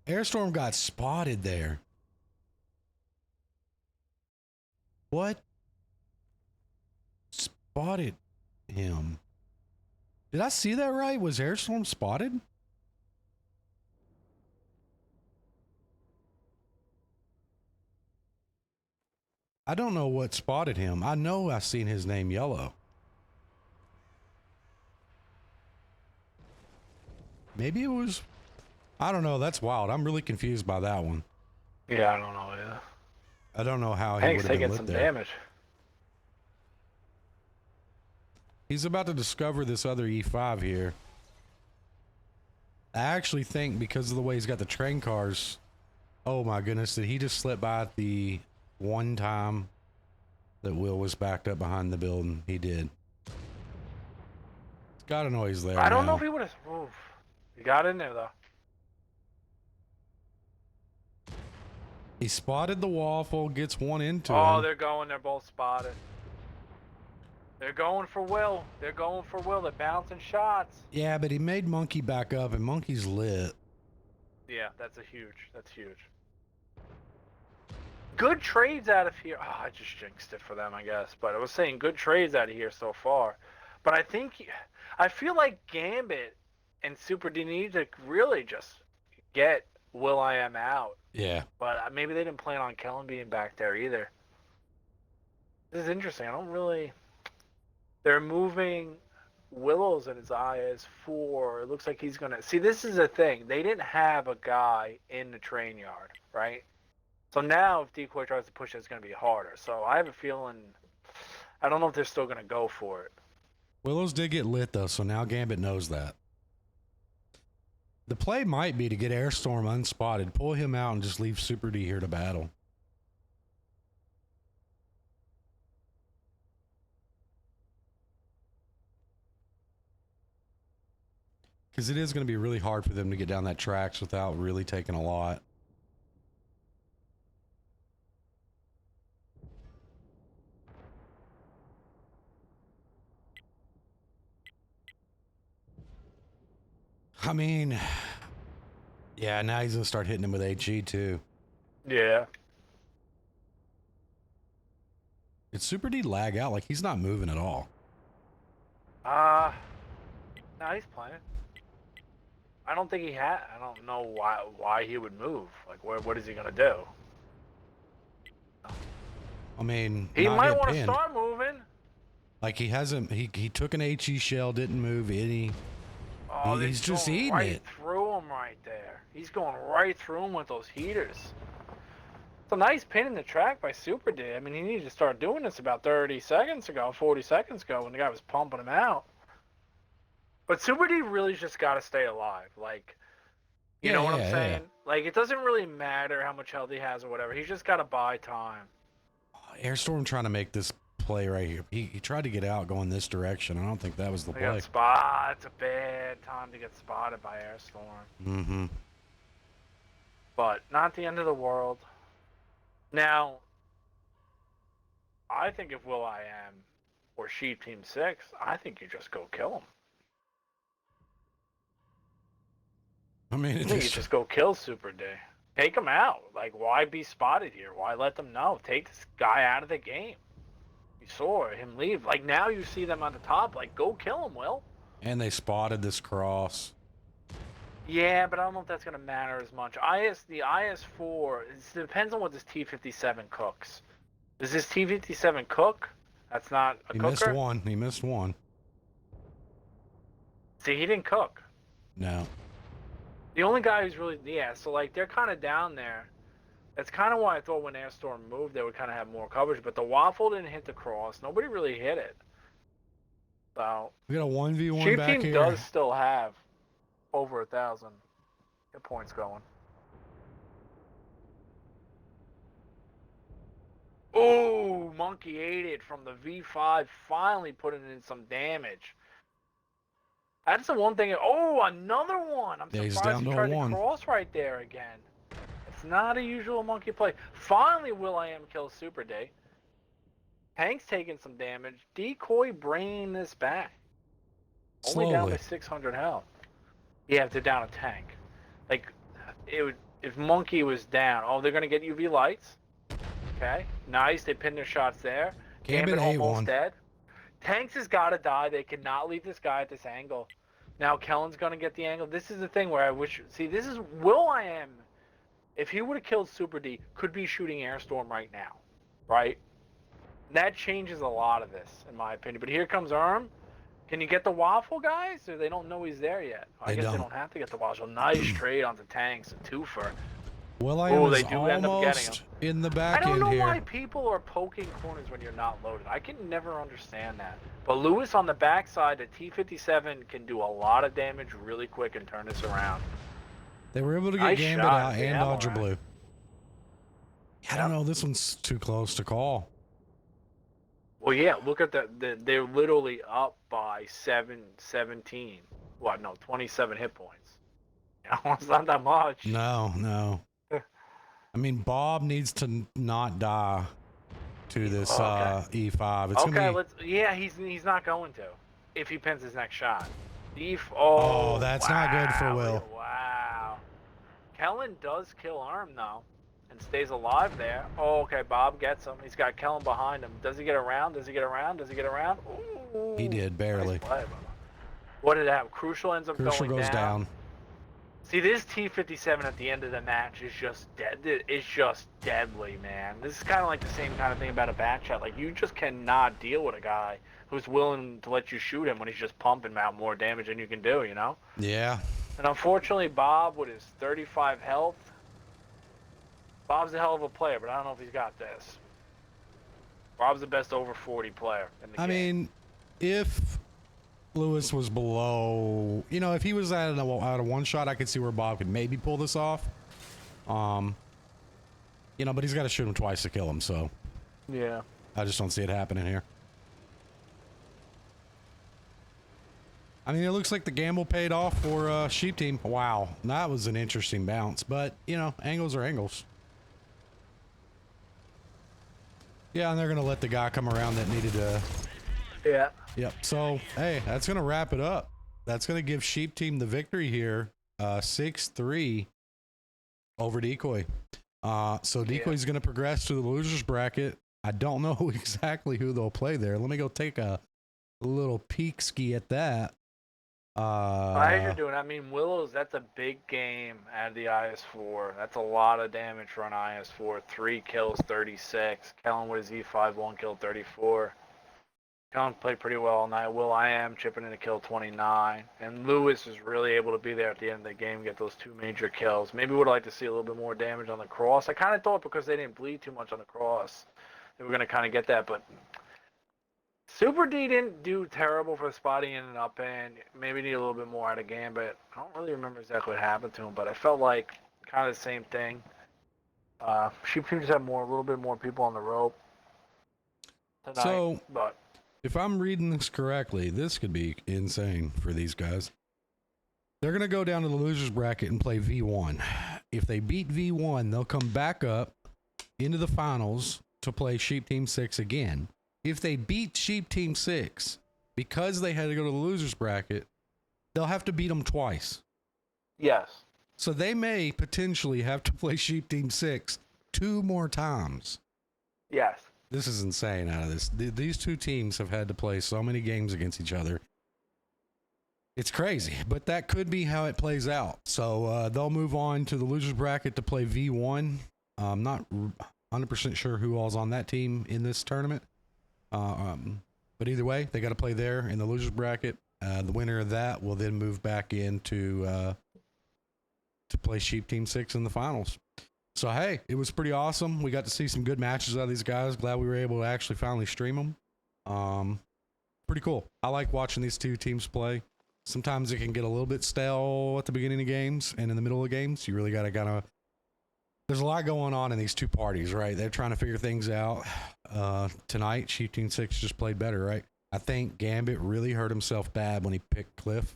Airstorm got spotted there. What? Spotted him. Did I see that right? Was Airstorm spotted? I don't know what spotted him. I know I seen his name yellow. Maybe it was... I don't know. That's wild. I'm really confused by that one. Yeah, I don't know either. I don't know how he would have been lit there. Damage. He's about to discover this other E5 here. I actually think because of the way he's got the train cars... Oh my goodness, did he just slip by at the one time that Will was backed up behind the building? He did. It's got a noise there. I don't know if he would have... He got in there, though. He spotted the waffle, gets one into him. Oh, they're going. They're both spotted. They're going for Will. They're going for Will. They're bouncing shots. Yeah, but he made Monkey back up, and Monkey's lit. Yeah, that's huge. That's huge. Good trades out of here. Oh, I just jinxed it for them, I guess. But I was saying good trades out of here so far. But I feel like Gambit and Super D need to really just get will.i.am out. Yeah. But maybe they didn't plan on Kellen being back there either. This is interesting. They're moving Willows in his IS-4. It looks like he's going to... See, this is the thing. They didn't have a guy in the train yard, right? So now if DECOY tries to push it, it's going to be harder. So I have a feeling... I don't know if they're still going to go for it. Willows did get lit, though, so now Gambit knows that. The play might be to get Airstorm unspotted, pull him out, and just leave Super D here to battle. Because it is going to be really hard for them to get down that tracks without really taking a lot. I mean, yeah, now he's going to start hitting him with HE too. Yeah. Did Super D lag out? Like, he's not moving at all. No, he's playing. I don't think he had. I don't know why he would move. Like, what is he gonna do? I mean, he might want to start moving. Like, he hasn't. He took an HE shell, didn't move any. Oh, he's just eating right it. Through him right there. He's going right through him with those heaters. It's a nice pin in the track by Super D. I mean, he needed to start doing this about 30 seconds ago, 40 seconds ago when the guy was pumping him out. But Super D really just got to stay alive. Like, you know what I'm saying? Yeah. Like, it doesn't really matter how much health he has or whatever. He's just got to buy time. Airstorm trying to make this play right here. He tried to get out going this direction. I don't think that was the play. It's a bad time to get spotted by Airstorm. Mm-hmm. But not the end of the world. Now, I think if will.i.am or Sheep Team 6, I think you just go kill him. I mean, I think you just go kill Super D. Take him out. Like, why be spotted here? Why let them know? Take this guy out of the game. You saw him leave. Like, now you see them on the top. Like, go kill him, Will. And they spotted this cross. Yeah, but I don't know if that's going to matter as much. The IS-4, it depends on what this T-57 cooks. Does this T-57 cook? That's not a cooker? He missed one. See, he didn't cook. No. The only guy who's really, so like they're kind of down there. That's kind of why I thought when Airstorm moved, they would kind of have more coverage. But the waffle didn't hit the cross. Nobody really hit it. So we got a 1v1 Sheep back Team here. does still have over 1,000 hit points going. Oh, Monkey ate it from the V5, finally putting in some damage. That's the one thing. Oh, another one. I'm surprised he tried to cross right there again. It's not a usual Monkey play. Finally, will.i.am kills Super D. Tank's taking some damage. DECOY bringing this back. Slowly. Only down by 600 health. Yeah, if they're down a tank. Like, it would, if Monkey was down. Oh, they're going to get UV lights. Okay, nice. They pinned their shots there. Gambit almost dead. Tanks has got to die. They cannot leave this guy at this angle. Now Kellen's going to get the angle. This is the thing where I wish... See, this is... will.i.am, if he would have killed Super D, could be shooting Airstorm right now. Right? That changes a lot of this, in my opinion. But here comes Arm. Can you get the waffle, guys? Or they don't know he's there yet? I guess they don't have to get the waffle. Nice trade onto Tanks. A twofer. will.i.am is almost in the back end here. I don't know why people are poking corners when you're not loaded. I can never understand that. But Lewis on the backside, the T-57 can do a lot of damage really quick and turn this around. They were able to get Gambit out and Dodger Blue. I don't know. This one's too close to call. Well, yeah. Look at they're literally up by 17. What? No, 27 hit points. It's not that much. No. I I mean, Bob needs to not die to this E5. It's Okay, gonna be... let's. Yeah, he's not going to. If he pins his next shot. Oh, that's not good for Will. Wow. Kellen does kill Arm though, and stays alive there. Oh, okay. Bob gets him. He's got Kellen behind him. Does he get around? Does he get around? Does he get around? Ooh. He did, barely. Nice play, what did happen? Crucial ends up Crucial going goes down. See, this T-57 at the end of the match is just dead. It's just deadly, man. This is kind of like the same kind of thing about a back shot. Like, you just cannot deal with a guy who's willing to let you shoot him when he's just pumping out more damage than you can do, you know? Yeah. And unfortunately, Bob, with his 35 health, Bob's a hell of a player, but I don't know if he's got this. Bob's the best over 40 player in the game. I mean, if Lewis was below, you know, if he was out of one shot, I could see where Bob could maybe pull this off. You know, but he's got to shoot him twice to kill him, so yeah, I just don't see it happening here. I mean, it looks like the gamble paid off for Sheep Team. Wow, that was an interesting bounce, but you know, angles are angles. Yeah, and they're gonna let the guy come around that needed to. Yeah. Yep. So, hey, that's going to wrap it up. That's going to give Sheep Team the victory here. 6-3 over Decoy. So Decoy's going to progress to the losers bracket. I don't know exactly who they'll play there. Let me go take a little peek ski at that. As you're doing, I mean, Willows, that's a big game out of the IS-4. That's a lot of damage for an IS-4. 3 kills, 36. Kellen with his E5, 1 kill, 34. Kellen played pretty well all night. I am chipping in a kill 29. And Lewis is really able to be there at the end of the game, get those 2 major kills. Maybe would like to see a little bit more damage on the cross. I kind of thought because they didn't bleed too much on the cross, they were going to kind of get that. But Super D didn't do terrible for spotting in and up in. Maybe need a little bit more out of Gambit. I don't really remember exactly what happened to him, but I felt like kind of the same thing. Sheep Team just had a little bit more people on the rope tonight. But if I'm reading this correctly, this could be insane for these guys. They're going to go down to the losers bracket and play V1. If they beat V1, they'll come back up into the finals to play Sheep Team 6 again. If they beat Sheep Team 6, because they had to go to the losers bracket, they'll have to beat them twice. Yes. So they may potentially have to play Sheep Team 6 2 more times. Yes. This is insane out of this. These two teams have had to play so many games against each other. It's crazy, but that could be how it plays out. So they'll move on to the losers bracket to play V1. I'm not 100% sure who all's on that team in this tournament. But either way, they got to play there in the losers bracket. The winner of that will then move back into to play Sheep Team 6 in the finals. So, hey, it was pretty awesome. We got to see some good matches out of these guys. Glad we were able to actually finally stream them. Pretty cool. I like watching these two teams play. Sometimes it can get a little bit stale at the beginning of games and in the middle of games. You really got to kind of... There's a lot going on in these two parties, right? They're trying to figure things out. Tonight, Sheep Team 6 just played better, right? I think Gambit really hurt himself bad when he picked Cliff.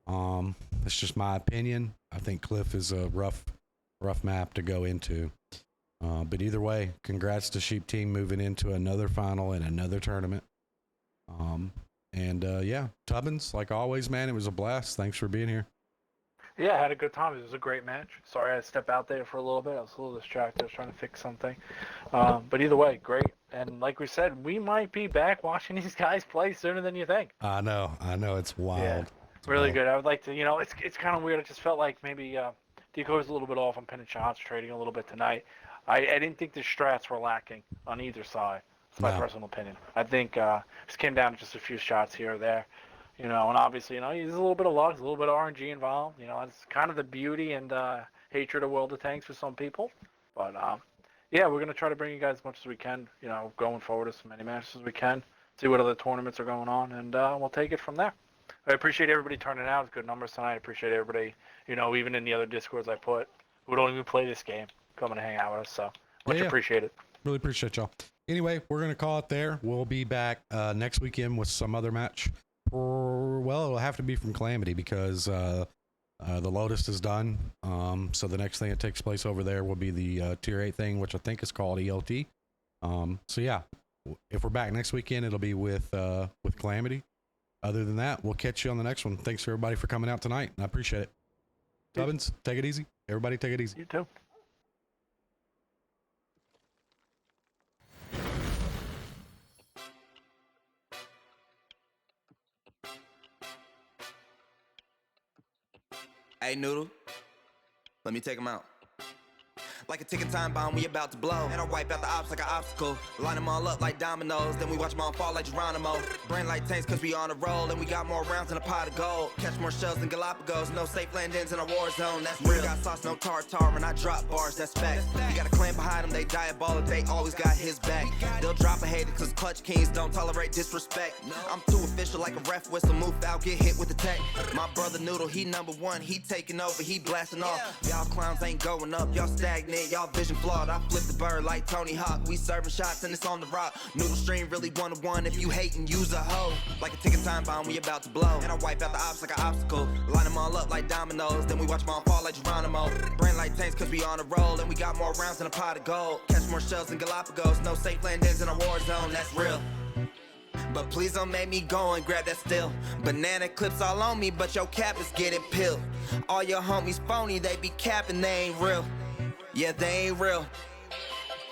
That's just my opinion. I think Cliff is a rough map to go into. But either way, congrats to Sheep Team moving into another final and another tournament. Yeah, Tubbins, like always, man, it was a blast. Thanks for being here. Yeah, I had a good time. It was a great match. Sorry I had to step out there for a little bit. I was a little distracted. I was trying to fix something. But either way, great. And like we said, we might be back watching these guys play sooner than you think. I know. It's wild. Yeah, it's really wild. good. I would like to, it's kind of weird. I just felt like maybe Decoy was a little bit off on pinning shots, trading a little bit tonight. I didn't think the strats were lacking on either side. It's my personal opinion. I think just came down to just a few shots here or there. And obviously, there's a little bit of luck, there's a little bit of RNG involved. It's kind of the beauty and hatred of World of Tanks for some people. But, yeah, we're going to try to bring you guys as much as we can, going forward as many matches as we can, see what other tournaments are going on, and we'll take it from there. I appreciate everybody turning out. It's good numbers tonight. I appreciate everybody, even in the other Discords I put, who don't even play this game, coming to hang out with us. So, much appreciated. Really appreciate y'all. Anyway, we're going to call it there. We'll be back next weekend with some other match. Well, it'll have to be from Calamity because The Lotus is done. So the next thing that takes place over there will be the Tier 8 thing, which I think is called ELT. So yeah, if we're back next weekend, it'll be with Calamity. Other than that, we'll catch you on the next one. Thanks everybody for coming out tonight. I appreciate it. Tubbins, take it easy. Everybody take it easy. You too. Hey, Noodle, let me take him out. Like a ticking time bomb, we about to blow. And I wipe out the ops like an obstacle. Line them all up like dominoes, then we watch them all fall like Geronimo. Brain like tanks cause we on a roll, and we got more rounds in a pot of gold. Catch more shells than Galapagos, no safe landings in a war zone, that's real. Got sauce, no tartar, and I drop bars, that's fact. We got a clan behind them, they diabolic, they always got his back. They'll drop a hater cause clutch kings don't tolerate disrespect. I'm too official like a ref whistle, move foul, get hit with the tech. My brother Noodle, he number one, he taking over, he blasting off. Y'all clowns ain't going up, y'all stagnant. Y'all vision flawed, I flip the bird like Tony Hawk. We serving shots and it's on the rock. Noodle stream really one-to-one. If you hatin', use a hoe. Like a ticking time bomb, we about to blow. And I wipe out the ops like an obstacle. Line them all up like dominoes, then we watch them all fall like Geronimo. Brain like tanks cause we on a roll, and we got more rounds in a pot of gold. Catch more shells than Galapagos, no safe landings in a war zone, that's real. But please don't make me go and grab that still. Banana clips all on me, but your cap is getting peeled. All your homies phony, they be capping, they ain't real. Yeah, they ain't real.